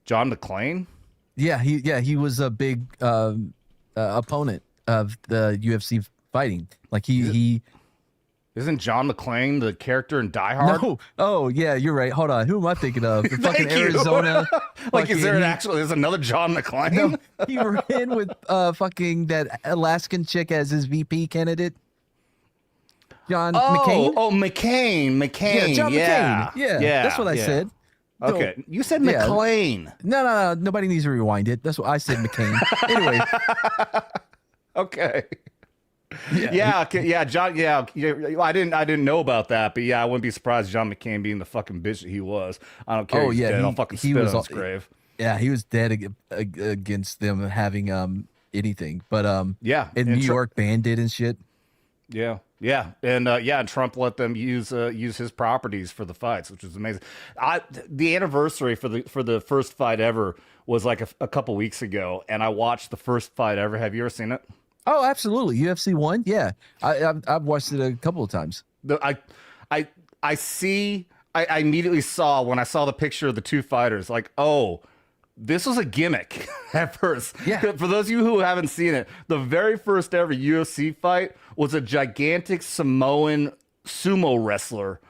John McClane? Yeah, he was a big opponent of the UFC fighting. Like he isn't John McClane the character in Die Hard? No. Oh yeah, you're right. Hold on. Who am I thinking of? Fucking Arizona. Like, is there there's another John McClane? No, he ran with fucking that Alaskan chick as his VP candidate. John McCain. Oh, McCain. Yeah, John McCain. Yeah, that's what I said. Okay, you said McClane. No. Nobody needs to rewind it. That's what I said, McCain. Anyway. Okay. Yeah, John. Yeah, I didn't know about that, but yeah, I wouldn't be surprised John McCain being the fucking bitch that he was. I don't care. Oh yeah, I'll fucking spit on his grave. Yeah, he was dead against them having anything. But yeah, in New York banned it and shit. Yeah, and Trump let them use his properties for the fights, which was amazing. The anniversary for the first fight ever was like a couple weeks ago, and I watched the first fight ever. Have you ever seen it? Oh, absolutely. UFC 1? Yeah. I've watched it a couple of times. I immediately saw when I saw the picture of the two fighters, like, oh, this was a gimmick at first. Yeah. For those of you who haven't seen it, the very first ever UFC fight was a gigantic Samoan sumo wrestler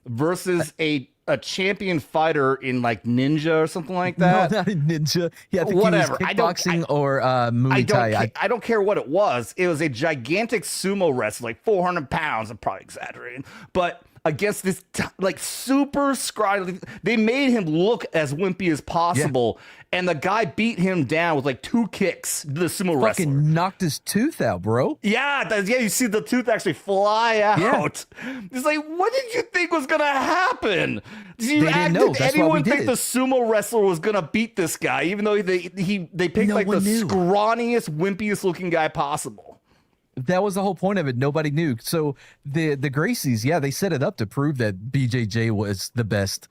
versus a champion fighter in like ninja or something like that. No, not in ninja. Yeah, I think whatever. He was kickboxing or Muay Thai. I don't care what it was. It was a gigantic sumo wrestler, like 400 pounds. I'm probably exaggerating, but against this like super scrawny, they made him look as wimpy as possible, and the guy beat him down with like 2 kicks. The sumo wrestler fucking knocked his tooth out, bro. Yeah, you see the tooth actually fly out. Yeah. It's like, what did you think was gonna happen? Did anyone think the sumo wrestler was gonna beat this guy, even though they picked like the scrawniest, wimpiest looking guy possible? That was the whole point of it. Nobody knew. So the Gracies, they set it up to prove that BJJ was the best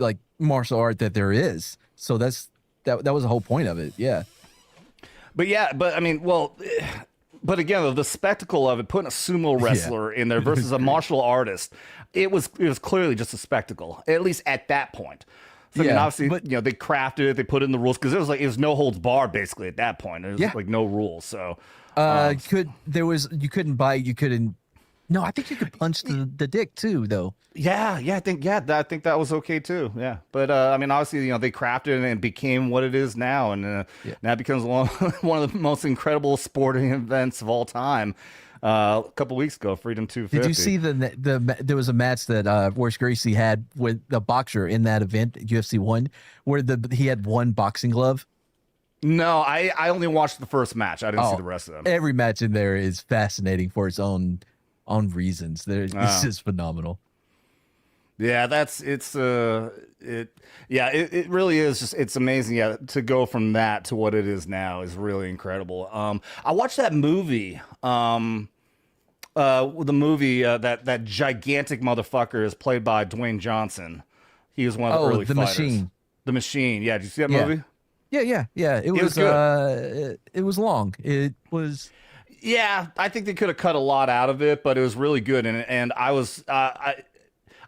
like martial art that there is. So that was the whole point of it. Yeah. But I mean, but again, the spectacle of it, putting a sumo wrestler in there versus a martial artist, it was clearly just a spectacle, at least at that point. So, I mean, obviously, they crafted it, they put in the rules because it was no holds barred basically at that point. It was like no rules. So you couldn't bite, you couldn't No, I think you could punch the dick too, though. Yeah, I think that was okay too. Yeah, but I mean, obviously, they crafted it and it became what it is now, and now it becomes one of the most incredible sporting events of all time. A couple weeks ago, Freedom 250. Did you see there was a match that Royce Gracie had with the boxer in that event, UFC 1, where he had one boxing glove? No, I only watched the first match. I didn't see the rest of them. Every match in there is fascinating for its own reasons. It's just phenomenal. Yeah, it really is just, it's amazing. Yeah, to go from that to what it is now is really incredible. I watched that movie. The movie that gigantic motherfucker is played by Dwayne Johnson. He was one of the early fighters. Machine. The Machine. Yeah, did you see that movie? Yeah. It was good. It was long. It was. Yeah, I think they could have cut a lot out of it, but it was really good. And I was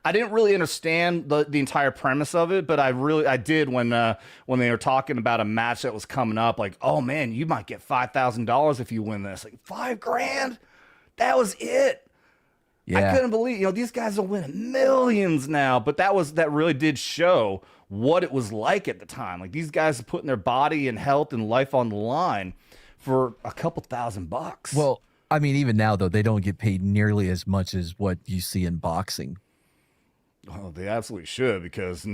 I didn't really understand the entire premise of it, but I did when they were talking about a match that was coming up. Like, oh man, you might get $5,000 if you win this. Like $5,000. That was it. Yeah. I couldn't believe, these guys are winning millions now, but that really did show what it was like at the time. Like these guys are putting their body and health and life on the line for a couple $1,000. Well, I mean, even now though, they don't get paid nearly as much as what you see in boxing. Oh, they absolutely should, because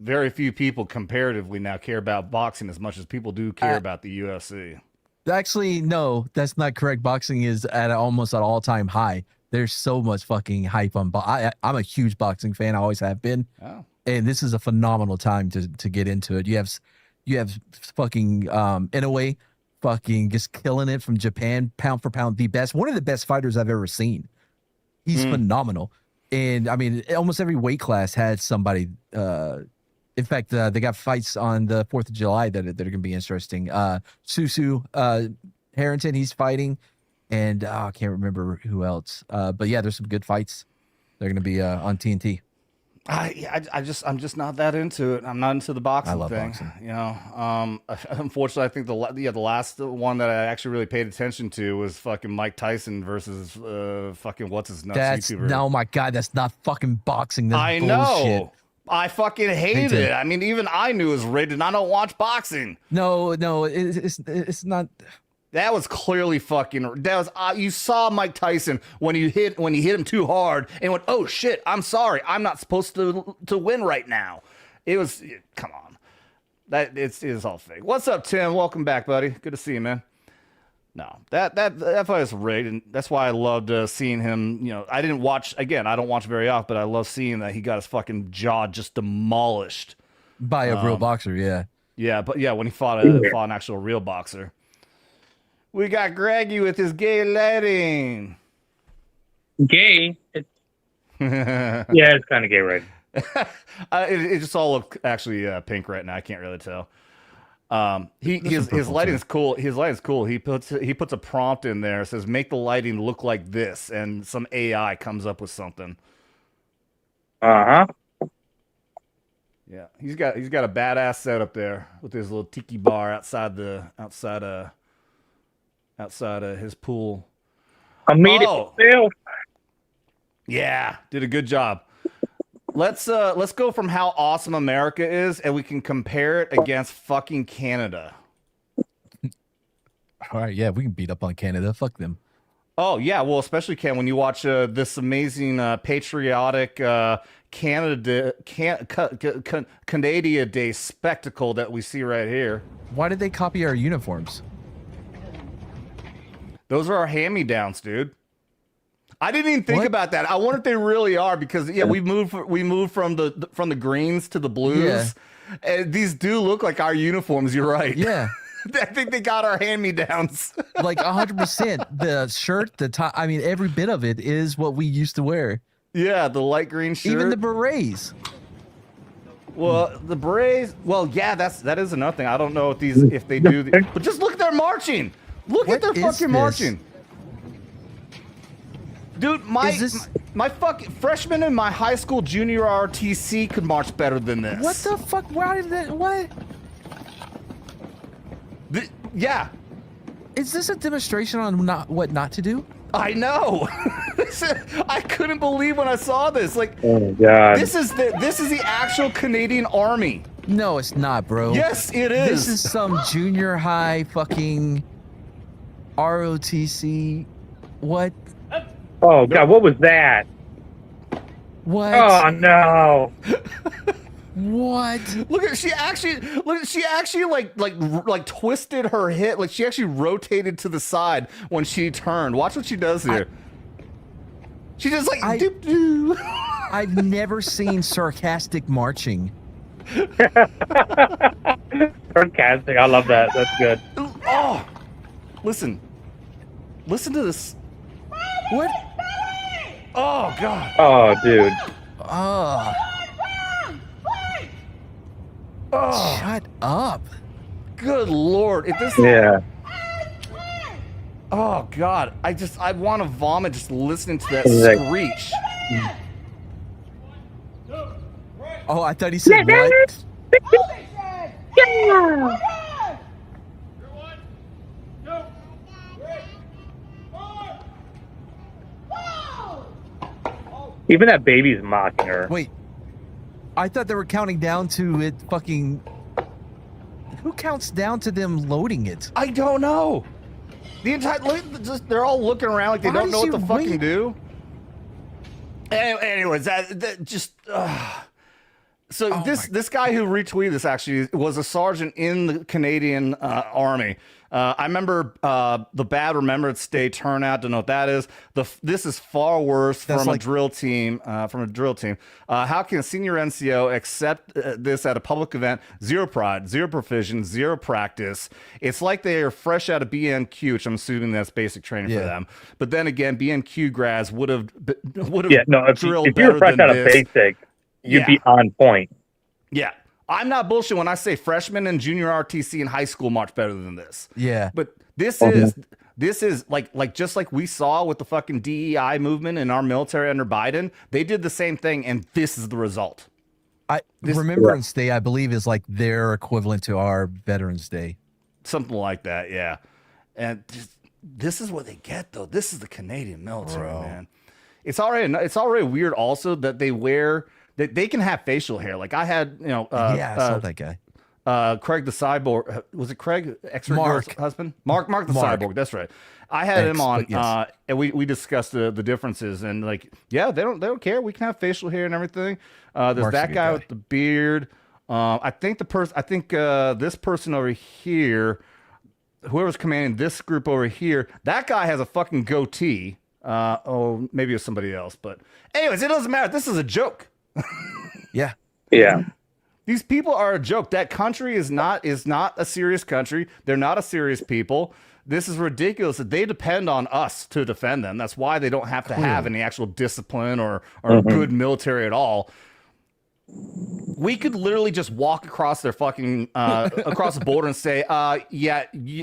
very few people comparatively now care about boxing as much as people do care about the UFC. Actually, no, that's not correct. Boxing is at almost an all-time high. There's so much fucking hype on. I'm a huge boxing fan. I always have been. Oh. And this is a phenomenal time to get into it. You have fucking Inoue, fucking just killing it from Japan, pound for pound, one of the best fighters I've ever seen. He's phenomenal. And I mean, almost every weight class has somebody. In fact, they got fights on the 4th of July that are going to be interesting. Susu Harrington, he's fighting, and I can't remember who else. But yeah, there's some good fights. They're going to be on TNT. I'm just not that into it. I'm not into the boxing thing. I love boxing. Unfortunately, I think the last one that I actually really paid attention to was fucking Mike Tyson versus fucking what's his nuts YouTuber. No, my God, that's not fucking boxing. That's I bullshit. know. I fucking hate it. I mean, even I knew it was rigged, and I don't watch boxing. No, it's not. That was clearly fucking. That was you saw Mike Tyson when he hit him too hard and went, "Oh shit, I'm sorry, I'm not supposed to win right now." It was, come on, it's all fake. What's up, Tim? Welcome back, buddy. Good to see you, man. No, that fight was rigged, and that's why I loved seeing him. I didn't watch again. I don't watch very often, but I love seeing that he got his fucking jaw just demolished by a real boxer. Yeah, yeah, but yeah, when he fought an actual real boxer. We got Greggy with his gay lighting. Gay? Yeah, it's kind of gay, right? It just all look actually pink right now. I can't really tell. His lighting is cool. His lighting is cool. He puts a prompt in there. It says, "Make the lighting look like this," and some AI comes up with something. Yeah, he's got a badass setup there with his little tiki bar outside of his pool. I made it myself. Yeah, did a good job. Let's go from how awesome America is, and we can compare it against fucking Canada. All right, yeah, we can beat up on Canada. Fuck them. Oh yeah, well, especially when you watch this amazing patriotic Canada Day spectacle that we see right here. Why did they copy our uniforms? Those are our hand-me-downs, dude. I didn't even think about that. I wonder if they really are, because we moved from the greens to the blues. Yeah. And these do look like our uniforms. You're right. Yeah. I think they got our hand-me-downs. Like 100%. The shirt, the top. I mean, every bit of it is what we used to wear. Yeah, the light green shirt. Even the berets. Well, the berets. Well, yeah, that is another thing. I don't know if they do. But just look at their marching. Look at their fucking marching. Dude, my fucking freshman in my high school junior ROTC could march better than this. What the fuck? Why did that? What? Yeah. Is this a demonstration on what not to do? I know. I couldn't believe when I saw this. Like, oh god, this is the actual Canadian Army. No, it's not, bro. Yes, it is. This is some junior high fucking ROTC. What? oh god, what was that? What? Oh no! What? She actually like twisted her hip. Like she actually rotated to the side when she turned. Watch what she does here. She just like doop doo. I've never seen sarcastic marching. Sarcastic. I love that. That's good. Oh, listen to this. What? Oh god. Oh dude. Oh. Oh. Shut up. Good lord. If this Yeah. Oh god. I want to vomit just listening to that Like- screech. Oh, I thought he said what? Even that baby's mocking her. Wait. I thought they were counting down to it fucking... Who counts down to them loading it? I don't know. The entire they're all looking around like they don't know what to fucking do. Anyways, that just so this guy who retweeted this actually was a sergeant in the Canadian Army. I remember the bad Remembrance Day turnout. Don't know what that is. This is far worse from a drill team. How can a senior NCO accept this at a public event? Zero pride, zero provision, zero practice. It's like they are fresh out of BNQ, which I'm assuming that's basic training for them. But then again, BNQ grads would have drilled if you're fresh out of basic, you'd be on point. Yeah. I'm not bullshit when I say freshmen and junior RTC in high school much better than this. Yeah. But this is like just like we saw with the fucking DEI movement in our military under Biden. They did the same thing, and this is the result. Remembrance Day, I believe, is like their equivalent to our Veterans Day. Something like that, yeah. And this is what they get, though. This is the Canadian military, man. It's already weird also that they wear... They can have facial hair. Like I had, I saw that guy. Craig the Cyborg. Was it Craig? Mark's husband? Mark the Cyborg. That's right. I had him on, and we discussed the differences. And like, yeah, they don't care. We can have facial hair and everything. There's Mark's that guy with the beard. I think this person over here, whoever's commanding this group over here, that guy has a fucking goatee. Maybe it was somebody else. But anyways, it doesn't matter. This is a joke. Yeah. These people are a joke. That country is not a serious country. They're not a serious people. This is ridiculous that they depend on us to defend them. That's why they don't have to have any actual discipline or good military at all. We could literally just walk across their fucking across the border and say,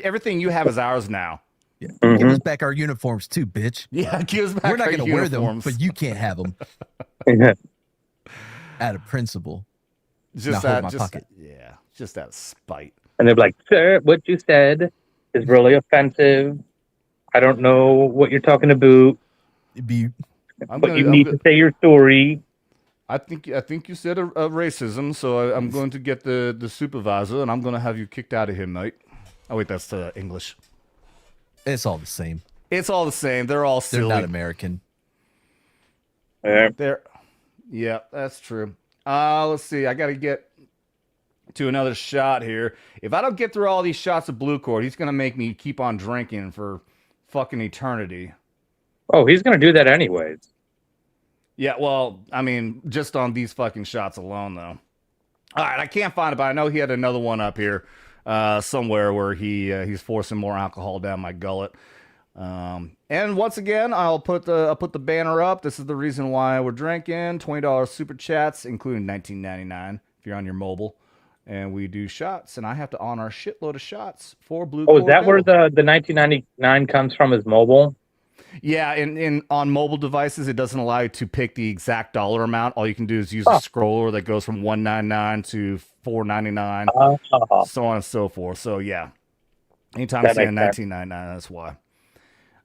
everything you have is ours now. Yeah. Give us back our uniforms too, bitch. Yeah, give us back. We're not going to wear them, but you can't have them. Out of principle. Just out of pocket. Yeah, just out of spite. And they're like, sir, what you said is really offensive. I don't know what you're talking about. But you need to say your story. I think you said a racism, so I'm going to get the supervisor, and I'm going to have you kicked out of here, mate. Oh, wait, that's English. It's all the same. It's all the same. They're all silly. They're not American. Yeah, that's true. Let's see. I got to get to another shot here. If I don't get through all these shots of Blue Cord, he's going to make me keep on drinking for fucking eternity. Oh, he's going to do that anyways. Yeah, well, I mean, just on these fucking shots alone, though. All right, I can't find it, but I know he had another one up here somewhere where he's forcing more alcohol down my gullet. And once again, I'll put the banner up. This is the reason why we're drinking. $20 super chats, including $19.99 if you're on your mobile. And we do shots, and I have to honor a shitload of shots for Blue. Oh, is that where the $19.99 comes from? Is mobile? Yeah, in on mobile devices, it doesn't allow you to pick the exact dollar amount. All you can do is use a scroller that goes from $1.99 to $4.99, so on and so forth. So yeah, anytime I'm saying $19.99, that's why.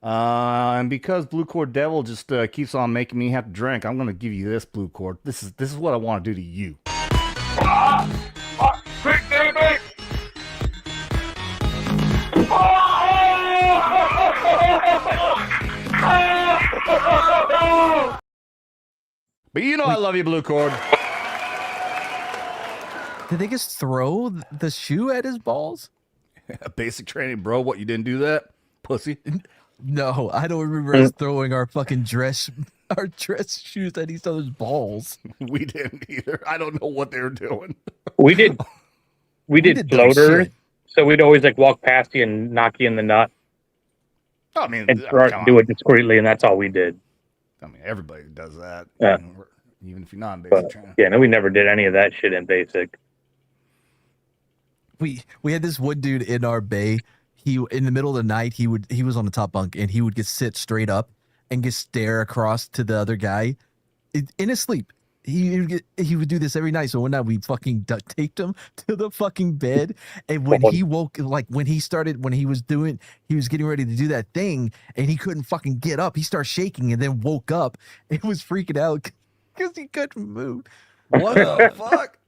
And because Blue Cord Devil just keeps on making me have to drink, I'm gonna give you this Blue Cord. This is what I want to do to you. Quick, baby! But you know I love you, Blue Cord. Did they just throw the shoe at his balls? Basic training, bro. What, you didn't do that, pussy? No, I don't remember us throwing our fucking dress shoes at each other's balls. We didn't either. I don't know what they were doing. We did floaters, so we'd always like walk past you and knock you in the nut. I mean, and do it discreetly, and that's all we did. I mean, everybody does that. Yeah. Even if you're not in basic training. Yeah, no, we never did any of that shit in basic. We had this one dude in our bay. He in the middle of the night he was on the top bunk and he would just sit straight up and just stare across to the other guy in his sleep. He would do this every night. So one night we fucking duct taped him to the fucking bed, and when he woke, like when he was getting ready to do that thing, and he couldn't fucking get up. He started shaking and then woke up. It was freaking out because he couldn't move. What the fuck?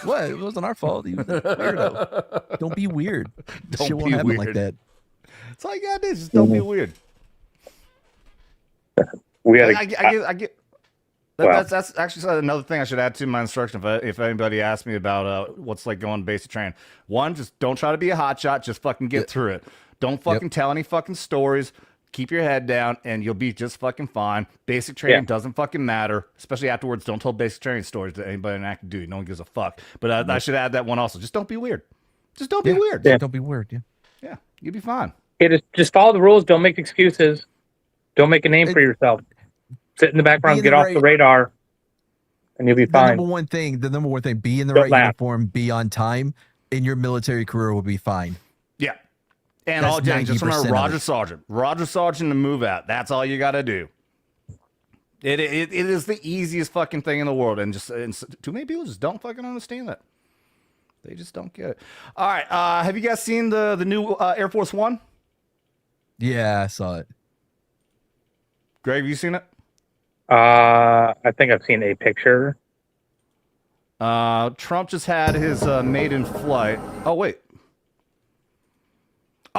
What? It wasn't our fault. He was a weirdo. Don't be weird. Don't Shit won't be happen weird like that. That's all you gotta do. Just don't be weird. We had. I get. That's actually another thing I should add to my instruction. If anybody asks me about what's like going to basic training, one, just don't try to be a hotshot. Just fucking get through it. Don't fucking tell any fucking stories. Keep your head down, and you'll be just fucking fine. Basic training doesn't fucking matter, especially afterwards. Don't tell basic training stories to anybody in active duty. No one gives a fuck. But I should add that one also. Just don't be weird. Just don't be weird. Yeah. Don't be weird. Yeah, you'll be fine. Just follow the rules. Don't make excuses. Don't make a name for yourself. Sit in the background, get off the radar, and you'll be fine. The number one thing, be in the right uniform, be on time, and your military career will be fine. Yeah. And all just remember Roger Sargent. Roger Sargent to move out. That's all you got to do. It is the easiest fucking thing in the world. And too many people just don't fucking understand that. They just don't get it. All right. Have you guys seen the new Air Force One? Yeah, I saw it. Greg, have you seen it? I think I've seen a picture. Trump just had his maiden flight. Oh, wait.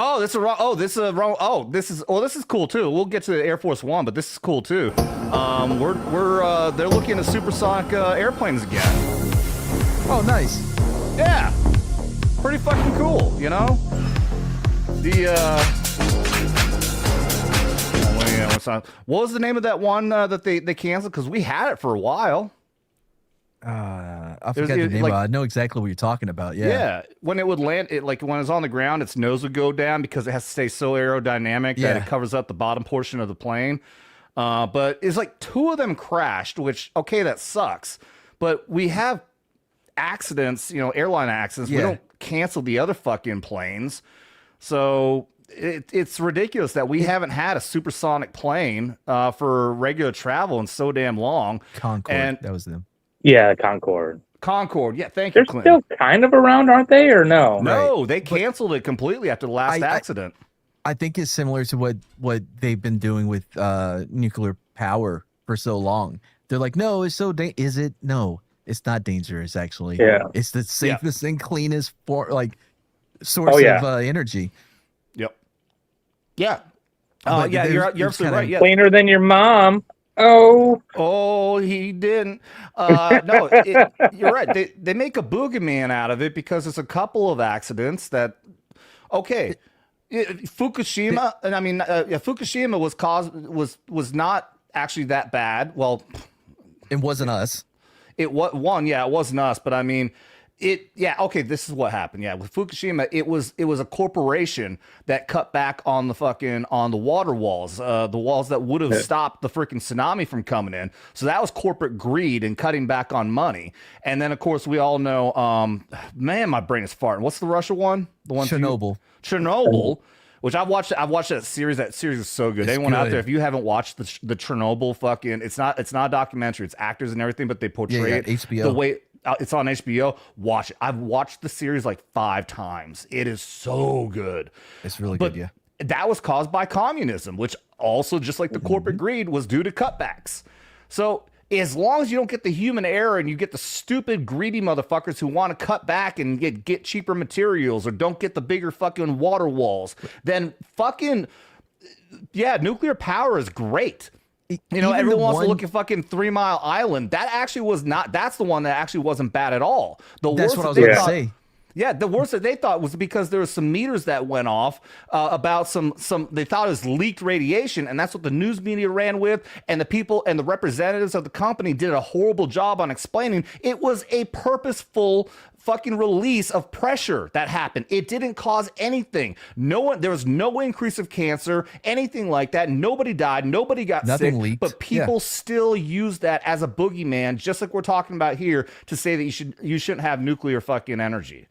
Oh, this is wrong. Oh, this is wrong. Oh, this is cool too. We'll get to the Air Force One, but this is cool too. They're looking at supersonic airplanes again. Oh, nice. Yeah, pretty fucking cool. You know, what was the name of that one that they canceled? Because we had it for a while. I forgot the name. I know exactly what you're talking about. Yeah. When it would land, when it's on the ground, its nose would go down because it has to stay so aerodynamic that it covers up the bottom portion of the plane. But it's like two of them crashed, which that sucks. But we have accidents, airline accidents. We don't cancel the other fucking planes. So it's ridiculous that we haven't had a supersonic plane for regular travel in so damn long. Concorde, that was them. Yeah, Concorde. Yeah, thank you, Clint. They're still kind of around, aren't they, or no? No, they canceled it completely after the last accident. I think it's similar to what they've been doing with nuclear power for so long. They're like, no, it's so is it? No, it's not dangerous, actually. Yeah. It's the safest and cleanest source of energy. Yep. Yeah. You're absolutely right. Yeah. Cleaner than your mom. Oh, he didn't. No, you're right. They make a boogeyman out of it because it's a couple of accidents that. Okay, Fukushima. And I mean, Fukushima was not actually that bad. Well, it wasn't us. It wasn't us. But I mean. Okay, this is what happened. Yeah, with Fukushima, it was a corporation that cut back on the water walls, the walls that would have stopped the freaking tsunami from coming in. So that was corporate greed and cutting back on money. And then of course we all know, man, my brain is farting. What's the Russia one? The one Chernobyl. Which I've watched that series. That series is so good. Anyone out there, if you haven't watched the Chernobyl it's not a documentary. It's actors and everything, but they portray it HBO. The way. It's on HBO. Watch it. I've watched the series like 5 times. It is so good. It's really good, yeah. that was caused by communism, which also, just like the corporate greed, was due to cutbacks. So as long as you don't get the human error and you get the stupid, greedy motherfuckers who want to cut back and get cheaper materials or don't get the bigger fucking water walls, then fucking, yeah, nuclear power is great. You know, everyone wants to look at fucking 3 Mile Island. That actually was not, that's the one that actually wasn't bad at all. That's what I was going to say. Yeah, the worst that they thought was because there was some meters that went off about some they thought it was leaked radiation, and that's what the news media ran with, and the people and the representatives of the company did a horrible job on explaining it was a purposeful fucking release of pressure that happened. It didn't cause anything. There was no increase of cancer, anything like that. Nobody died. Nobody got sick. Leaked. But people still use that as a boogeyman, just like we're talking about here, to say that you shouldn't have nuclear fucking energy.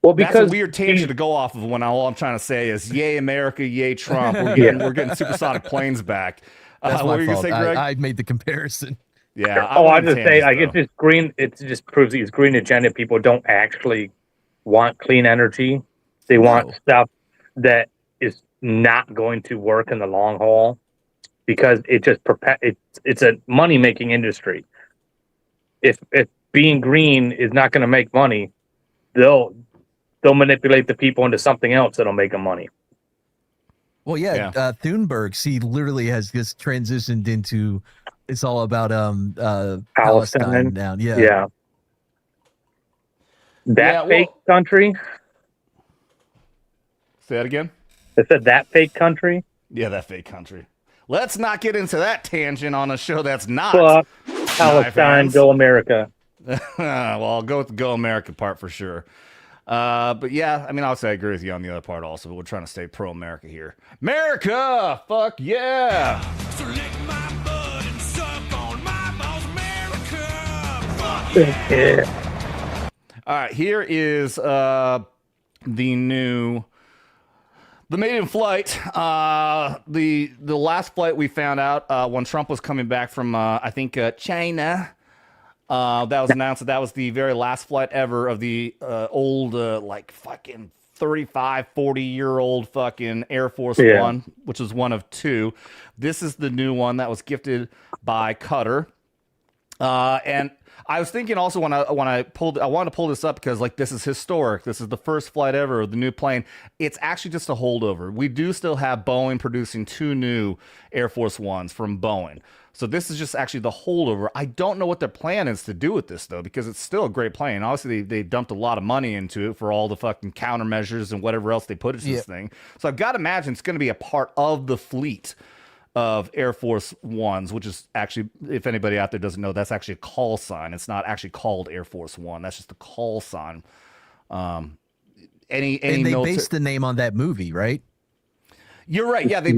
Well, because that's a weird tangent to go off of when all I'm trying to say is, yay America, yay Trump. We're getting supersonic planes back. That's what were you my gonna fault. say, Greg? I made the comparison. Yeah. I just say, like, it's just green. It just proves these green agenda people don't actually want clean energy. They want stuff that is not going to work in the long haul because it just it's a money making industry. If being green is not going to make money, they'll manipulate the people into something else that'll make them money. Well, Thunberg, he literally has just transitioned into, it's all about Palestine now. Yeah. That fake country. Say that again. I said that fake country. Yeah, that fake country. Let's not get into that tangent on a show that's not Fuck Palestine, go America. Well, I'll go with the go America part for sure. But yeah, I mean, obviously I agree with you on the other part also, but we're trying to stay pro-America here. America! Fuck yeah! So lick my butt and suck on my balls, America! Fuck yeah! All right, here is the maiden flight. The last flight we found out when Trump was coming back from, I think, China. That was announced that was the very last flight ever of the old, like fucking 35, 40-year-old fucking Air Force One, which was one of two. This is the new one that was gifted by Qatar. And I was thinking also when I wanted to pull this up because like this is historic. This is the first flight ever of the new plane. It's actually just a holdover. We do still have Boeing producing 2 new Air Force Ones from Boeing. So this is just actually the holdover. I don't know what their plan is to do with this, though, because it's still a great plane. Obviously, they dumped a lot of money into it for all the fucking countermeasures and whatever else they put into this thing. So I've got to imagine it's going to be a part of the fleet of Air Force Ones, which is actually, if anybody out there doesn't know, that's actually a call sign. It's not actually called Air Force One. That's just a call sign. And they based the name on that movie, right? You're right. Yeah, they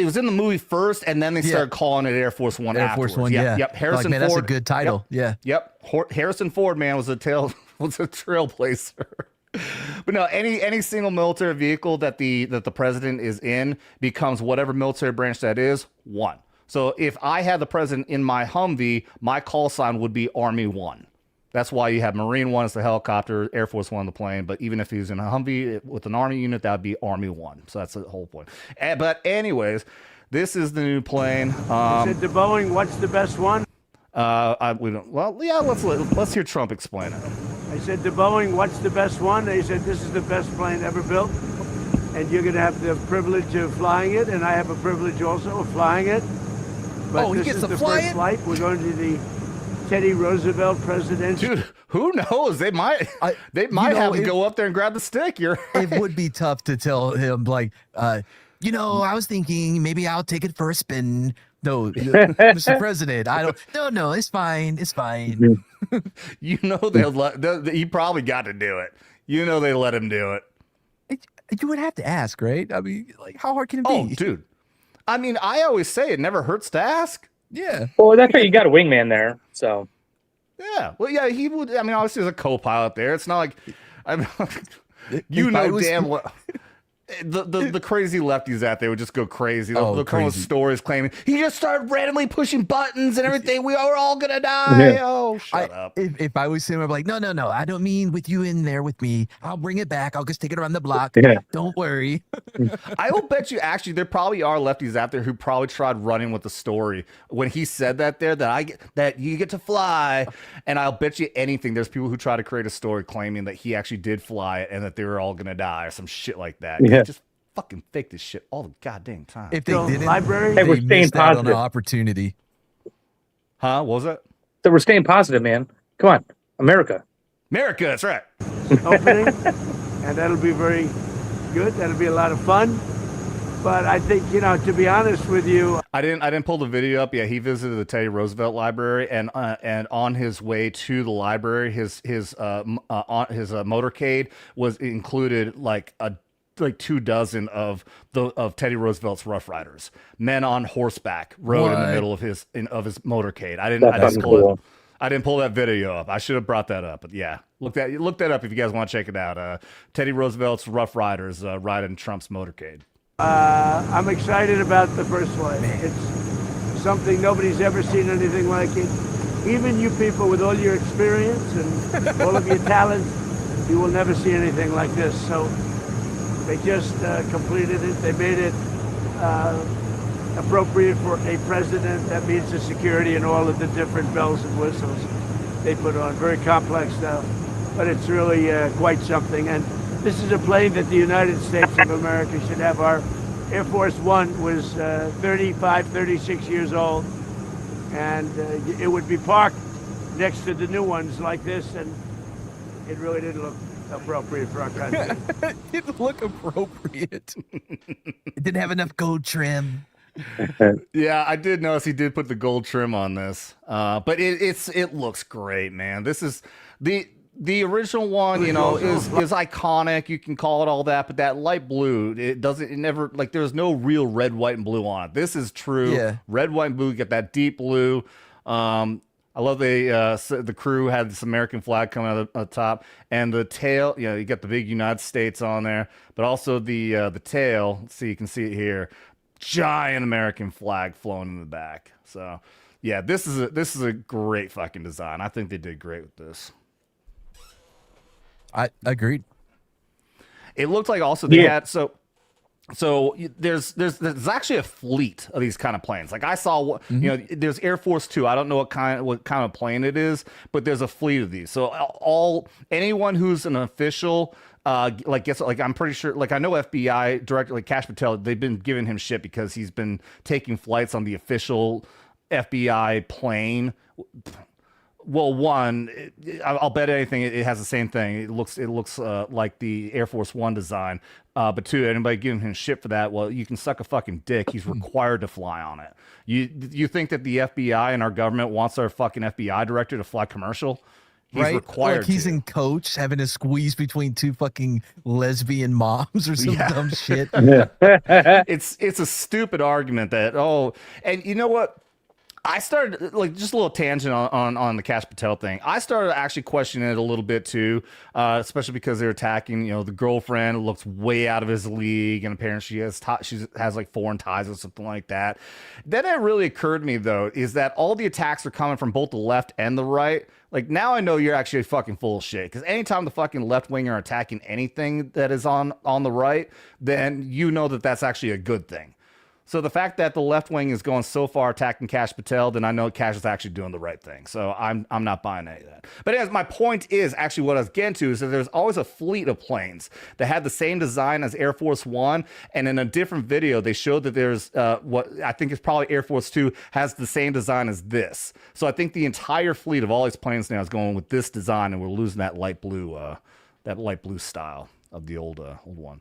was in the movie first, and then they started calling it Air Force One. Air Force One. Yeah. Yep. Harrison Ford. That's a good title. Yep. Harrison Ford, man, was a trailblazer. But no, any single military vehicle that the president is in becomes whatever military branch that is. One. So if I had the president in my Humvee, my call sign would be Army One. That's why you have Marine One as the helicopter, Air Force One the plane. But even if he was in a Humvee with an Army unit, that would be Army One. So that's the whole point. But anyways, this is the new plane. Is it the Boeing? What's the best one? We don't. Well, yeah. Let's hear Trump explain it. I said the Boeing. What's the best one? They said this is the best plane ever built, and you're going to have the privilege of flying it, and I have a privilege also of flying it. But he gets to fly it? First flight. We're going to the Teddy Roosevelt presidential. Dude, who knows? They might have to go up there and grab the stick. It would be tough to tell him, like, I was thinking maybe I'll take it for a spin. No, Mr. President, I don't. No, it's fine. It's fine. He probably got to do it. They let him do it. You would have to ask, right? I mean, like, how hard can it be? Oh, dude. I mean, I always say it never hurts to ask. Yeah. Well, that's right. You got a wingman there, so. Yeah. Well, yeah, he would. I mean, obviously, there's a co-pilot there. It's not like, damn well. the crazy lefties out there would just go crazy. They'll come with stories claiming he just started randomly pushing buttons and everything. We are all gonna die. Oh, shut up. If I was him, I'd be like, no. I don't mean with you in there with me. I'll bring it back. I'll just take it around the block. Don't worry. I will bet you actually there probably are lefties out there who probably tried running with the story when he said that that you get to fly, and I'll bet you anything there's people who try to create a story claiming that he actually did fly it and that they were all gonna die or some shit like that. He just fucking fake this shit all the goddamn time. If they didn't, library, they we're staying missed out on positive. an opportunity. Huh? What was that? So we're staying positive, man. Come on, America. America, that's right. Opening, and that'll be very good. That'll be a lot of fun. But I think, to be honest with you, I didn't pull the video up. Yeah, he visited the Teddy Roosevelt Library, and on his way to the library, his motorcade was included like 24 of Teddy Roosevelt's Rough Riders, men on horseback, rode in the middle of his motorcade. I didn't pull that video up. I should have brought that up. But yeah, look that up if you guys want to check it out. Teddy Roosevelt's Rough Riders riding Trump's motorcade. I'm excited about the first flight. It's something nobody's ever seen anything like it. Even you people with all your experience and all of your talent, you will never see anything like this. So they just completed it. They made it appropriate for a president. That means the security and all of the different bells and whistles they put on. Very complex stuff, but it's really quite something. And this is a plane that the United States of America should have. Our Air Force One was 35, 36 years old, and it would be parked next to the new ones like this, and it really didn't look appropriate for our country. It didn't look appropriate. It didn't have enough gold trim. Yeah, I did notice he did put the gold trim on this, but it looks great, man. This is the original one, is iconic. You can call it all that, but that light blue, there's no real red, white, and blue on it. This is true red, white, and blue. You get that deep blue. I love the crew had this American flag coming out of the top, and the tail. You got the big United States on there, but also the tail. Let's see, you can see it here. Giant American flag flowing in the back. So, yeah, this is a great fucking design. I think they did great with this. I agreed. It looked like also they had so there's actually a fleet of these kind of planes. Like I saw, there's Air Force 2. I don't know what kind of plane it is, but there's a fleet of these. So anyone who's an official, I'm pretty sure, I know FBI director, like Kash Patel, they've been giving him shit because he's been taking flights on the official FBI plane. Well, one, I'll bet anything it has the same thing. It looks like the Air Force One design. But two, anybody giving him shit for that? Well, you can suck a fucking dick. He's required to fly on it. You think that the FBI and our government wants our fucking FBI director to fly commercial? He's required. Like he's in coach having to squeeze between two fucking lesbian moms or some dumb shit. It's a stupid argument that and you know what? I started just a little tangent on the Kash Patel thing. I started actually questioning it a little bit too, especially because they're attacking, the girlfriend looks way out of his league, and apparently she has like foreign ties or something like that. Then it really occurred to me though, is that all the attacks are coming from both the left and the right. Like now I know you're actually fucking full of shit, because anytime the fucking left wing are attacking anything that is on the right, then you know that that's actually a good thing. So the fact that the left wing is going so far attacking Kash Patel, then I know Kash is actually doing the right thing. So I'm not buying any of that. But as my point is actually what I was getting to is that there's always a fleet of planes that had the same design as Air Force One, and in a different video they showed that there's what I think is probably Air Force Two has the same design as this. So I think the entire fleet of all these planes now is going with this design, and we're losing that light blue style of the old one.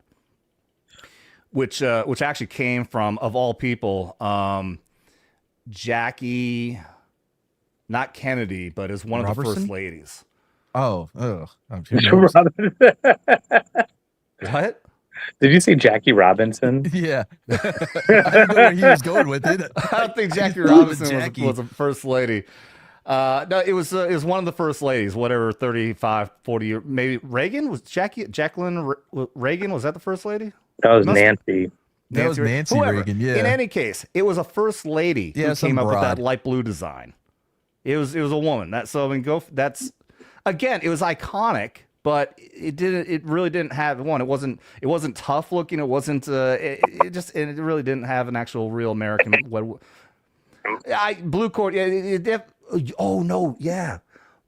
Which actually came from, of all people, Jackie, not Kennedy, but is one of the first ladies. Oh. What? Did you see Jackie Robinson? Yeah. I didn't know where he was going with it. I don't think Jackie Robinson was a first lady. No, it was one of the first ladies, whatever, 35, 40 years, maybe Reagan? Was Jacqueline Reagan, was that the first lady? That was Nancy. That was Nancy Reagan. Yeah. In any case, it was a first lady who came up with that light blue design. It was a woman. That's again, it was iconic, but it really didn't have one. It wasn't tough looking. It wasn't it really didn't have an actual real American blue cord. Oh no, yeah.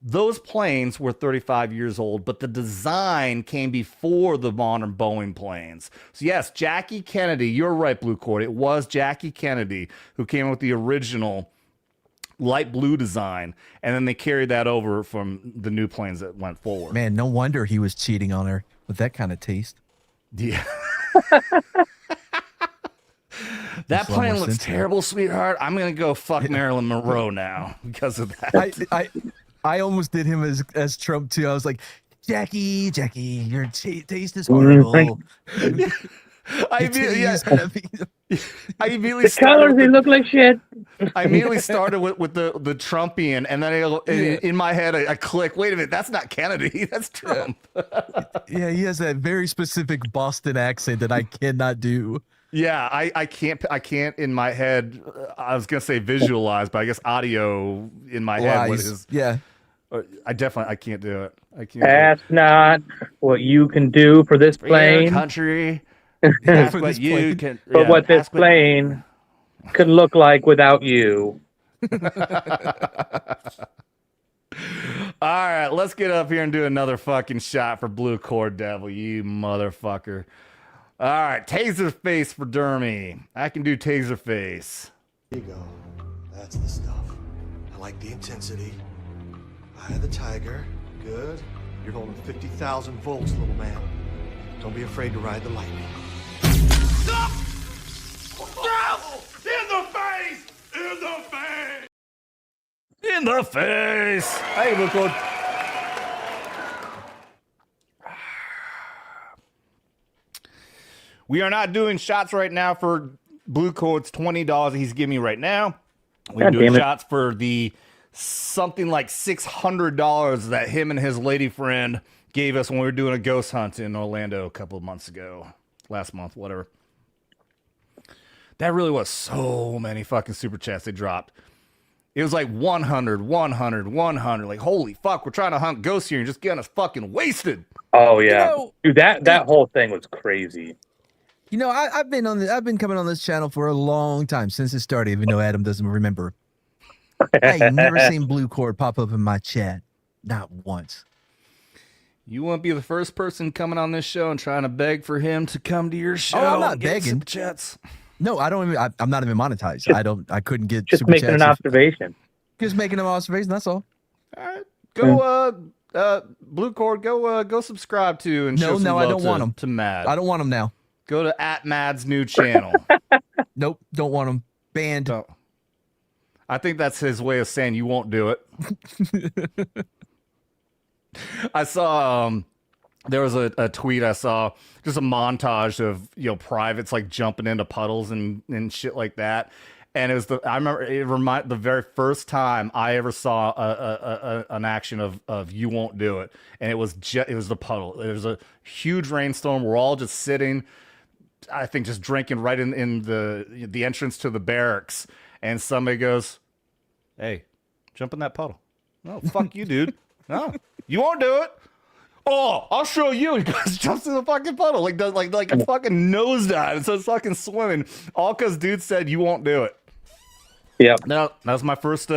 Those planes were 35 years old, but the design came before the modern Boeing planes. So yes, Jackie Kennedy, you're right, Blue Cord. It was Jackie Kennedy who came up with the original light blue design, and then they carried that over from the new planes that went forward. Man, no wonder he was cheating on her with that kind of taste. Yeah. That plane looks terrible, sweetheart. I'm gonna go fuck Marilyn Monroe now because of that. I almost did him as Trump too. I was like, Jackie, your taste is horrible. I immediately the colors they look like shit. I immediately started with the Trumpian, and then in my head I click. Wait a minute, that's not Kennedy. That's Trump. Yeah, he has that very specific Boston accent that I cannot do. Yeah, I can't in my head. I was gonna say visualize, but I guess audio in my head. What is? Yeah. I can't do it. I can't. That's not what you can do for this plane. Country. That's what you can. But what this plane could look like without you. All right, let's get up here and do another fucking shot for Blue Cord Devil, you motherfucker. All right, taser face for Dermy. I can do taser face. There you go. That's the stuff. I like the intensity. Eye of the tiger. Good. You're holding 50,000 volts, little man. Don't be afraid to ride the lightning. Stop! In the face! In the face! In the face! Hey, Blue Cord. We are not doing shots right now for Blue Cord's $20 he's giving me right now. We're doing shots for the something like $600 that him and his lady friend gave us when we were doing a ghost hunt in Orlando a couple of months ago. Last month, whatever. That really was so many fucking super chats they dropped. It was like 100, 100, 100. Like, holy fuck, we're trying to hunt ghosts here and just getting us fucking wasted. Oh, yeah. Dude, that whole thing was crazy. You know, I've been coming on this channel for a long time, since it started, even though Adam doesn't remember. I've never seen Blue Cord pop up in my chat. Not once. You won't be the first person coming on this show and trying to beg for him to come to your show. Oh, I'm not begging. Super chats. No, I don't even. I'm not even monetized. I couldn't get. Just super making chats an observation. Just making an observation. That's all. All right, go. Blue Cord, go subscribe to and show some love I don't want them to Mad. I don't want them now. Go to @Mad's new channel. Nope, don't want them. Banned. Don't. I think that's his way of saying you won't do it. I saw there was a tweet I saw, just a montage of privates like jumping into puddles and shit like that. And it was I remember the very first time I ever saw an action of you won't do it, and it was the puddle. It was a huge rainstorm. We're all just sitting, I think, just drinking right in the entrance to the barracks, and somebody goes, "Hey, jump in that puddle." "No, fuck you, dude. No, you won't do it." "Oh, I'll show you." He goes, jumps in the fucking puddle, like a fucking nosedive, and starts fucking swimming, all because dude said you won't do it. Yeah. No, that was my first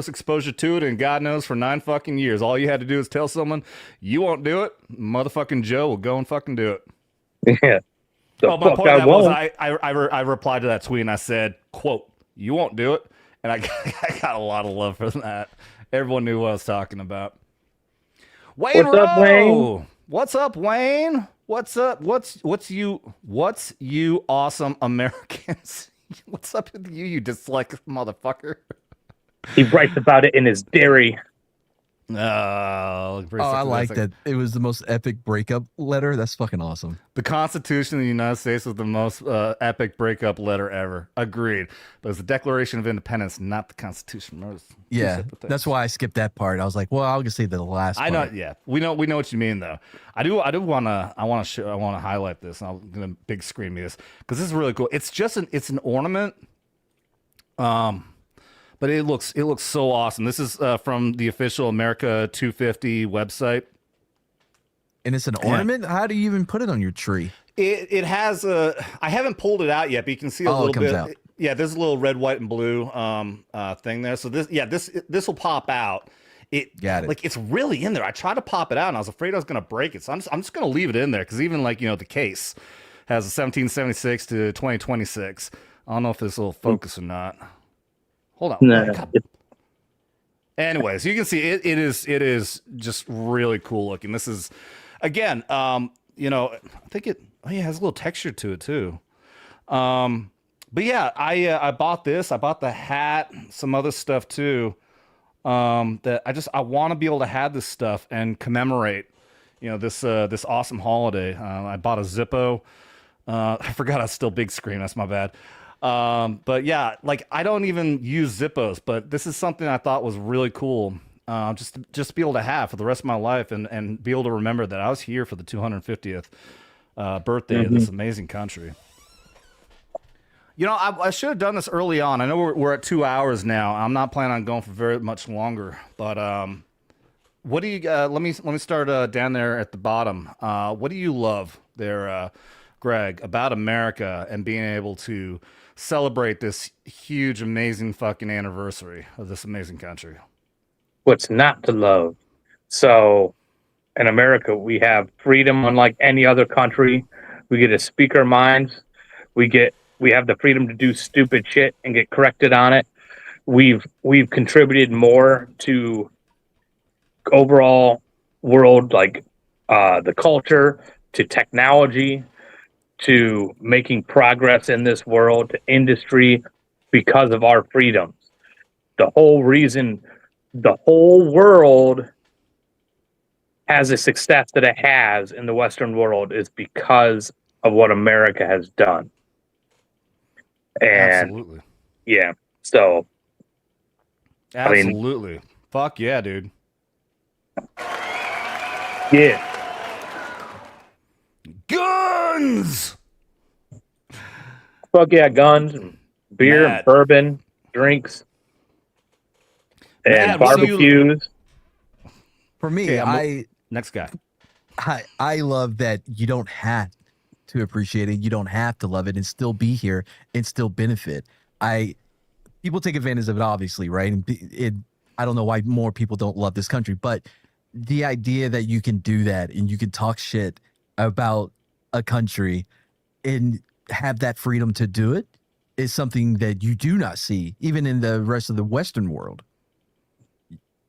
exposure to it, and God knows for 9 fucking years, all you had to do is tell someone you won't do it. Motherfucking Joe will go and fucking do it. Yeah. Oh, my point of that was I replied to that tweet and I said, quote, "You won't do it," and I got a lot of love for that. Everyone knew what I was talking about. Wayne What's up, Wayne? What's up, Wayne? What's up? What's you awesome Americans? What's up with you dyslexic motherfucker? He writes about it in his diary. I like that. It was the most epic breakup letter. That's fucking awesome. The Constitution of the United States was the most epic breakup letter ever. Agreed. But it's the Declaration of Independence, not the Constitution. Yeah, that's why I skipped that part. I was like, well, I'll just say the last part. I know. Yeah, we know what you mean though. I want to highlight this. And I'm gonna big screen me this because this is really cool. It's just an ornament. But it looks so awesome. This is from the official Merica 250 website. And it's an ornament? How do you even put it on your tree? It has I haven't pulled it out yet, but you can see a little bit. Out. Yeah, there's a little red, white, and blue thing there. So this will pop out. Got it. Like it's really in there. I tried to pop it out, and I was afraid I was going to break it. So I'm just going to leave it in there because even the case has a 1776 to 2026. I don't know if this will focus or not. Hold on. No. Anyways, you can see it is just really cool looking. This is again, I think it has a little texture to it too. But yeah, I bought this. I bought the hat, some other stuff too. That I want to be able to have this stuff and commemorate, this awesome holiday. I bought a Zippo. I forgot I was still big screen. That's my bad. But yeah, like I don't even use Zippos, but this is something I thought was really cool. Just to be able to have for the rest of my life and be able to remember that I was here for the 250th birthday of this amazing country. I should have done this early on. I know we're at 2 hours now. I'm not planning on going for very much longer, but what do you? Let me start down there at the bottom. What do you love there, Greg, about America and being able to celebrate this huge, amazing fucking anniversary of this amazing country? What's not to love? So in America, we have freedom unlike any other country. We get to speak our minds. We have the freedom to do stupid shit and get corrected on it. We've contributed more to overall world, like the culture, to technology, to making progress in this world, to industry, because of our freedoms. The whole reason the whole world has the success that it has in the Western world is because of what America has done. And absolutely. Yeah. So absolutely. Fuck yeah, dude. Yeah. Guns! Fuck yeah, guns, and beer, and bourbon, drinks, and barbecues. For me, next guy. I love that you don't have to appreciate it. You don't have to love it and still be here and still benefit. People take advantage of it, obviously, right? And I don't know why more people don't love this country, but the idea that you can do that and you can talk shit about a country and have that freedom to do it is something that you do not see even in the rest of the Western world.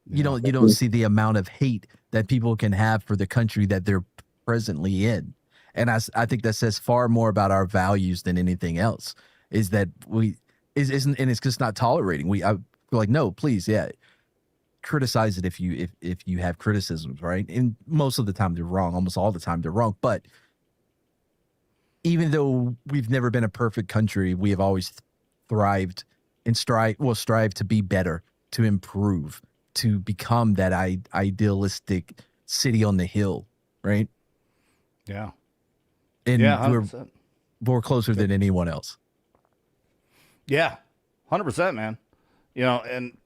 You don't see the amount of hate that people can have for the country that they're presently in. And I think that says far more about our values than anything else, is that and it's just not tolerating. We're like, no, please. Yeah. Criticize it if you have criticisms, right? And most of the time they're wrong. Almost all the time they're wrong. But even though we've never been a perfect country, we have always thrived and strive to be better, to improve, to become that idealistic city on the hill, right? Yeah. And we're closer than anyone else. Yeah, 100%, man. And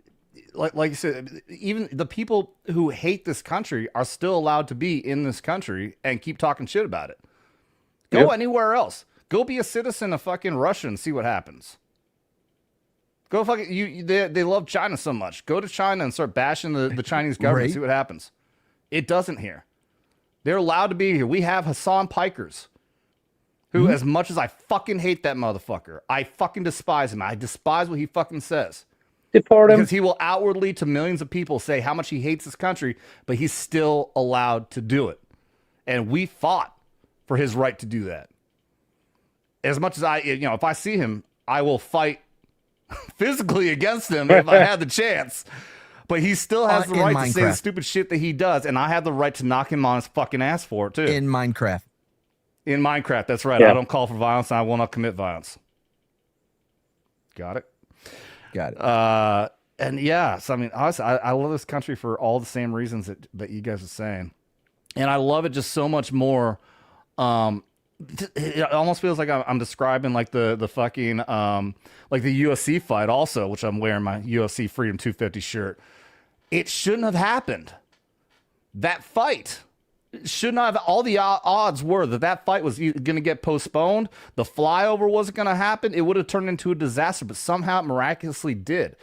like you said, even the people who hate this country are still allowed to be in this country and keep talking shit about it. Go anywhere else. Go be a citizen of fucking Russia and see what happens. Go fucking they love China so much. Go to China and start bashing the Chinese government. Right. See what happens. It doesn't here. They're allowed to be here. We have Hassan Pikers, who, as much as I fucking hate that motherfucker, I fucking despise him. I despise what he fucking says. Deport him. Because he will outwardly to millions of people say how much he hates this country, but he's still allowed to do it. And we fought for his right to do that. As much as if I see him, I will fight physically against him if I had the chance. But he still has the right to say the Minecraft. stupid shit that he does, and I have the right to knock him on his fucking ass for it too. In Minecraft. In Minecraft, that's right. Yeah. I don't call for violence, and I will not commit violence. Got it. Got it. And yeah, so I mean, honestly, I love this country for all the same reasons that you guys are saying, and I love it just so much more. It almost feels like I'm describing like the fucking like the UFC fight also, which I'm wearing my UFC Freedom 250 shirt. It shouldn't have happened. That fight should not have. All the odds were that fight was going to get postponed. The flyover wasn't going to happen. It would have turned into a disaster, but somehow it miraculously did.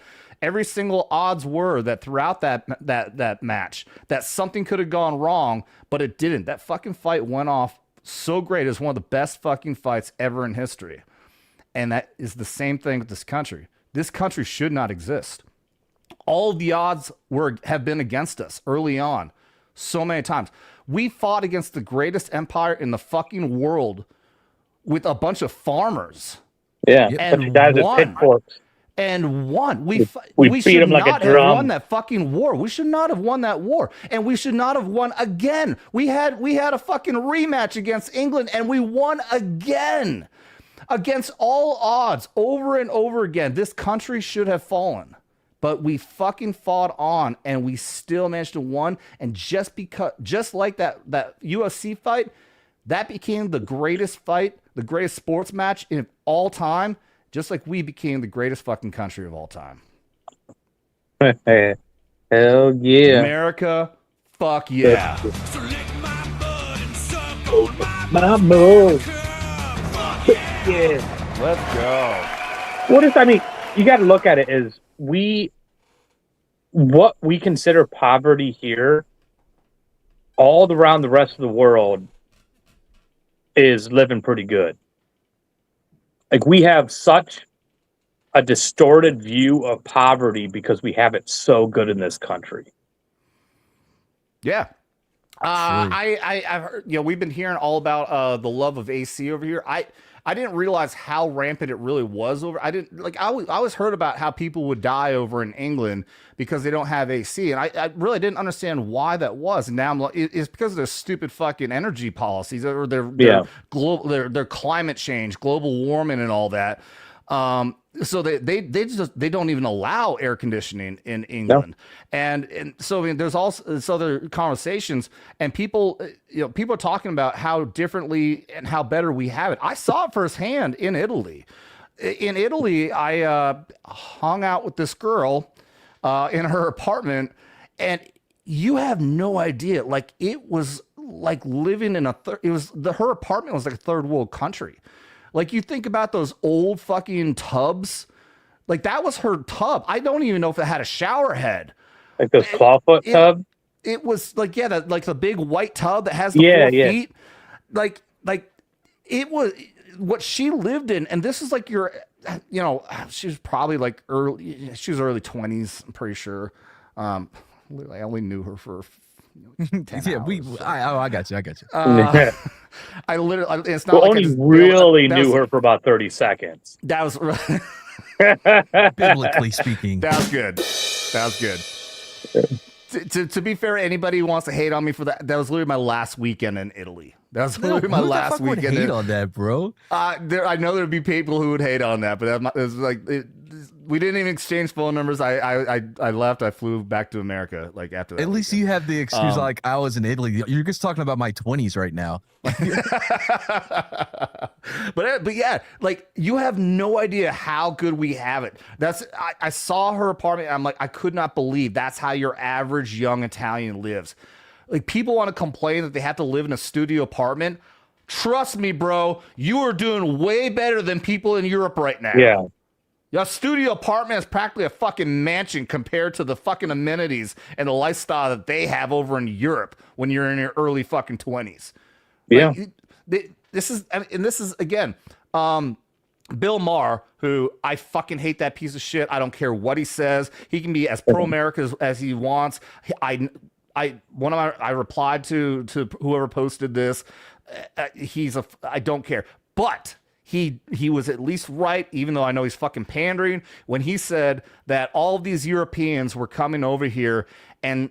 Every single odds were that throughout that match that something could have gone wrong, but it didn't. That fucking fight went off so great. It was one of the best fucking fights ever in history. And that is the same thing with this country. This country should not exist. All of the odds have been against us early on so many times. We fought against the greatest empire in the fucking world with a bunch of farmers. Yeah, and won. And won. We beat should them like not a have drum. won that fucking war. We should not have won that war, and we should not have won again. We had a fucking rematch against England, and we won again against all odds, over and over again. This country should have fallen, but we fucking fought on, and we still managed to win. And just like that UFC fight, that became the greatest fight, the greatest sports match in all time. Just like we became the greatest fucking country of all time. Hell yeah. America, fuck yeah. My move. Yeah. Let's go. I mean, you got to look at it as what we consider poverty here, all around the rest of the world is living pretty good. Like, we have such a distorted view of poverty because we have it so good in this country. Yeah. I've heard, we've been hearing all about the love of AC over here. I didn't realize how rampant it really was over. I always heard about how people would die over in England because they don't have AC, and I really didn't understand why that was. And now I'm like, it's because of their stupid fucking energy policies or their climate change, global warming, and all that. So they don't even allow air conditioning in England. No. And so I mean, there's also this other conversations, and people are talking about how differently and how better we have it. I saw it firsthand in Italy. In Italy, I hung out with this girl in her apartment, and you have no idea. Like, it was like living in her apartment was like a third world country. Like, you think about those old fucking tubs. Like, that was her tub. I don't even know if it had a shower head. Like those clawfoot tubs? It was like, like the big white tub that has the 4 feet. Like it was what she lived in. And this is like she was probably like early 20s, I'm pretty sure. I only knew her for 10 hours. I got you. I literally, it's not like only really knew her for about 30 seconds. That was biblically speaking. That was good. To be fair, anybody who wants to hate on me for that was literally my last weekend in Italy. That was literally my last weekend. Would hate on that, bro. I know there'd be people who would hate on that, but it was like we didn't even exchange phone numbers. I left. I flew back to America like after that. At least you have the excuse like I was in Italy. You're just talking about my 20s right now. But yeah, like, you have no idea how good we have it. I saw her apartment. And I'm like, I could not believe that's how your average young Italian lives. Like, people want to complain that they have to live in a studio apartment. Trust me, bro, you are doing way better than people in Europe right now. Yeah. Your studio apartment is practically a fucking mansion compared to the fucking amenities and the lifestyle that they have over in Europe when you're in your early fucking 20s. Yeah. This is again, Bill Maher, who I fucking hate that piece of shit. I don't care what he says. He can be as pro-America as he wants. I replied to whoever posted this. I don't care. But he was at least right, even though I know he's fucking pandering, when he said that all of these Europeans were coming over here and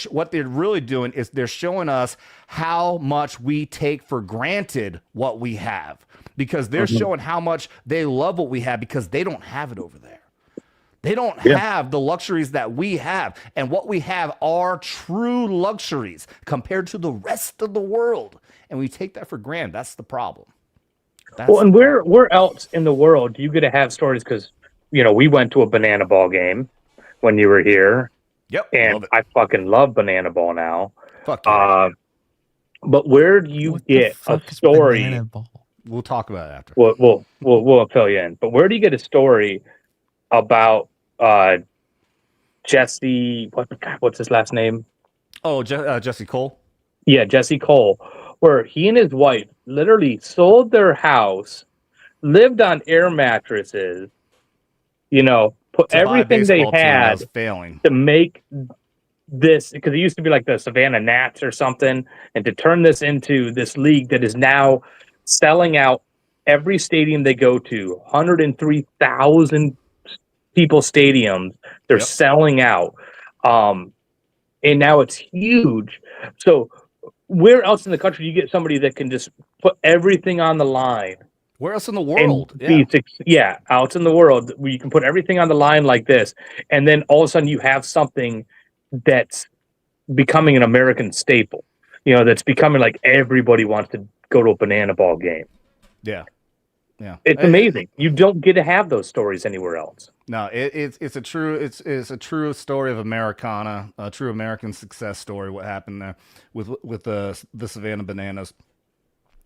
what they're really doing is they're showing us how much we take for granted what we have, because they're showing how much they love what we have because they don't have it over there. They don't have the luxuries that we have, and what we have are true luxuries compared to the rest of the world, and we take that for granted. That's the problem. And where else in the world do you get to have stories? Because we went to a banana ball game when you were here. Yep, and I fucking love banana ball now. Fuck yeah. But where do you get a story? We'll talk about it after. We'll fill you in. But where do you get a story about Jesse? What's his last name? Oh, Jesse Cole. Yeah, Jesse Cole, where he and his wife literally sold their house, lived on air mattresses, put everything they had to make this, because it used to be like the Savannah Gnats or something, and to turn this into this league that is now selling out every stadium they go to, 103,000 people stadiums, they're selling out. And now it's huge. So where else in the country do you get somebody that can just put everything on the line? Where else in the world? Out in the world where you can put everything on the line like this, and then all of a sudden you have something that's becoming an American staple. That's becoming like everybody wants to go to a banana ball game. Yeah. It's amazing. You don't get to have those stories anywhere else. No, it's a true story of Americana, a true American success story. What happened there with the Savannah Bananas.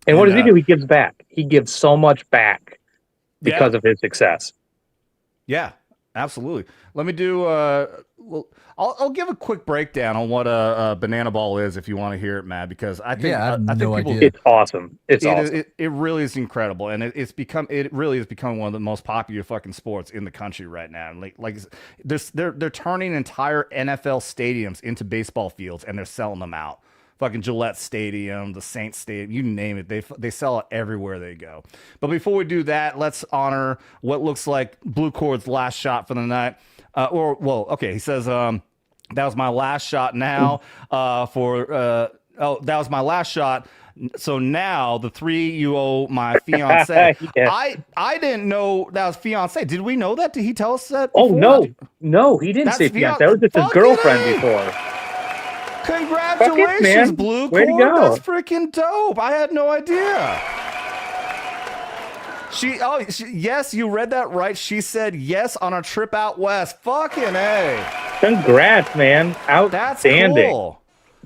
And what does he do? He gives back. He gives so much back because of his success. Yeah, absolutely. Let me do. I'll give a quick breakdown on what a banana ball is if you want to hear it, Matt, because I think I think people. It's awesome. Awesome. It really is incredible, and it really is becoming one of the most popular fucking sports in the country right now. And like they're turning entire NFL stadiums into baseball fields, and they're selling them out. Fucking Gillette Stadium, the Saints Stadium, you name it. They sell it everywhere they go. But before we do that, let's honor what looks like Blue Cord's last shot for the night. He says, that was my last shot now that was my last shot. So now the 3 you owe my fiance. I didn't know that was fiance. Did we know that? Did he tell us that before? Oh, no, he didn't say fiance. That was just his girlfriend before. Congratulations, Blue Cord. That's freaking dope. I had no idea. Yes, you read that right. She said yes on a trip out west. Fucking A. Congrats, man. Outstanding. That's cool.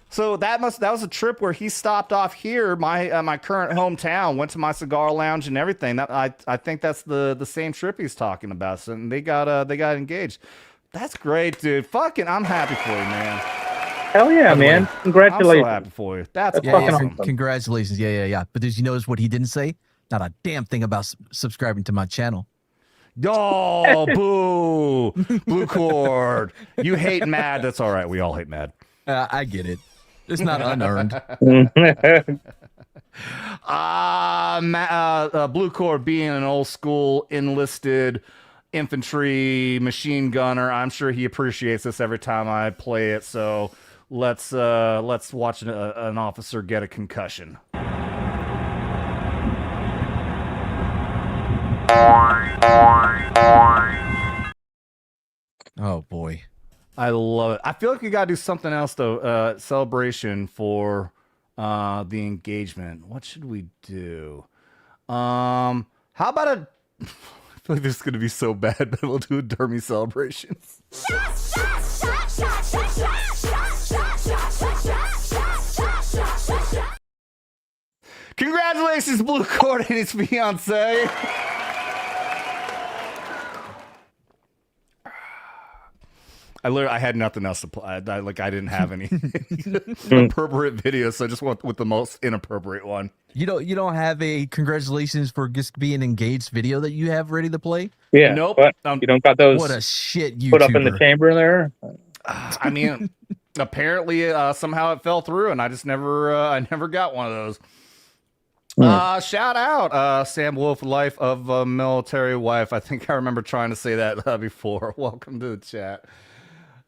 So that was a trip where he stopped off here, my current hometown, went to my cigar lounge and everything. I think that's the same trip he's talking about. So they got engaged. That's great, dude. Fucking, I'm happy for you, man. Hell yeah, man. Congratulations. I'm so happy for you. That's fucking awesome. Congratulations. Yeah. But did you notice what he didn't say? Not a damn thing about subscribing to my channel. Oh, boo. Blue Cord. You hate Mad. That's all right. We all hate Mad. I get it. It's not unearned. Blue Cord being an old school enlisted infantry machine gunner, I'm sure he appreciates this every time I play it. So let's watch an officer get a concussion. Oh boy, I love it. I feel like we gotta do something else though. Celebration for the engagement. What should we do? How about a? I feel like this is gonna be so bad, but we'll do a Dermy celebrations. Congratulations, Blue Cord and his fiance. I had nothing else to play. I didn't have any appropriate videos, so I just went with the most inappropriate one. You don't have a congratulations for just being engaged video that you have ready to play? Yeah. Nope. You don't got those. What a shit YouTuber. Put up in the chamber there. I mean, apparently somehow it fell through, and I just never got one of those. Shout out Sam Wolf, Life of a Military Wife. I think I remember trying to say that before. Welcome to the chat.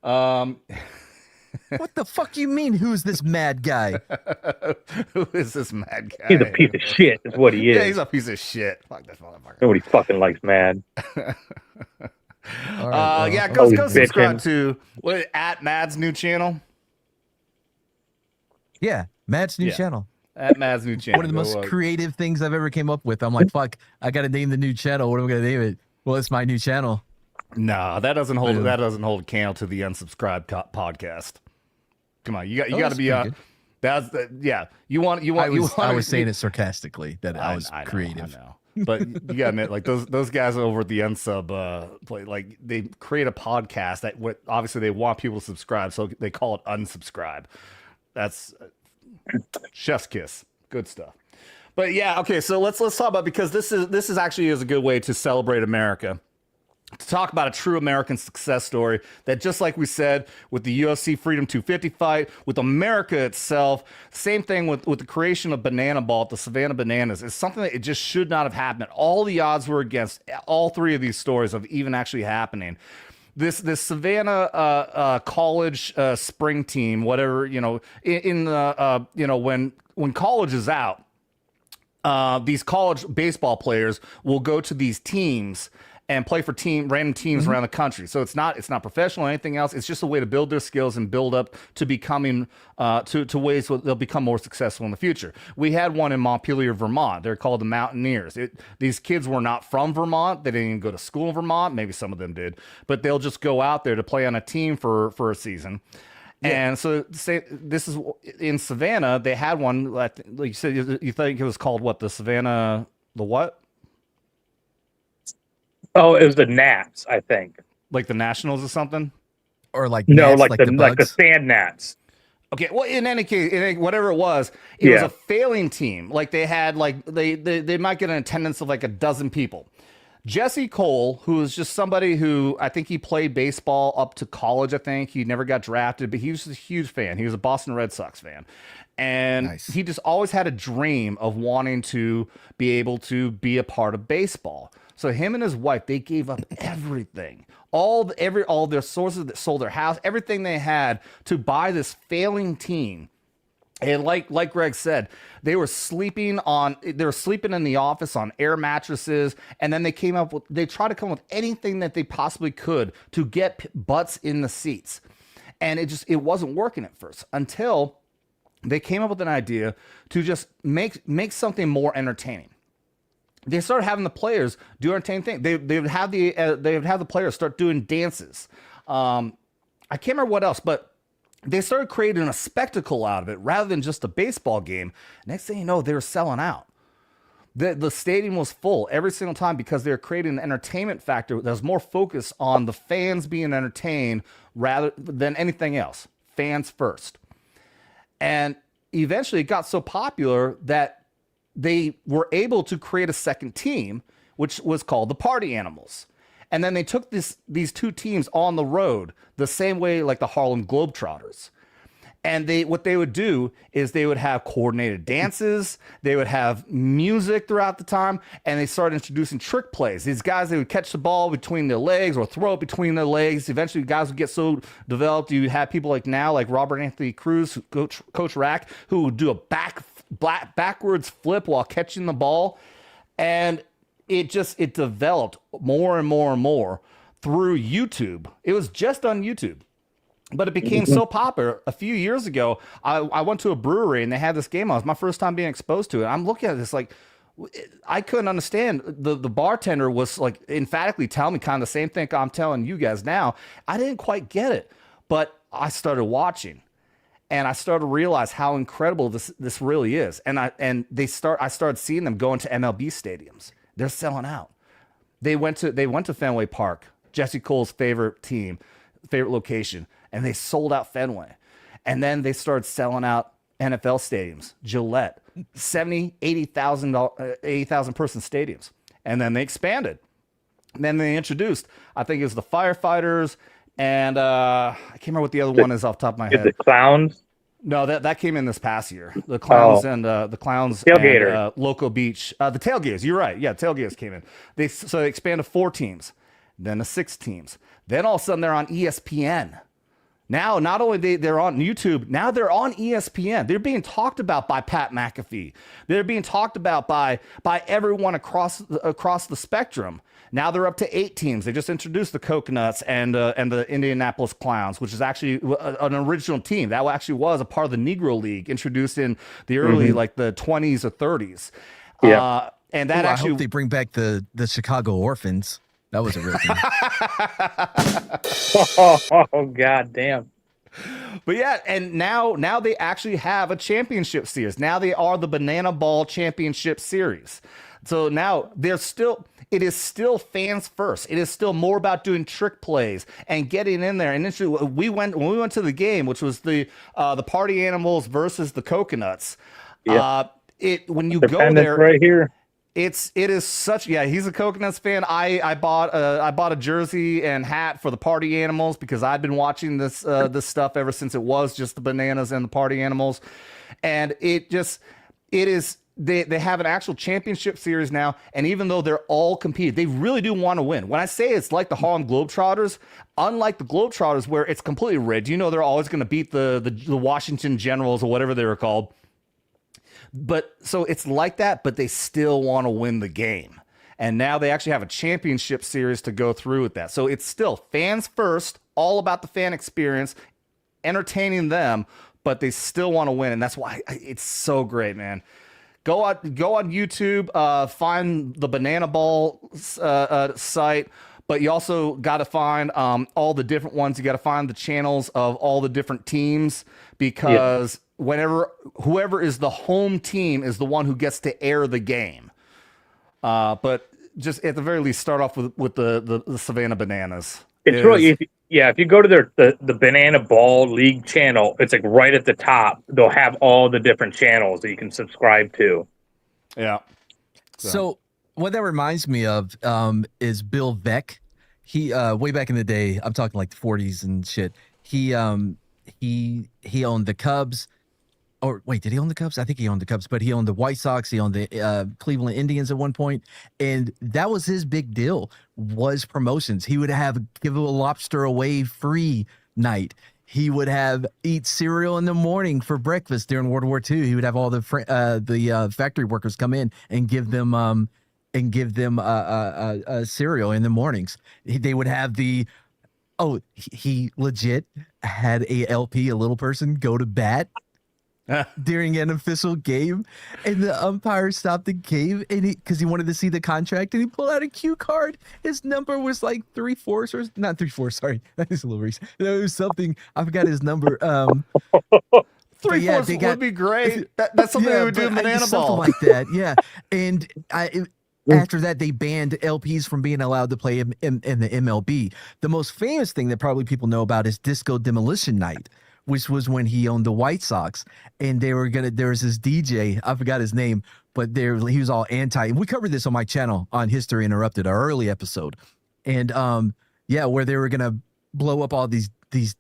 What the fuck you mean? Who's this mad guy? Who is this mad guy? He's a piece of shit, is what he is. Yeah, he's a piece of shit. Fuck this motherfucker. Nobody fucking likes Mad. Yeah, go subscribe to at Mad's new channel. Yeah, Mad's new channel. At Mad's new channel. One of the most creative things I've ever came up with. I'm like, fuck, I gotta name the new channel. What am I gonna name it? Well, it's my new channel. No, that doesn't hold. That doesn't hold a candle to the unsubscribed podcast. Come on, you got to be. That's yeah. You want. I was saying it sarcastically that I was creative. I know. But you gotta admit, like those guys over at the Unsub, play, like they create a podcast that obviously they want people to subscribe, so they call it unsubscribe. That's chef's kiss, good stuff. But yeah, okay. So let's talk about, because this is actually a good way to celebrate America. To talk about a true American success story that, just like we said with the UFC Freedom 250 fight, with America itself, same thing with the creation of Banana Ball at the Savannah Bananas, is something that it just should not have happened. All the odds were against all three of these stories of even actually happening. This Savannah college spring team, whatever, in the when college is out, these college baseball players will go to these teams and play for random teams around the country. So it's not professional or anything else. It's just a way to build their skills and build up to becoming to ways where they'll become more successful in the future. We had one in Montpelier, Vermont. They're called the Mountaineers. These kids were not from Vermont. They didn't even go to school in Vermont. Maybe some of them did, but they'll just go out there to play on a team for a season. Yeah. And so say this is in Savannah. They had one, like you said, you think it was called what? The Savannah, the what? Oh, it was the Gnats, I think. Like the Nationals or something? Or like no, gnats, like the sand gnats. Okay, well, in any case, whatever it was a failing team. Like they had they might get an attendance of like a dozen people. Jesse Cole, who is just somebody who I think he played baseball up to college. I think he never got drafted, but he was a huge fan. He was a Boston Red Sox fan. And he just always had a dream of wanting to be able to be a part of baseball. So him and his wife, they gave up everything, all their sources that sold their house, everything they had to buy this failing team. And like Greg said, they were sleeping in the office on air mattresses, and then they tried to come up with anything that they possibly could to get butts in the seats. And it wasn't working at first until they came up with an idea to just make something more entertaining. They started having the players do entertaining things. They would have the players start doing dances. I can't remember what else, but they started creating a spectacle out of it rather than just a baseball game. Next thing you know, they were selling out. The stadium was full every single time because they were creating an entertainment factor that was more focused on the fans being entertained rather than anything else. Fans first. And eventually it got so popular that they were able to create a second team, which was called the Party Animals. And then they took these two teams on the road the same way like the Harlem Globetrotters. And what they would do is they would have coordinated dances. They would have music throughout the time. And they started introducing trick plays. These guys, they would catch the ball between their legs or throw it between their legs. Eventually, guys would get so developed. You have people like Robert Anthony Cruz, Coach Rack, who would do a backwards flip while catching the ball. And it developed more and more and more through YouTube. It was just on YouTube. But it became so popular a few years ago. I went to a brewery and they had this game on. It was my first time being exposed to it. I'm looking at this like, I couldn't understand. The bartender was like emphatically telling me kind of the same thing I'm telling you guys now. I didn't quite get it, but I started watching and I started to realize how incredible this really is. And I started seeing them going to MLB stadiums. They're selling out. They went to Fenway Park, Jesse Cole's favorite location. And they sold out Fenway. And then they started selling out NFL stadiums, Gillette, 80,000 person stadiums. And then they expanded. And then they introduced, I think it was the firefighters, and I can't remember what the other one is off the top of my head. The clowns? No, that came in this past year. The clowns and Tailgater. and Loco Beach. The tailgaters. You're right. Yeah, tailgaters came in. They expanded 4 teams, then to 6 teams. Then all of a sudden they're on ESPN. Now, not only they're on YouTube, now they're on ESPN. They're being talked about by Pat McAfee. They're being talked about by everyone across the spectrum. Now they're up to 8 teams. They just introduced the Coconuts and the Indianapolis Clowns, which is actually an original team. That actually was a part of the Negro League, introduced in the early like the 20s or 30s. Yeah. And that I hope they bring back the Chicago Orphans. That was a real thing. Oh, god damn. But yeah, and now they actually have a championship series. Now they are the Banana Ball Championship Series. So now it is still fans first. It is still more about doing trick plays and getting in there. And when we went to the game, which was the Party Animals versus the Coconuts. Yeah. When you The go pendant's there, right here. it is such, he's a Coconuts fan. I bought a jersey and hat for the Party Animals because I've been watching this stuff ever since it was just the Bananas and the Party Animals, and they have an actual championship series now, and even though they're all competing, they really do want to win. When I say it's like the Harlem Globetrotters, unlike the Globetrotters where it's completely rigged, they're always going to beat the Washington Generals or whatever they were called. But so it's like that, but they still want to win the game. And now they actually have a championship series to go through with that. So it's still fans first, all about the fan experience, entertaining them, but they still want to win. And that's why it's so great, man. Go on YouTube, find the Banana Ball site, but you also got to find all the different ones. You got to find the channels of all the different teams because whoever is the home team is the one who gets to air the game. But just at the very least, start off with the Savannah Bananas. It's really easy. Yeah, if you go to the Banana Ball League channel, it's like right at the top. They'll have all the different channels that you can subscribe to. Yeah. So what that reminds me of is Bill Veeck. He way back in the day, I'm talking like the 40s and shit. He owned the Cubs. Or wait, did he own the Cubs? I think he owned the Cubs, but he owned the White Sox. He owned the Cleveland Indians at one point, and that was his big deal, was promotions. He would give a lobster away free night. He would have eat cereal in the morning for breakfast during World War II. He would have all the factory workers come in and give them cereal in the mornings. They would have he legit had a LP, a little person, go to bat during an official game, and the umpire stopped the game, and because he wanted to see the contract, and he pulled out a cue card. His number was like 3-4, or not 3-4. Sorry, that is a little recent. It was something, I forgot his number. 3-4 would be great. That's something they would do in Banana Ball, like that. Yeah, and after that, they banned LPs from being allowed to play in the MLB. The most famous thing that probably people know about is Disco Demolition Night, which was when he owned the White Sox, and there was this DJ, I forgot his name, but he was all anti. And we covered this on my channel on History Interrupted, our early episode, and where they were gonna blow up all these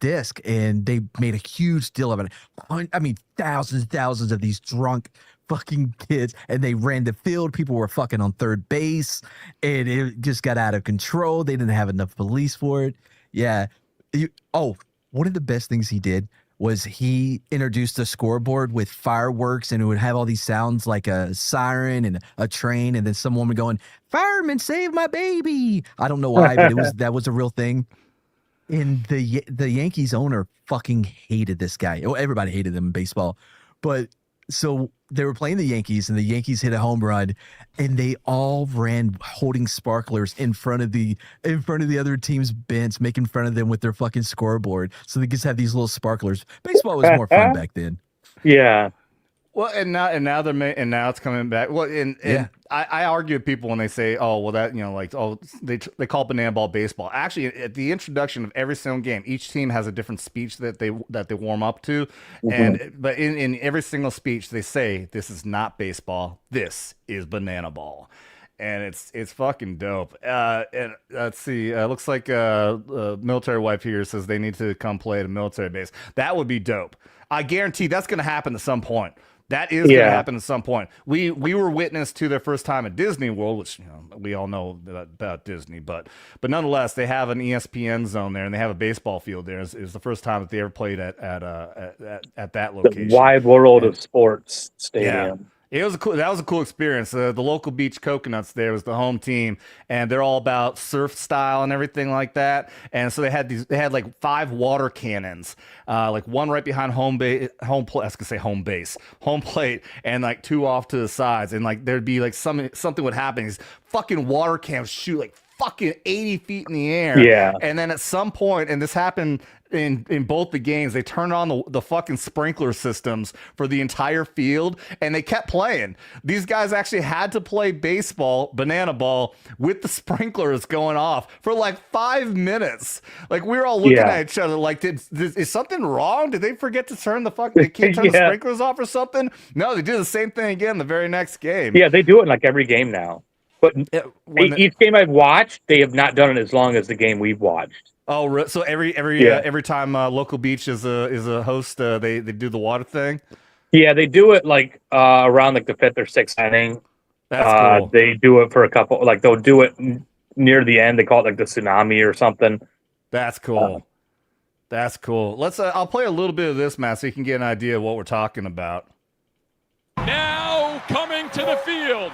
discs, and they made a huge deal of it. I mean, thousands of these drunk fucking kids, and they ran the field. People were fucking on third base, and it just got out of control. They didn't have enough police for it. Yeah. One of the best things he did was he introduced a scoreboard with fireworks, and it would have all these sounds like a siren and a train, and then some woman going, "Fireman, save my baby." I don't know why, but that was a real thing. And the Yankees owner fucking hated this guy. Oh, everybody hated him in baseball. But so they were playing the Yankees, and the Yankees hit a home run, and they all ran holding sparklers in front of the other team's bench, making fun of them with their fucking scoreboard. So they just have these little sparklers. Baseball was more fun back then. Yeah. Well, and now it's coming back. Well, I argue with people when they say, "Oh, well, that they call Banana Ball baseball." Actually, at the introduction of every single game, each team has a different speech that they warm up to, but in every single speech they say, "This is not baseball. This is Banana Ball," and it's fucking dope. And let's see, looks like military wife here says they need to come play at a military base. That would be dope. I guarantee that's going to happen at some point. That is going to happen at some point. We were witness to their first time at Disney World, which we all know about Disney, but nonetheless, they have an ESPN zone there, and they have a baseball field there. Is the first time that they ever played at that location. The Wide World of Sports Stadium. Yeah. That was a cool experience. The local Beach Coconuts there was the home team, and they're all about surf style and everything like that. And so they had like 5 water cannons, like one right behind home plate, and like 2 off to the sides. And like there'd be like something would happen. These fucking water cannons shoot like fucking 80 feet in the air. Yeah. And then at some point, and this happened in both the games, they turned on the fucking sprinkler systems for the entire field, and they kept playing. These guys actually had to play baseball, banana ball, with the sprinklers going off for like 5 minutes. Like we were all looking at each other like, is something wrong? Did they forget to turn the the sprinklers off or something? No, they did the same thing again the very next game. Yeah, they do it in like every game now. But each game I've watched, they have not done it as long as the game we've watched. Oh, so every time Local Beach is a host, they do the water thing. Yeah, they do it like around like the 5th or 6th inning. That's cool. They do it for a couple. Like they'll do it near the end. They call it like the tsunami or something. That's cool. That's cool. Let's. I'll play a little bit of this, Matt, so you can get an idea of what we're talking about. Now coming to the field.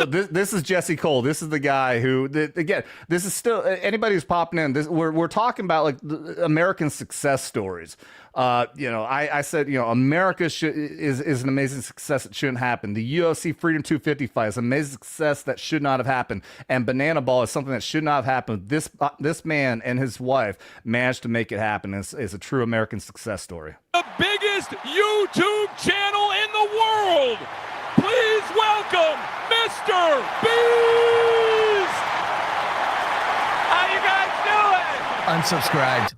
This is Jesse Cole. This is the guy who, again, this is still anybody who's popping in. We're talking about like the American success stories. I said, America is an amazing success that shouldn't happen. The UFC Freedom 250 fight is an amazing success that should not have happened. And Banana Ball is something that should not have happened. This man and his wife managed to make it happen. It's a true American success story. The biggest YouTube channel in the world. Please welcome Mr. Beast! How you guys doing? Unsubscribed.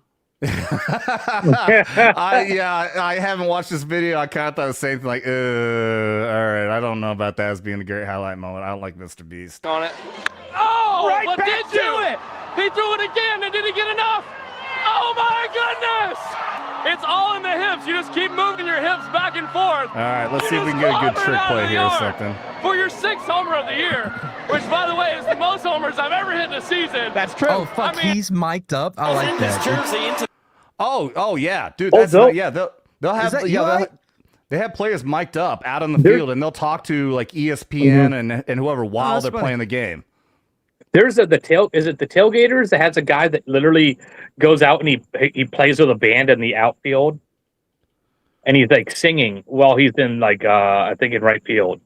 I haven't watched this video. I kind of thought the same thing. Like, all right, I don't know about that as being a great highlight moment. I don't like Mr. Beast. On it. Oh, Right what back did to you? it. He threw it again, and did he get enough? Oh my goodness! It's all in the hips. You just keep moving your hips back and forth. All right, let's see if we can get a good trick play here or something. For your 6th homer of the year, which, by the way, is the most homers I've ever hit in a season. That's true. Oh, fuck, he's mic'd up. I like that. Oh, yeah, dude. Oh, That's they'll have Eli? they have players mic'd up out on the field, and they'll talk to like ESPN and whoever while they're playing the game. There's is it the Tailgaters that has a guy that literally goes out and he plays with a band in the outfield, and he's like singing while he's in like I think in right field.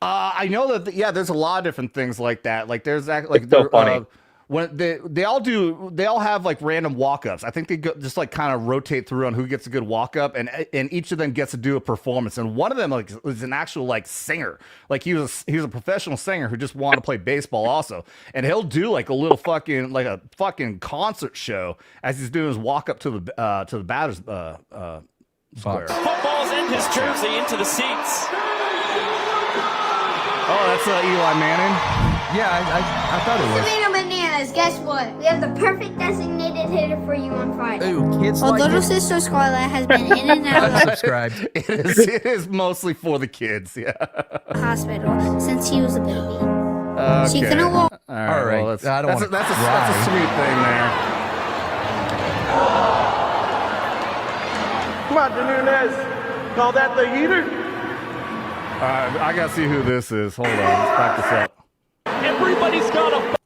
I know that there's a lot of different things like that. Like there's It's so funny. When they all have like random walk-ups. I think they just like kind of rotate through on who gets a good walk-up, and each of them gets to do a performance. And one of them like is an actual like singer. Like he was a professional singer who just wanted to play baseball also. And he'll do like a little fucking concert show as he's doing his walk-up to the batter's square. Football's in his jersey into the seats. Oh, that's Eli Manning. Yeah, I thought it was. Tomato Bananas, guess what? We have the perfect designated hitter for you on Friday. Ooh, kids Our like little it. sister Scarlett has been in and out of Unsubscribed. It is mostly for the kids, yeah. the hospital since he was a baby. Okay. She couldn't walk. All right, right. well, I don't wanna that's a sweet thing there. Come on, Nunez. Call that the heater? All right, I gotta see who this is. Hold on, let's back this up. Everybody's got a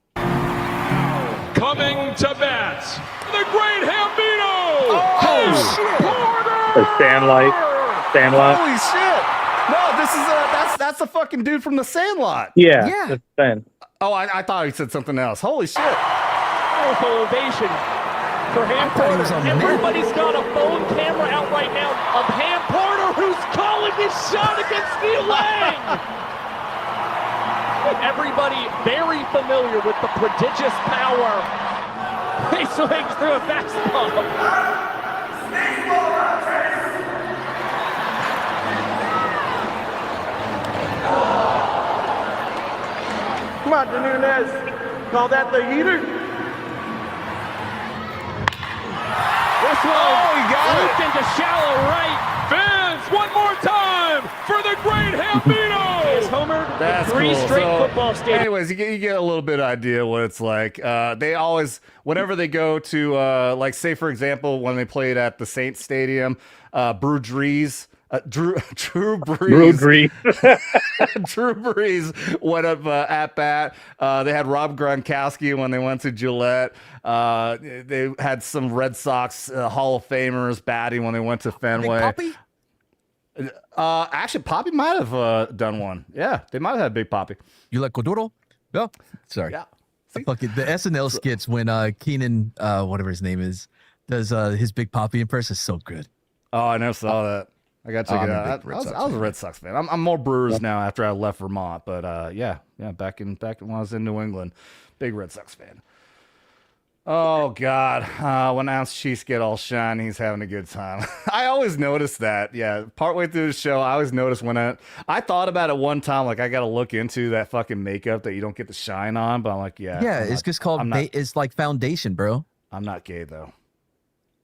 coming to bat, the great Hambino. Oh shit! Or Sandlot. Holy shit! No, this is that's the fucking dude from the Sandlot. Yeah. That's Ben. Oh, I thought he said something else. Holy shit! Powerful ovation for Ham Porter. Everybody's got a phone camera out right now of Ham Porter, who's calling his shot against Neil Lang. Everybody very familiar with the prodigious power. He swings through a fastball. Come on, Nunez. Call that the heater? This one looped into shallow right. Vince, one more time for the great Gambino. He has homered That's three cool. straight So, football stadiums. anyways, you get a little bit of idea what it's like. They always, whenever they go to, like, say, for example, when they played at the Saints Stadium, Drew Brees. Drew Brees went up at bat. They had Rob Gronkowski when they went to Gillette. They had some Red Sox Hall of Famers batting when they went to Fenway. Poppy? Actually, Poppy might have done one. Yeah, they might have had Big Poppy. You like Coduro? No, sorry. Yeah. Fucking the SNL skits when Keenan, whatever his name is, does his Big Poppy impression is so good. Oh, I never saw that. I got to check it out. I was a Red Sox fan. I'm more Brewers now after I left Vermont, but yeah, back in when I was in New England, big Red Sox fan. Oh God, when Ounce Chiefs get all shiny, he's having a good time. I always notice that. Yeah, partway through the show, I always notice when I thought about it one time, like I got to look into that fucking makeup that you don't get the shine on, but I'm like, it's just called it's like foundation, bro. I'm not gay though.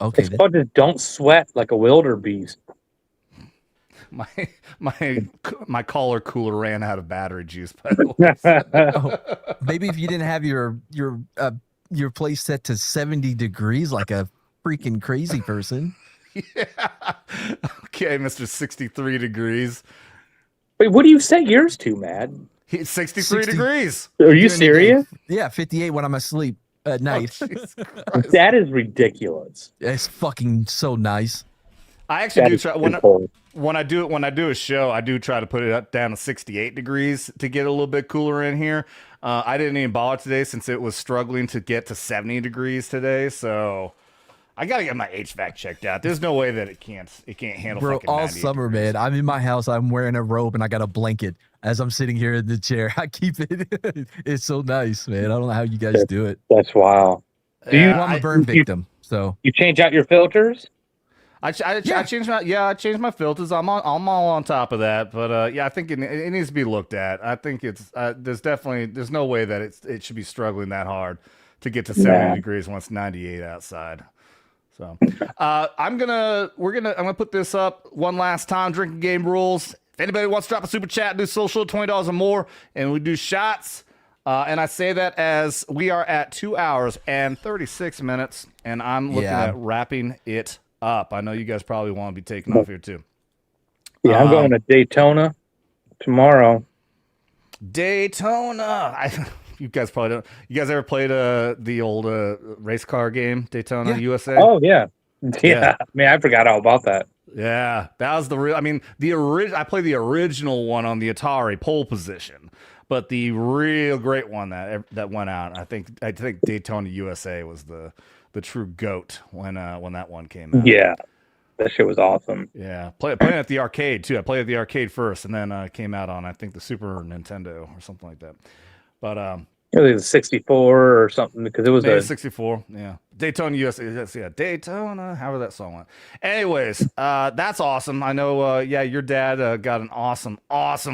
Okay, it's called just don't sweat like a wildebeest. My collar cooler ran out of battery juice. By the way. Maybe if you didn't have your place set to 70 degrees like a freaking crazy person. Yeah. Okay, Mr. 63 degrees. Wait, what do you set yours to, man? 63 degrees. Are you serious? Yeah, 58 when I'm asleep at night. Oh, that is ridiculous. It's fucking so nice. I actually do try when I do a show, I do try to put it down to 68 degrees to get a little bit cooler in here. I didn't even bother today since it was struggling to get to 70 degrees today, so I gotta get my HVAC checked out. There's no way that it can't handle. Bro, fucking all summer, man. I'm in my house. I'm wearing a robe and I got a blanket as I'm sitting here in the chair. I keep it. It's so nice, man. I don't know how you guys do it. That's wild. I'm a burn victim, so you change out your filters. I changed my filters. I'm all on top of that, but I think it needs to be looked at. I think it's there's no way that it should be struggling that hard to get to 70 degrees when it's 98 outside. So I'm gonna put this up one last time. Drinking game rules. If anybody wants to drop a super chat, do social $20 or more, and we do shots. And I say that as we are at 2 hours and 36 minutes, and I'm looking at wrapping it up. I know you guys probably want to be taking off here too. Yeah, I'm going to Daytona tomorrow. Daytona. You guys probably don't. You guys ever played the old race car game, Daytona USA? Oh yeah. I mean, I forgot all about that. Yeah, that was the real. I mean, I played the original one on the Atari, pole position, but the real great one that went out. I think Daytona USA was the true GOAT when that one came out. Yeah, that shit was awesome. Yeah, playing at the arcade too. I played at the arcade first, and then came out on I think the Super Nintendo or something like that. But it was a 64 or something because it was a 64. Yeah, Daytona USA. Yeah, Daytona. However that song went. Anyways, that's awesome. I know. Your dad got an awesome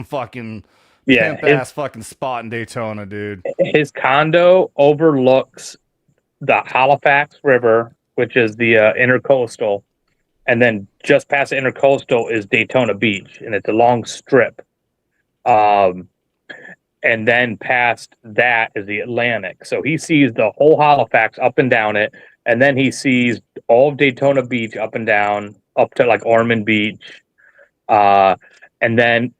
fucking pimp ass fucking spot in Daytona, dude. His condo overlooks the Halifax River, which is the intercoastal, and then just past the intercoastal is Daytona Beach, and it's a long strip. And then past that is the Atlantic. So he sees the whole Halifax up and down it, and then he sees all of Daytona Beach up and down, up to like Ormond Beach, and then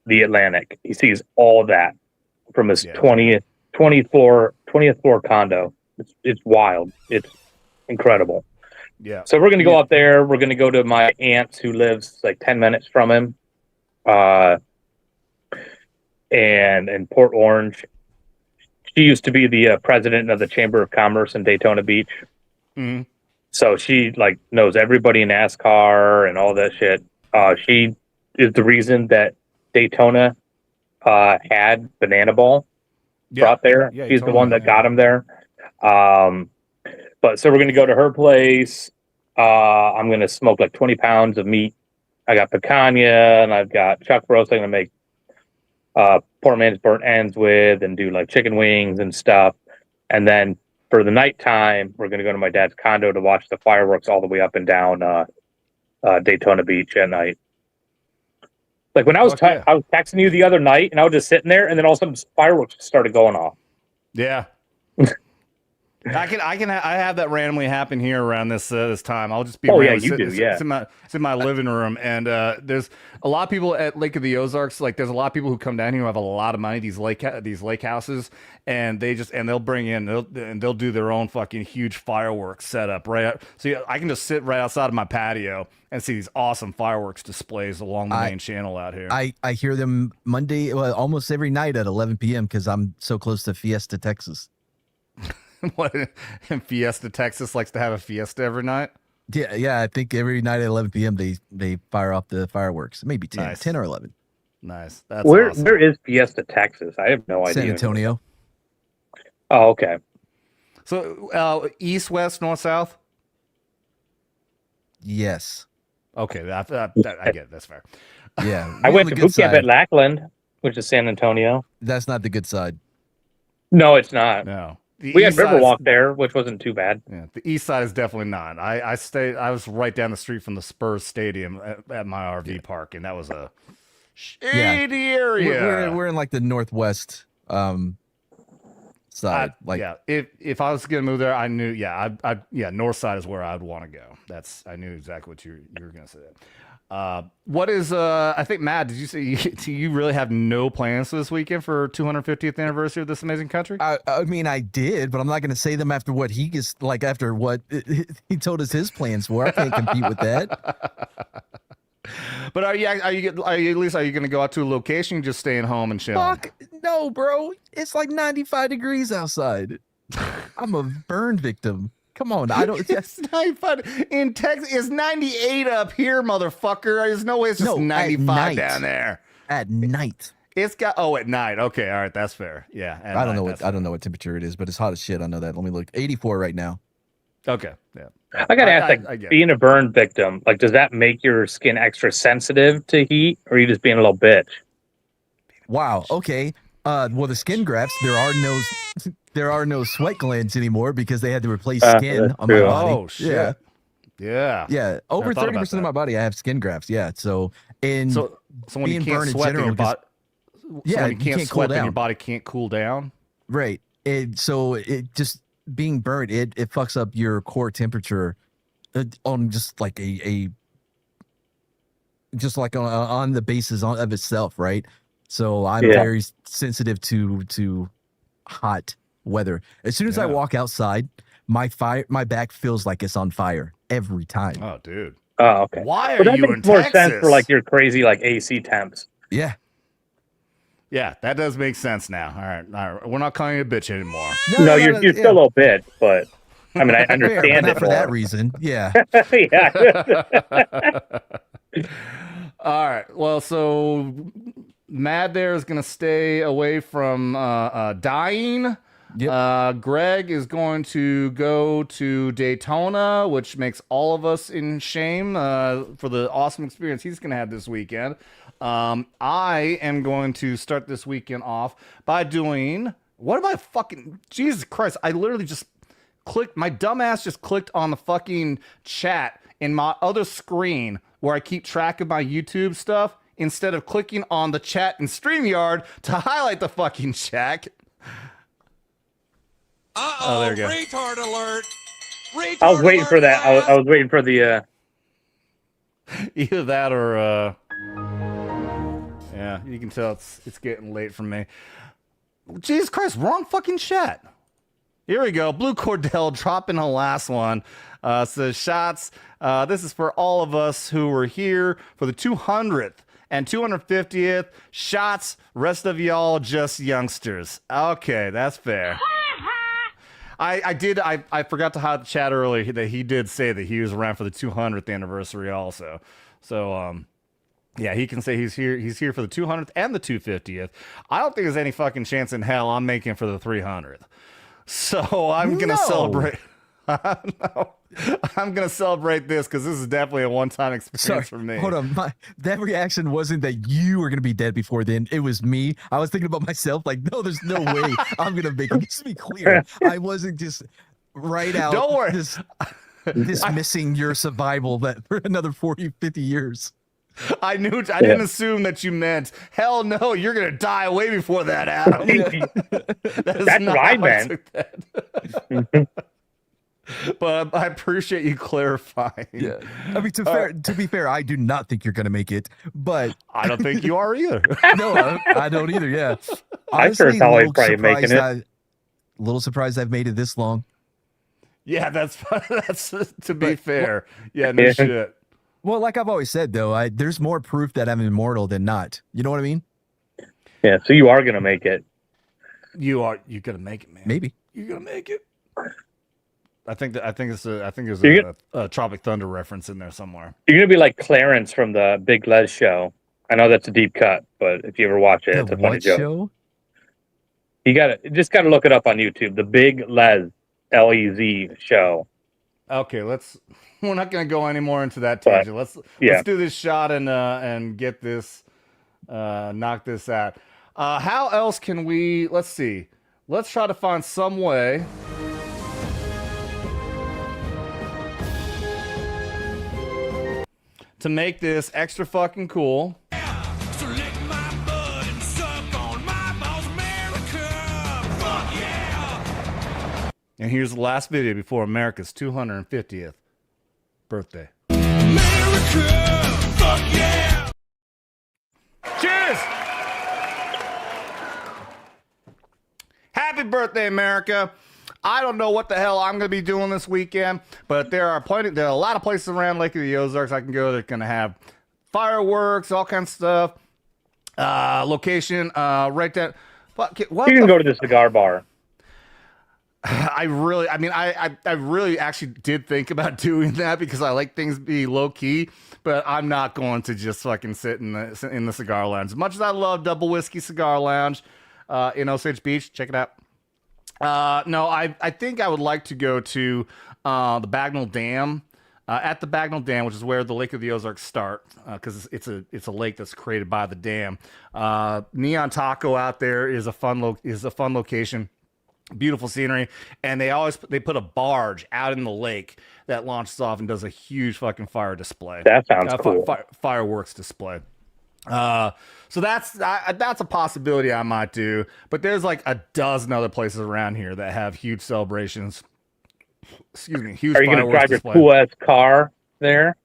the Atlantic. He sees all of that from his 20th floor condo. It's wild. It's incredible. Yeah. So we're gonna go up there. We're gonna go to my aunt's who lives like 10 minutes from him, and in Port Orange. She used to be the president of the Chamber of Commerce in Daytona Beach. Mm-hmm. So she like knows everybody in NASCAR and all that shit. She is the reason that Daytona had Banana Ball brought there. Yeah, she's the one that got him there. But so we're gonna go to her place. I'm gonna smoke like 20 pounds of meat. I got picanha and I've got chuck roast. I'm gonna make poor man's burnt ends with, and do like chicken wings and stuff. And then for the nighttime, we're gonna go to my dad's condo to watch the fireworks all the way up and down Daytona Beach at night. Like when I was I was texting you the other night, and I was just sitting there, and then all of a sudden fireworks started going off. Yeah. I have that randomly happen here around this time. I'll just be. Oh yeah, you do. Yeah, it's in my living room, and there's a lot of people at Lake of the Ozarks. Like, there's a lot of people who come down here who have a lot of money. These lake houses, and they'll bring in they'll do their own fucking huge fireworks setup so I can just sit right outside of my patio and see these awesome fireworks displays along the main channel out here. I hear them Monday, almost every night at 11 p.m. because I'm so close to Fiesta, Texas. What, and Fiesta, Texas likes to have a fiesta every night? Yeah, I think every night at 11 p.m. they fire off the fireworks. Maybe 10 or 11. Nice. That's awesome. Where is Fiesta, Texas? I have no idea. San Antonio. Oh, okay. So east, west, north, south? Yes. Okay, I get it. That's fair. Yeah. I went to boot camp at Lackland, which is San Antonio. That's not the good side. No, it's not. No. We had Riverwalk there, which wasn't too bad. Yeah, the east side is definitely not. I was right down the street from the Spurs stadium at my RV park, and that was a shady area. We're in like the northwest side. If I was gonna move there, I knew. North side is where I'd want to go. I knew exactly what you were gonna say. What is I think, Matt, did you say do you really have no plans for this weekend for 250th anniversary of this amazing country? I mean, I did, but I'm not going to say them after what he told us his plans were. I can't compete with that. But are you going to go out to a location? You're just staying home and chilling? Fuck no, bro. It's like 95 degrees outside. I'm a burn victim. Come on, I don't. It's 95 in Texas. It's 98 up here, motherfucker. There's no way it's just 95 down there at night. It's got at night. Okay, all right, that's fair. Yeah, I don't know what temperature it is, but it's hot as shit. I know that. Let me look. 84 right now. Okay, yeah. I gotta ask, being a burn victim, like, does that make your skin extra sensitive to heat, or are you just being a little bitch? Wow. Okay. Well, the skin grafts, there are no sweat glands anymore because they had to replace skin on my body. Oh shit! Yeah. Over 30% of my body, I have skin grafts. Yeah. So when you can't sweat, your body, you can't sweat, then your body can't cool down. Right. So it just being burned, it fucks up your core temperature on just like on the basis of itself, right? So I'm very sensitive to hot weather. As soon as I walk outside, my back feels like it's on fire every time. Oh, dude. Oh, okay. Why are you in Texas? That makes more sense for like your crazy like AC temps. Yeah. Yeah, that does make sense now. All right. We're not calling you a bitch anymore. No, you're still a little bitch, but I mean, I understand it for that reason. Yeah. All right. Well, so Mad there is going to stay away from dying. Yep. Greg is going to go to Daytona, which makes all of us in shame for the awesome experience he's going to have this weekend. I am going to start this weekend off by doing... What am I fucking... Jesus Christ, I literally just clicked... My dumbass just clicked on the fucking chat in my other screen where I keep track of my YouTube stuff instead of clicking on the chat in StreamYard to highlight the fucking chat. Oh, there we go. Retard alert. Retard I was waiting for that. I was waiting for the... Either that or... Yeah, you can tell it's getting late for me. Jesus Christ, wrong fucking chat. Here we go. Blue Cordell dropping the last one. Says, shots. This is for all of us who were here for the 200th and 250th. Shots. Rest of y'all just youngsters. Okay, that's fair. I forgot to hide the chat earlier that he did say that he was around for the 200th anniversary also. So, yeah, he can say he's here for the 200th and the 250th. I don't think there's any fucking chance in hell I'm making for the 300th. So I'm going to celebrate. No. I'm gonna celebrate this because this is definitely a one-time experience for me. Hold on, that reaction wasn't that you were gonna be dead before then. It was me. I was thinking about myself. Like, no, there's no way I'm gonna make it. Just to be clear, I wasn't just right out. Don't worry. Dismissing your survival that for another 40, 50 years. I didn't assume that you meant, hell no, you're gonna die way before that, Adam. That's what I meant. But I appreciate you clarifying. Yeah, I mean, to be fair, I do not think you're gonna make it, but I don't think you are either. No, I don't either. Yeah, I sure thought I was probably making it. A little surprised I've made it this long. Yeah, that's to be fair. Yeah, no shit. Well, like I've always said, though, there's more proof that I'm immortal than not. You know what I mean? Yeah, so you are gonna make it. You're gonna make it, man. Maybe you're gonna make it. I think there's a Tropic Thunder reference in there somewhere. You're gonna be like Clarence from the Big Les show. I know that's a deep cut, but if you ever watch it, it's a funny joke. Show? You gotta look it up on YouTube. The Big Les LEZ show. Okay, we're not gonna go any more into that tangent. Let's do this shot and get this knock this out. How else can we? Let's see. Let's try to find some way. To make this extra fucking cool. So lick my butt and suck on my balls, Merica. Fuck yeah. And here's the last video before America's 250th birthday. Merica. Fuck yeah. Cheers! Happy birthday, America. I don't know what the hell I'm going to be doing this weekend, but there are a lot of places around Lake of the Ozarks I can go. They're going to have fireworks, all kinds of stuff. Location, right there. You can go to the cigar bar. I really actually did think about doing that because I like things to be low key, but I'm not going to just fucking sit in the cigar lounge. As much as I love Double Whiskey Cigar Lounge in Osage Beach, check it out. No, I think I would like to go to the Bagnell Dam. At the Bagnell Dam, which is where the Lake of the Ozarks start, because it's a lake that's created by the dam. Neon Taco out there is a fun location. Beautiful scenery, and they put a barge out in the lake that launches off and does a huge fucking fire display. That sounds cool. Fireworks display. So that's a possibility I might do, but there's like a dozen other places around here that have huge celebrations. Excuse me, huge. Are you going to drive your cool ass car there?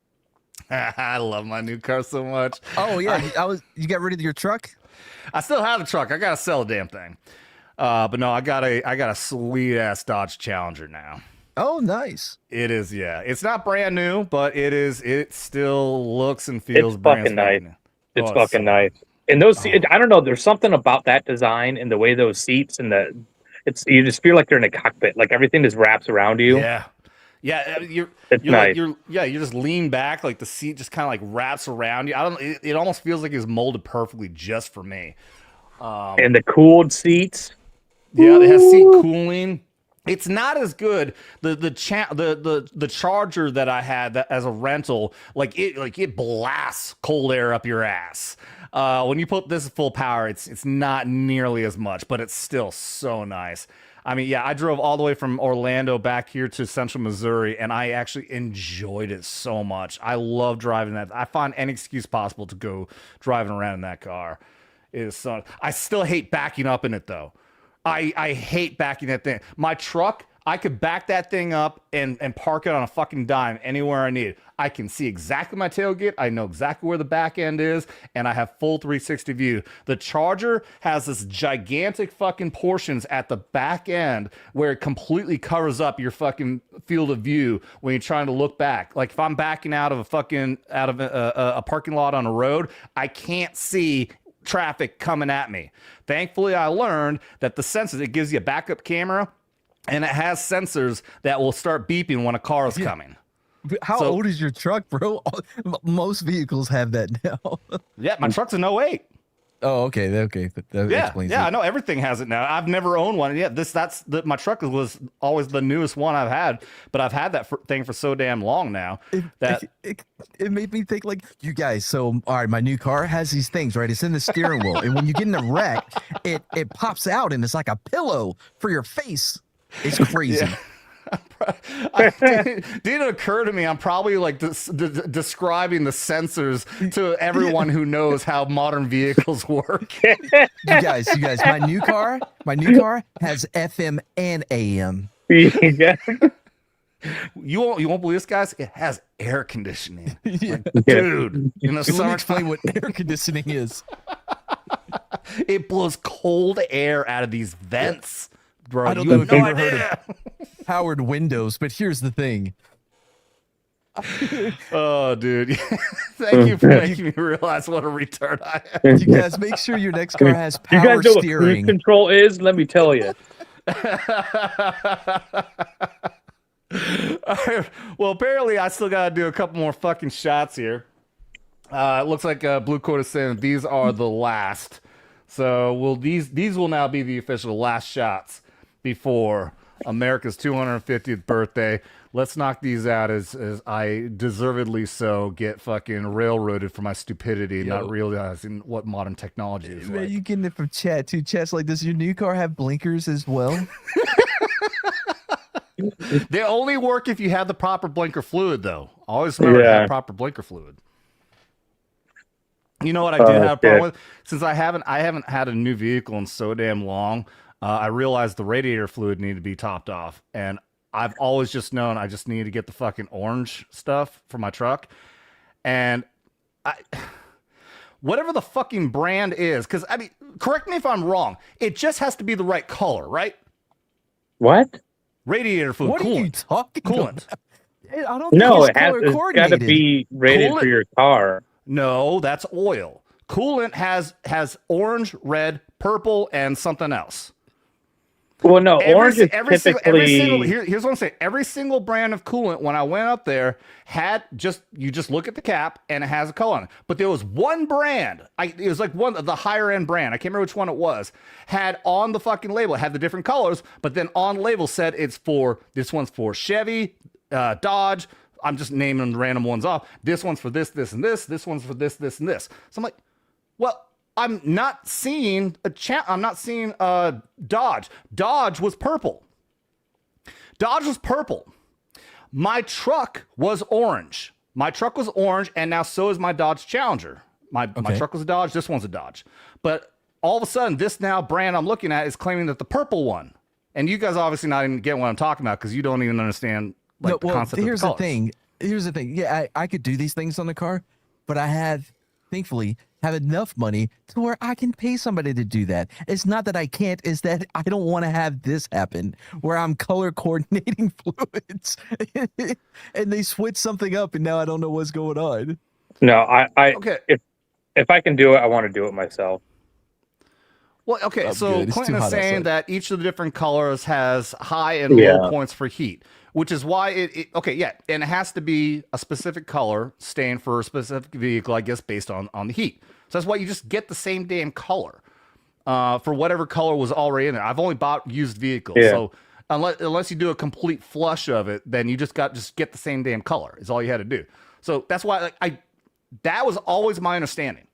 I love my new car so much. Oh yeah, you got rid of your truck? I still have the truck. I gotta sell the damn thing. But no, I got a sweet ass Dodge Challenger now. Oh, nice. It is, yeah. It's not brand new, but it still looks and feels brand fucking nice. new. It's fucking nice. And those, I don't know. There's something about that design and the way those seats and you just feel like you're in a cockpit. Like everything just wraps around you. Yeah. Yeah, you're nice. you just lean back, like the seat just kind of like wraps around you. It almost feels like it's molded perfectly just for me. And the cooled seats. Yeah, it has seat cooling. It's not as good. The Charger that I had as a rental, it blasts cold air up your ass. When you put this full power, it's not nearly as much, but it's still so nice. I mean, yeah, I drove all the way from Orlando back here to Central Missouri, and I actually enjoyed it so much. I love driving that. I find any excuse possible to go driving around in that car. I still hate backing up in it, though. I hate backing that thing. My truck, I could back that thing up and park it on a fucking dime anywhere I need. I can see exactly my tailgate. I know exactly where the back end is, and I have full 360 view. The Charger has this gigantic fucking portions at the back end where it completely covers up your fucking field of view when you're trying to look back. Like if I'm backing out of a parking lot on a road, I can't see traffic coming at me. Thankfully, I learned that the sensors, it gives you a backup camera, and it has sensors that will start beeping when a car is coming. How old is your truck, bro? Most vehicles have that now. Yeah, my truck's an 08. Oh, okay. That explains it. I know everything has it now. I've never owned one. Yeah, my truck was always the newest one I've had, but I've had that thing for so damn long now that it made me think like you guys. So, all right, my new car has these things, right? It's in the steering wheel, and when you get in a wreck, it pops out, and it's like a pillow for your face. It's crazy. Yeah. Didn't occur to me. I'm probably like describing the sensors to everyone who knows how modern vehicles work. You guys, my new car has FM and AM. You won't believe this, guys. It has air conditioning. Like, dude, you know, let me explain what air conditioning is. It blows cold air out of these vents. Bro, I don't know if you've ever heard of powered windows, but here's the thing. Oh, dude. Thank you for making me realize what a retard I am. You guys make sure your next car has power you guys know steering. What cruise control is? Let me tell you. Well, apparently I still got to do a couple more fucking shots here. It looks like Blue Coat is saying these are the last. So these will now be the official last shots before America's 250th birthday. Let's knock these out as I deservedly so get fucking railroaded for my stupidity, not realizing what modern technology is. Man, like. you getting it from chat too. Chat's like, does your new car have blinkers as well? They only work if you have the proper blinker fluid, though. Always remember to have proper blinker fluid. You know what I do have a problem with? Since I haven't had a new vehicle in so damn long, I realized the radiator fluid needed to be topped off, and I've always just known I just need to get the fucking orange stuff for my truck, and whatever the fucking brand is, because I mean, correct me if I'm wrong, it just has to be the right color, right? What? Radiator fluid. What are you talking coolant. about? I don't No, think it's got to be rated for your car. No, that's oil. Coolant has orange, red, purple, and something else. Well, no, orange is typically... Here's what I'm saying. Every single brand of coolant, when I went up there, you just look at the cap, and it has a color on it. But there was one brand, it was like one of the higher end brand, I can't remember which one it was, had on the fucking label, it had the different colors, but then on label said this one's for Chevy, Dodge, I'm just naming the random ones off. This one's for this, this, and this. This one's for this, this, and this. So I'm like, well, I'm not seeing Dodge. Dodge was purple. My truck was orange. And now so is my Dodge Challenger. My truck was a Dodge. This one's a Dodge. But all of a sudden, this now brand I'm looking at is claiming that the purple one. And you guys obviously not even get what I'm talking about because you don't even understand the concept of the colors. Here's the thing. Yeah, I could do these things on the car, but I thankfully have enough money to where I can pay somebody to do that. It's not that I can't, it's that I don't want to have this happen where I'm color coordinating fluids and they switch something up and now I don't know what's going on. No, if I can do it, I want to do it myself. Well, okay, so Clinton is saying that each of the different colors has high and low points for heat, which is why and it has to be a specific color stain for a specific vehicle, I guess, based on the heat. So that's why you just get the same damn color for whatever color was already in there. I've only bought used vehicles, so unless you do a complete flush of it, then you just get the same damn color is all you had to do. So that's why that was always my understanding.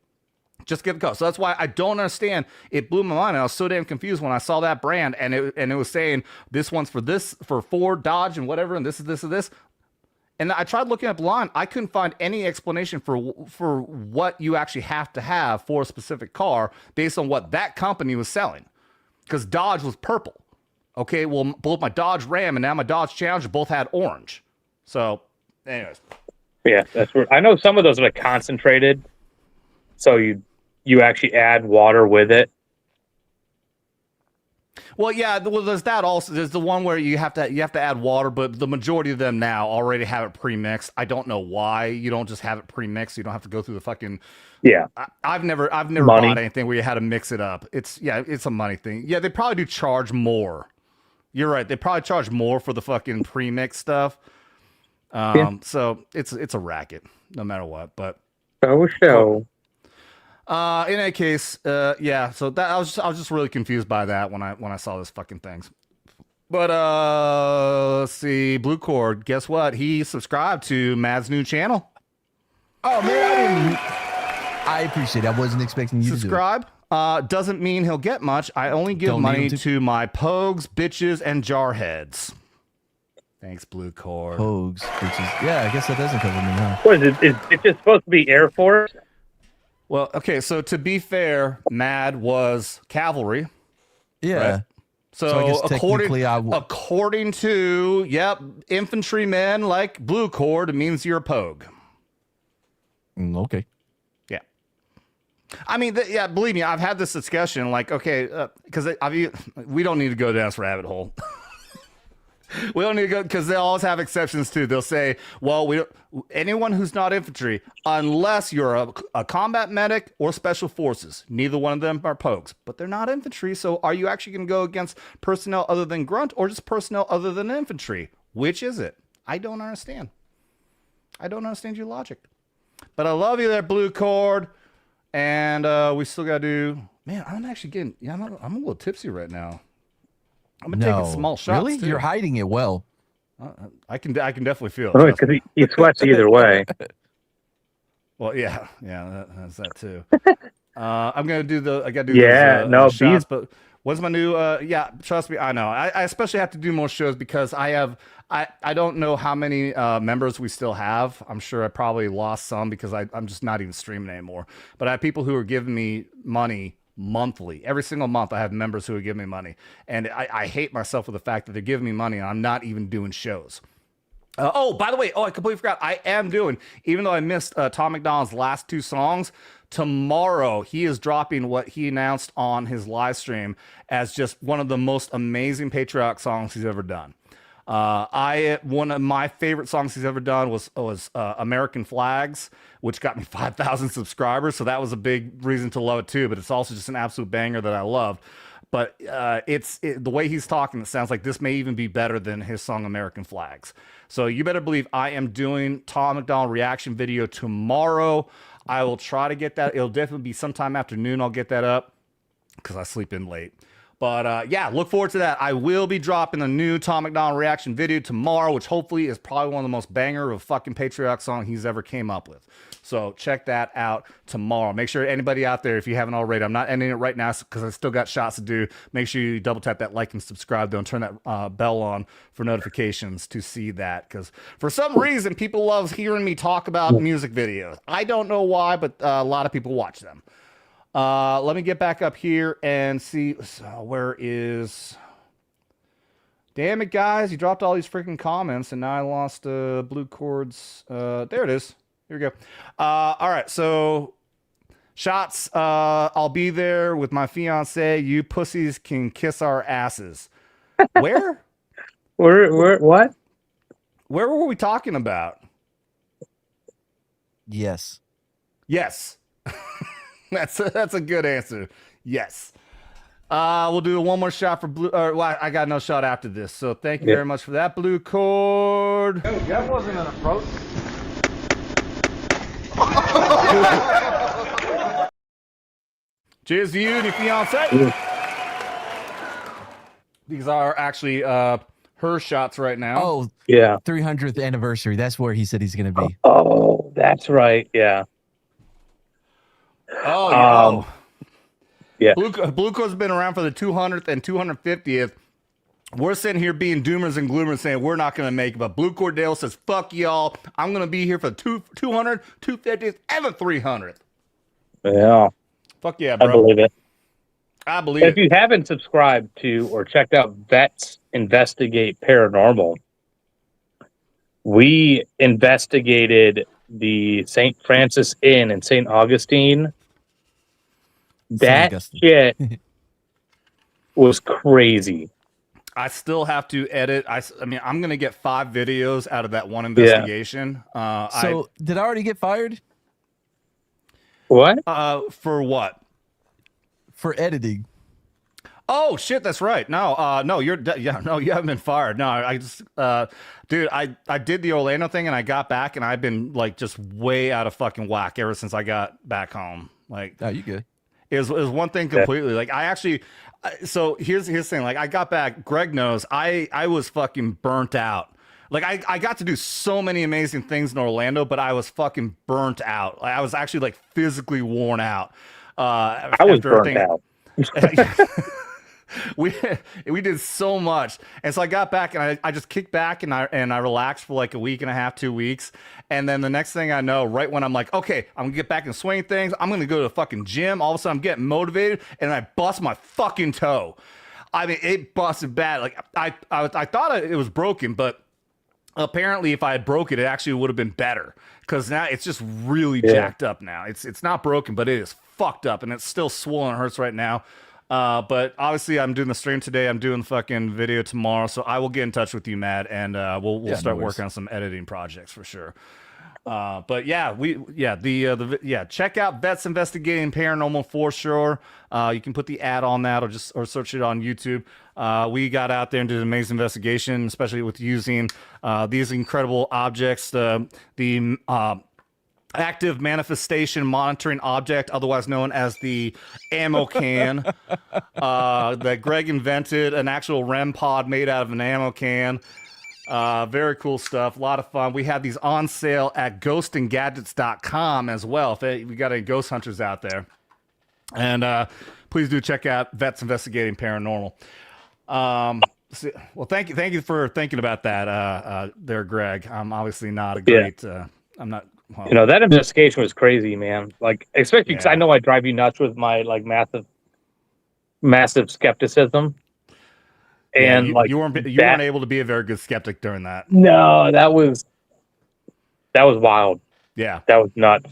Just get the color. So that's why I don't understand. It blew my mind. I was so damn confused when I saw that brand and it was saying this one's for Ford, Dodge, and whatever, and this is this and this. And I tried looking up line. I couldn't find any explanation for what you actually have to have for a specific car based on what that company was selling. Because Dodge was purple. Okay, well, both my Dodge Ram and now my Dodge Challenger both had orange. So, anyways. Yeah, that's weird. I know some of those are concentrated, so you actually add water with it. Well, yeah, there's that also. There's the one where you have to add water, but the majority of them now already have it pre-mixed. I don't know why you don't just have it pre-mixed. You don't have to go through the fucking. Yeah. I've never bought anything where you had to mix it up. It's a money thing. Yeah, they probably do charge more. You're right. They probably charge more for the fucking pre-mixed stuff. So it's a racket no matter what. But show. In any case, yeah. So that I was just really confused by that when I saw this fucking things. But let's see, Blue Cord. Guess what? He subscribed to Mad's new channel. Oh man, I appreciate it. I wasn't expecting you subscribe. To doesn't mean he'll get much. I only give money to my pogues, bitches, and jarheads. Thanks, Blue Cord. Pogues, bitches. Yeah, I guess that doesn't cover me, huh? What is it? Is it just supposed to be Air Force? Well, okay. So to be fair, Mad was cavalry. Yeah. Right? So I guess according to infantrymen like Blue Cord, it means you're a pogue. Okay. Yeah. I mean, believe me, I've had this discussion. Like, okay, because we don't need to go down this rabbit hole. We don't need to go because they always have exceptions too. They'll say, well, anyone who's not infantry, unless you're a combat medic or special forces, neither one of them are pogues, but they're not infantry. So are you actually going to go against personnel other than grunt or just personnel other than infantry? Which is it? I don't understand. I don't understand your logic. But I love you there, Blue Cord. And we still got to do, man, I'm actually getting, I'm a little tipsy right now. I'm taking small shots. Really? Too. You're hiding it well. I can definitely feel it. Oh, because he sweats either way. Well, yeah, that's that too. I'm gonna do I gotta do those, shots. But what's my new? Trust me, I know. I especially have to do more shows because I don't know how many members we still have. I'm sure I probably lost some because I'm just not even streaming anymore. But I have people who are giving me money monthly. Every single month I have members who are giving me money, and I hate myself with the fact that they're giving me money and I'm not even doing shows. By the way, I completely forgot. I am doing, even though I missed Tom McDonald's last 2 songs, tomorrow he is dropping what he announced on his live stream as just one of the most amazing patriotic songs he's ever done. One of my favorite songs he's ever done was American Flags, which got me 5,000 subscribers. So that was a big reason to love it too. But it's also just an absolute banger that I love. But the way he's talking, it sounds like this may even be better than his song American Flags. So you better believe I am doing Tom McDonald reaction video tomorrow. I will try to get that. It'll definitely be sometime afternoon. I'll get that up because I sleep in late. But look forward to that. I will be dropping a new Tom McDonald reaction video tomorrow, which hopefully is probably one of the most banger of fucking patriotic song he's ever came up with. So check that out tomorrow. Make sure anybody out there, if you haven't already, I'm not ending it right now because I still got shots to do. Make sure you double tap that like and subscribe, and turn that bell on for notifications to see that. Because for some reason, people love hearing me talk about music videos. I don't know why, but a lot of people watch them. Let me get back up here and see where is. Damn it, guys! You dropped all these freaking comments, and now I lost Blue Cord's. There it is. Here we go. All right, so shots. I'll be there with my fiance. You pussies can kiss our asses. Where? Where? What? Where were we talking about? Yes. Yes. That's a good answer. Yes. We'll do one more shot for Blue. I got no shot after this. So thank you very much for that, Blue Cord. That wasn't an approach. Cheers to you and your fiance. These are actually her shots right now. Oh, yeah. 300th anniversary. That's where he said he's going to be. Oh, that's right. Yeah. Oh, yeah. Blue Cord's been around for the 200th and 250th. We're sitting here being doomers and gloomers saying we're not going to make it. But Blue Cordale says, fuck y'all. I'm going to be here for the 200, 250th, and the 300th. Yeah. Fuck yeah, bro. I believe it. I believe If you haven't subscribed to or checked out Vets Investigate Paranormal, we investigated the St. Francis Inn in St. Augustine. That shit was crazy. I still have to edit. I mean, I'm going to get 5 videos out of that one investigation. So did I already get fired? What? For what? For editing. Oh shit, that's right. No, no, you haven't been fired. No, I just, dude, I did the Orlando thing and I got back and I've been like just way out of fucking whack ever since I got back home. Like, oh, you good? It was one thing completely. Like, I actually, so here's the thing. Like, I got back. Greg knows I was fucking burnt out. Like, I got to do so many amazing things in Orlando, but I was fucking burnt out. Like, I was actually like physically worn out. I was burnt out. we did so much, and so I got back and I just kicked back and I relaxed for like a week and a half, 2 weeks, and then the next thing I know, right when I'm like, okay, I'm gonna get back and swing things, I'm gonna go to the fucking gym. All of a sudden, I'm getting motivated, and I bust my fucking toe. I mean, it busted bad. Like I thought it was broken, but apparently, if I had broke it, it actually would have been better because now it's just really jacked up. Now it's not broken, but it is fucked up, and it's still swollen. It hurts right now. But obviously, I'm doing the stream today. I'm doing the fucking video tomorrow, so I will get in touch with you, Matt, and we'll start working on some editing projects for sure. But yeah, check out Vets Investigating Paranormal for sure. You can put the ad on that or search it on YouTube. We got out there and did an amazing investigation, especially with using these incredible objects, the active manifestation monitoring object, otherwise known as the ammo can, that Greg invented, an actual REM pod made out of an ammo can. Very cool stuff. A lot of fun. We have these on sale at ghostandgadgets.com as well. If we got any ghost hunters out there. And please do check out Vets Investigating Paranormal. Well, thank you for thinking about that there, Greg. I'm obviously not a great... I'm not... Well, that investigation was crazy, man. Like, especially because I know I drive you nuts with my like massive skepticism. And you weren't able to be a very good skeptic during that. No, that was wild. Yeah, that was nuts.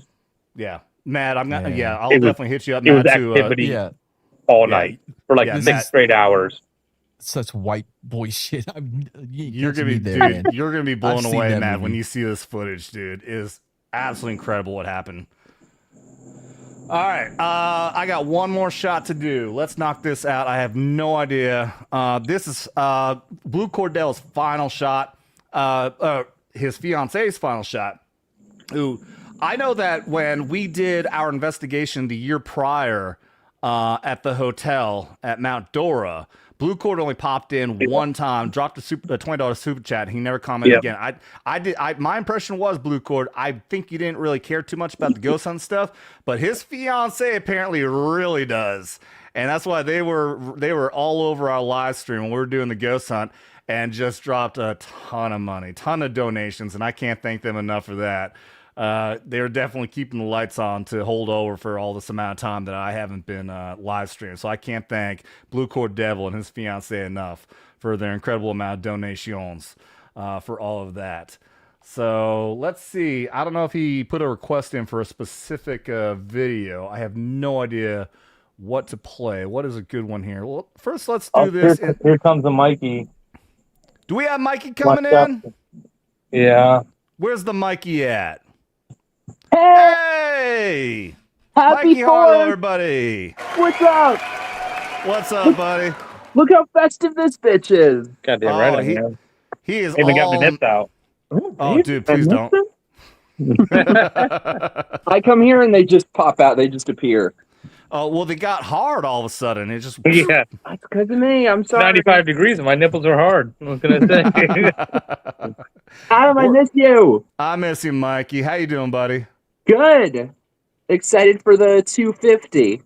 Yeah, Matt, I'll definitely hit you up. It was activity all night for like 6 straight hours. Such white boy shit. You're gonna be blown away, Matt, when you see this footage, dude. It is absolutely incredible what happened. All right, I got one more shot to do. Let's knock this out. I have no idea. This is Blue Cordell's final shot, his fiance's final shot. Who I know that when we did our investigation the year prior at the hotel at Mount Dora, Blue Cord only popped in one time, dropped a $20 super chat. He never commented again. My impression was, Blue Cord, I think you didn't really care too much about the ghost hunt stuff, but his fiance apparently really does, and that's why they were all over our live stream when we were doing the ghost hunt and just dropped a ton of money, ton of donations, and I can't thank them enough for that. They're definitely keeping the lights on to hold over for all this amount of time that I haven't been live streamed. So I can't thank Blue Cord Devil and his fiance enough for their incredible amount of donations for all of that. So let's see. I don't know if he put a request in for a specific video. I have no idea what to play. What is a good one here? Well, first let's do this. Here comes the Mikey. Do we have Mikey coming in? Yeah. Where's the Mikey at? Hey! Happy Mikey Harlow, everybody! What's up? What's up, buddy? Look how festive this bitch is. Goddamn right, he is even all... got my nips out. Oh, dude, please don't. I come here and they just pop out. They just appear. Oh, well, they got hard all of a sudden. It just... Yeah. That's because of me. I'm sorry. 95 degrees and my nipples are hard. What can I say? Adam, I miss you. I miss you, Mikey. How you doing, buddy? Good. Excited for the 250.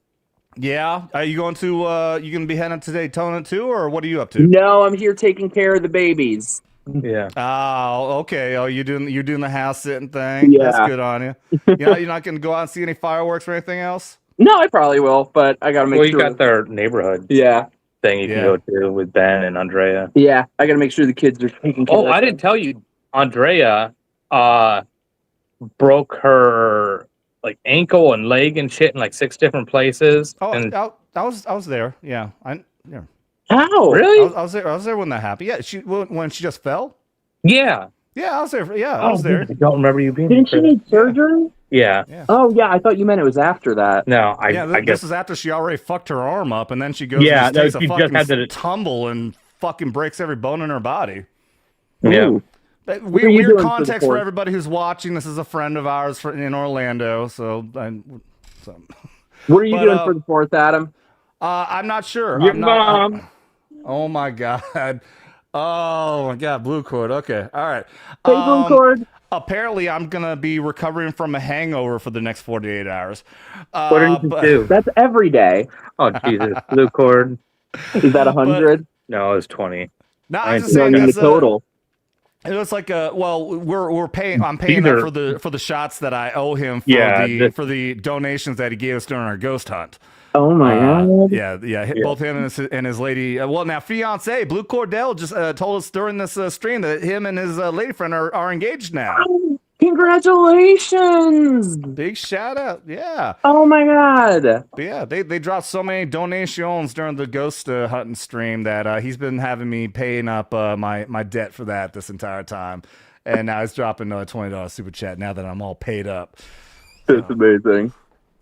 Yeah. Are you going to you gonna be heading to Daytona too, or what are you up to? No, I'm here taking care of the babies. Yeah. Oh, okay. Oh, you're doing the house sitting thing. Yeah. That's good on you. You're not gonna go out and see any fireworks or anything else? No, I probably will, but I gotta make sure. Well, you got their neighborhood thing you can go to with Ben and Andrea. Yeah, I gotta make sure the kids are taken care of. Oh, I didn't tell you, Andrea broke her like ankle and leg and shit in like 6 different places. Oh, and I was there. Yeah, yeah. How? Really? I was there when that happened. Yeah, when she just fell. Yeah. Yeah, I was there. I was there. I don't remember you being. Didn't she need surgery? Yeah. Oh yeah, I thought you meant it was after that. No, I guess this is after she already fucked her arm up, and then she goes Yeah, and just takes she a just fucking had to- tumble and fucking breaks every bone in her body. Yeah. Ooh. But What are you weird doing for the context for fourth? everybody who's watching. This is a friend of ours in Orlando, so What are you doing for the 4th, Adam? I'm not sure. Your I'm not, mom. oh my god. Oh my god, blue cord. Okay, all right. Hey, blue cord. Apparently, I'm gonna be recovering from a hangover for the next 48 hours. What did you do? That's every day. Oh Jesus, blue cord. Is that 100? No, it's 20. No, I was just saying the that's total. It was like we're paying. I'm paying up for the shots that I owe him for the donations that he gave us during our ghost hunt. Oh my god! Yeah. Both him and his lady. Well, now fiance Blue Cordell just told us during this stream that him and his lady friend are engaged now. Congratulations! Big shout out, yeah. Oh my god! But yeah, they dropped so many donations during the ghost hunting stream that he's been having me paying up my debt for that this entire time, and now he's dropping another $20 super chat now that I'm all paid up. That's amazing.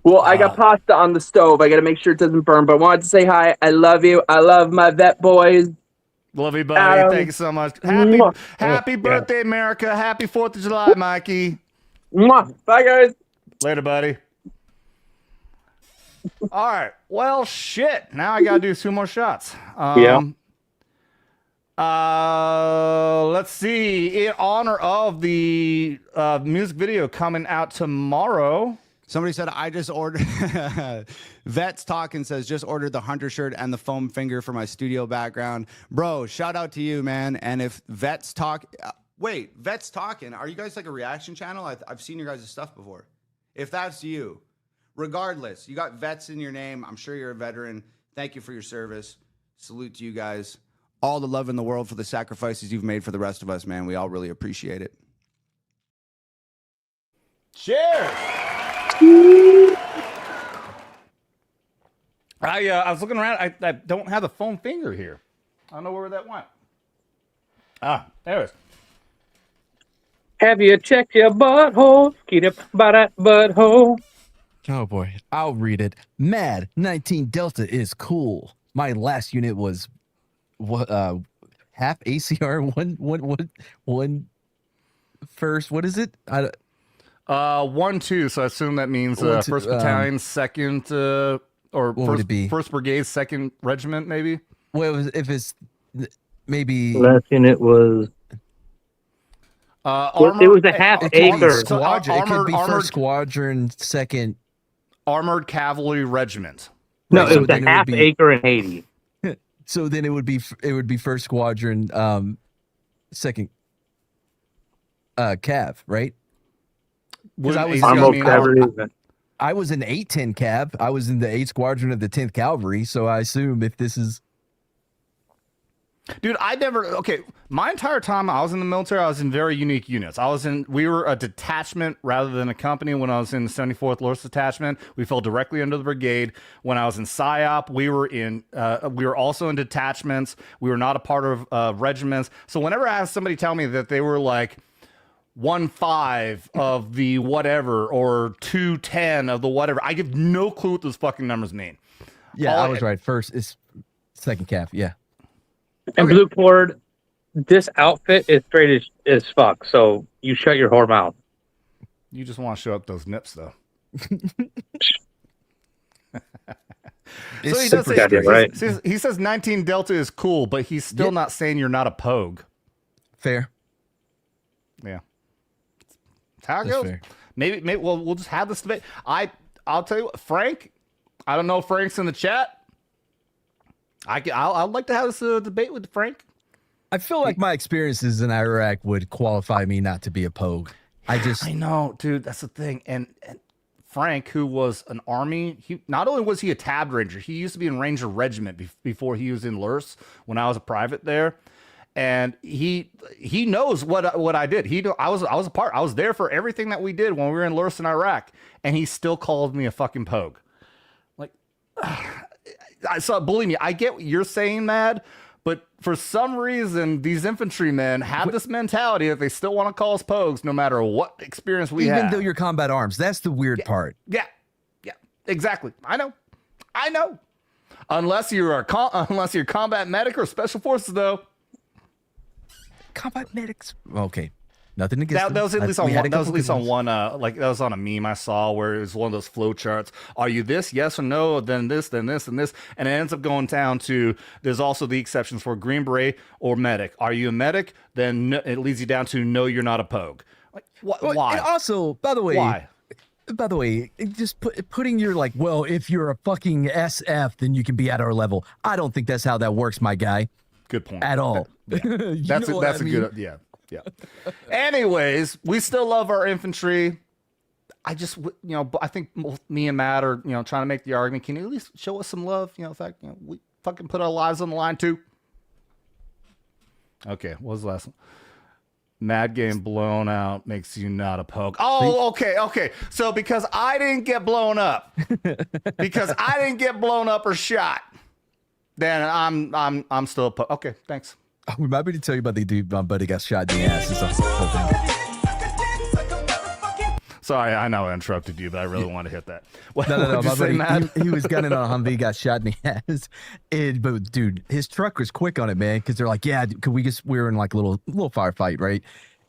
Well, I got pasta on the stove. I got to make sure it doesn't burn. But I wanted to say hi. I love you. I love my vet boys. Love you, buddy. Thank you so much. Happy birthday, Merica. Happy 4th of July, Mikey. Mwah. Bye, guys. Later, buddy. All right. Well, shit. Now I got to do 2 more shots. Let's see. In honor of the music video coming out tomorrow. Somebody said, I just ordered, Vets Talkin says, just ordered the Hunter shirt and the foam finger for my studio background. Bro, shout out to you, man. And if Vets Talk, wait, Vets Talkin, are you guys like a reaction channel? I've seen your guys' stuff before. If that's you, regardless, you got vets in your name. I'm sure you're a veteran. Thank you for your service. Salute to you guys. All the love in the world for the sacrifices you've made for the rest of us, man. We all really appreciate it. Cheers. I was looking around. I don't have the foam finger here. I don't know where that went. There it is. Have you checked your butthole? Get up by that butthole. Oh boy, I'll read it. Mad 19 Delta is cool. My last unit was half ACR one first. What is it? 1-2. So I assume that means first battalion, second or first brigade, second regiment, maybe. Well, if it's maybe last unit was. It was a half acre squadron. It could be first squadron, second armored cavalry regiment. No, it was a half acre in Haiti. So then it would be first squadron, second cav, right? Because I was in 810 cav. I was in the 8th squadron of the 10th cavalry. So I assume if this is. Dude, my entire time I was in the military, I was in very unique units. We were a detachment rather than a company. When I was in the 74th Lords Detachment, we fell directly under the brigade. When I was in PSYOP, we were also in detachments. We were not a part of regiments. So whenever I have somebody tell me that they were like 1-5 of the whatever or 2-10 of the whatever, I give no clue what those fucking numbers mean. Yeah, I was right. First is second cav. Yeah. And Blue Cord, this outfit is straight as fuck, so you shut your whore mouth. You just want to show up those nips, though. So he does say, right? He says 19 Delta is cool, but he's still not saying you're not a pogue. Fair. Yeah. That's how it goes. Fair. Maybe we'll just have this debate. I'll tell you what, Frank, I don't know if Frank's in the chat. I'd like to have this debate with Frank. I feel like my experiences in Iraq would qualify me not to be a pogue. I know, dude. That's the thing. And Frank, who was an Army, he not only was he a tab ranger, he used to be in Ranger Regiment before he was in LURS when I was a private there. And he knows what I did. I was a part. I was there for everything that we did when we were in LURS in Iraq, and he still called me a fucking pogue. Like. So believe me, I get what you're saying, Mad, but for some reason, these infantrymen have this mentality that they still want to call us pogues no matter what experience we have. Even though you're combat arms, that's the weird part. Yeah, exactly. I know. Unless you're combat medic or special forces, though. Combat medics. Okay. Nothing against that was at least on one. That was at least on one. Like that was on a meme I saw where it was one of those flow charts. Are you this? Yes or no? Then this, then this, and this, and it ends up going down to. There's also the exceptions for Green Beret or medic. Are you a medic? Then no, it leads you down to no, you're not a pogue. Like why? And also, by the way, why? By the way, just putting your like, well, if you're a fucking SF, then you can be at our level. I don't think that's how that works, my guy. Good point. At all. That's a good. Yeah. Anyways, we still love our infantry. I just, I think me and Matt are, trying to make the argument. Can you at least show us some love? In fact, we fucking put our lives on the line too. Okay, what was the last one? Mad game blown out makes you not a poke. Oh, okay. So because I didn't get blown up, or shot, then I'm still a poke. Okay, thanks. We might be to tell you about the dude my buddy got shot in the ass. It's the whole thing. Sorry, I know I interrupted you, but I really want to hit that. No. My buddy, he was gunning on a Humvee, got shot in the ass. But dude, his truck was quick on it, man, because they're like, yeah, we were in like a little firefight, right?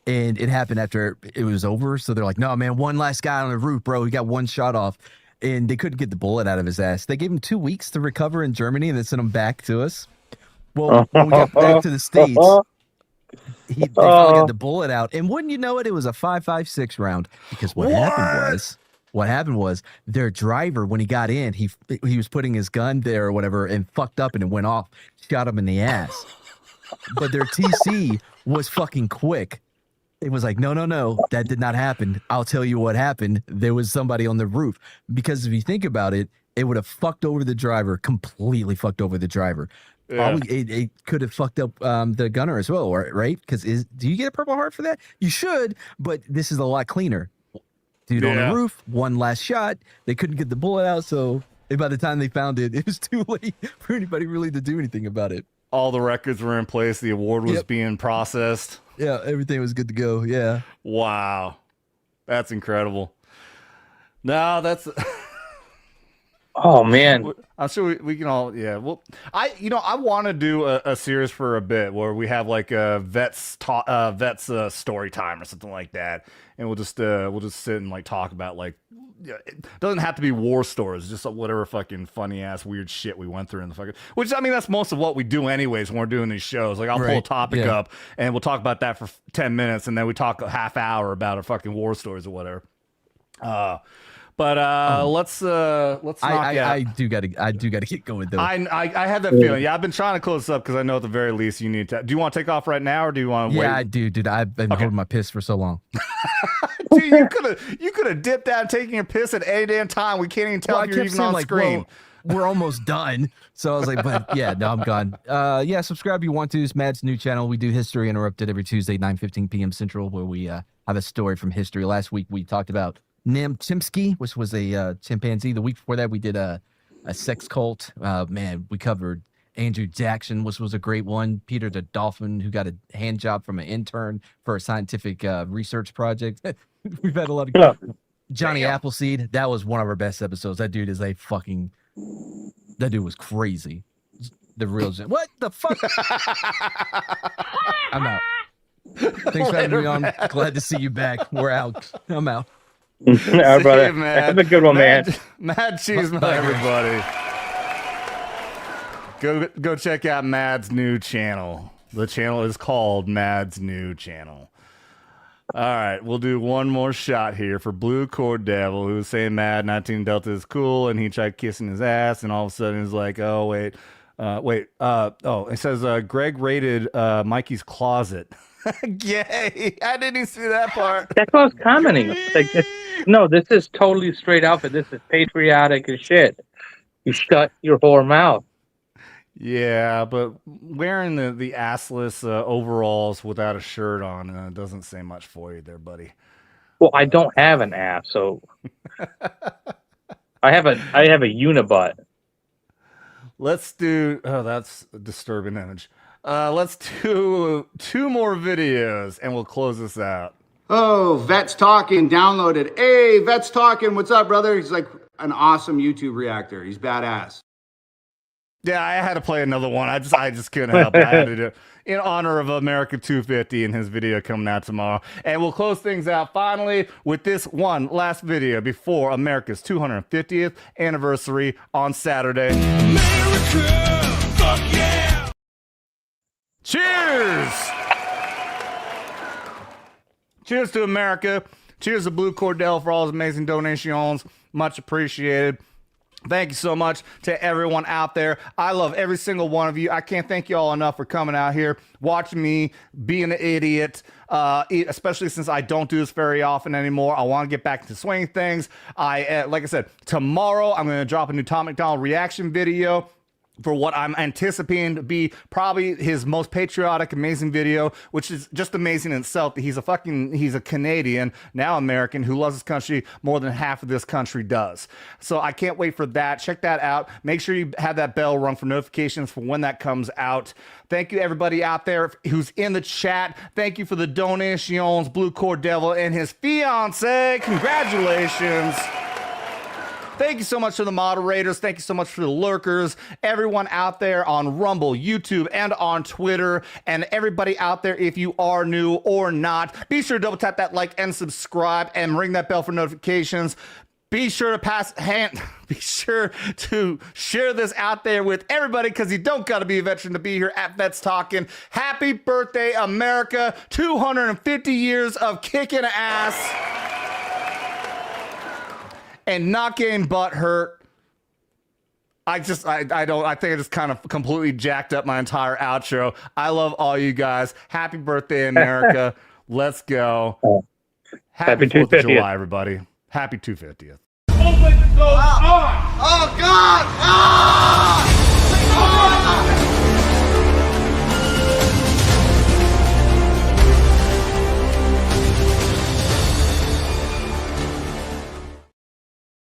And it happened after it was over. So they're like, no, man, one last guy on the roof, bro. He got one shot off. And they couldn't get the bullet out of his ass. They gave him 2 weeks to recover in Germany and then sent him back to us. Well, when we got back to the States, they finally got the bullet out. And wouldn't you know it, it was a 5.56 round. Because what happened was their driver, when he got in, he was putting his gun there or whatever and fucked up and it went off, shot him in the ass. But their TC was fucking quick. It was like, no, that did not happen. I'll tell you what happened. There was somebody on the roof. Because if you think about it, it would have fucked over the driver, completely fucked over the driver. Yeah. It could have fucked up the gunner as well, right? Because do you get a Purple Heart for that? You should, but this is a lot cleaner. Dude on the roof, one last shot. They couldn't get the bullet out, so by the time they found it, it was too late for anybody really to do anything about it. All the records were in place. The award was being processed. Yeah, everything was good to go. Yeah. Wow, that's incredible. No, that's. Oh man, I'm sure we can all. Yeah, well, I want to do a series for a bit where we have like a vets story time or something like that, and we'll just sit and like talk about like. It doesn't have to be war stories, just whatever fucking funny ass weird shit we went through in the fucking. Which I mean, that's most of what we do anyways when we're doing these shows. Like I'll pull a topic up and we'll talk about that for 10 minutes, and then we talk a half hour about our fucking war stories or whatever. Let's knock out. I do gotta get going though. I have that feeling. Yeah, I've been trying to close this up because I know at the very least you need to. Do you want to take off right now or do you want to wait? Yeah, I do, dude. I've been holding my piss for so long. Dude, you could have dipped out and taken your piss at any damn time. We can't even tell if you're even on screen. Well, we're almost done. So I was like, but yeah, no, I'm gone. Subscribe if you want to. It's Mad's new channel. We do History Interrupted every Tuesday, 9:15 p.m. Central, where we have a story from history. Last week we talked about Chimsky, which was a chimpanzee. The week before that we did a sex cult. Man, we covered Andrew Jackson, which was a great one. Peter the Dolphin, who got a hand job from an intern for a scientific research project. We've had a lot of Johnny Appleseed. That was one of our best episodes. That dude is that dude was crazy. The real what the fuck? I'm out. Thanks for having me on. Glad to see you back. We're out. I'm out. All right, brother. Have a good one, man. Mad Cheeseman, everybody. Go check out Mad's new channel. The channel is called Mad's New Channel. All right, we'll do one more shot here for Blue Cord Devil, who was saying Mad 19 Delta is cool, and he tried kissing his ass, and all of a sudden he's like, oh, wait. It says Greg raided Mikey's closet. Yay! I didn't even see that part. That's what I was commenting. No, this is totally straight out, but this is patriotic as shit. You shut your whore mouth. Yeah, but wearing the assless overalls without a shirt on doesn't say much for you there, buddy. Well, I don't have an ass, so I have a unibutt. Let's do. Oh, that's a disturbing image. Let's do 2 more videos and we'll close this out. Oh, Vets Talkin downloaded. Hey, Vets Talkin, what's up, brother? He's like an awesome YouTube reactor. He's badass. Yeah, I had to play another one. I just couldn't help it. I had to do it in honor of America 250 and his video coming out tomorrow. And we'll close things out finally with this one last video before America's 250th anniversary on Saturday. America, fuck yeah! Cheers! Cheers to America. Cheers to Blue Cordell for all his amazing donations. Much appreciated. Thank you so much to everyone out there. I love every single one of you. I can't thank you all enough for coming out here, watching me be an idiot, especially since I don't do this very often anymore. I want to get back to swing things. Like I said, tomorrow I'm going to drop a new Tom McDonald reaction video for what I'm anticipating to be probably his most patriotic, amazing video, which is just amazing in itself that he's a Canadian, now American, who loves his country more than half of this country does. So I can't wait for that. Check that out. Make sure you have that bell rung for notifications for when that comes out. Thank you everybody out there who's in the chat. Thank you for the donations, Blue Cord Devil and his fiance. Congratulations. Thank you so much to the moderators. Thank you so much for the lurkers, everyone out there on Rumble, YouTube, and on Twitter, and everybody out there, if you are new or not, be sure to double tap that like and subscribe and ring that bell for notifications. Be sure to share this out there with everybody, because you don't got to be a veteran to be here at Vets Talkin'. Happy birthday, America. 250 years of kicking ass and not getting butt hurt. I think I just kind of completely jacked up my entire outro. I love all you guys. Happy birthday, America. Let's go. Happy 4th of July, everybody. Happy 250th. Open the door. Oh, God. Ah!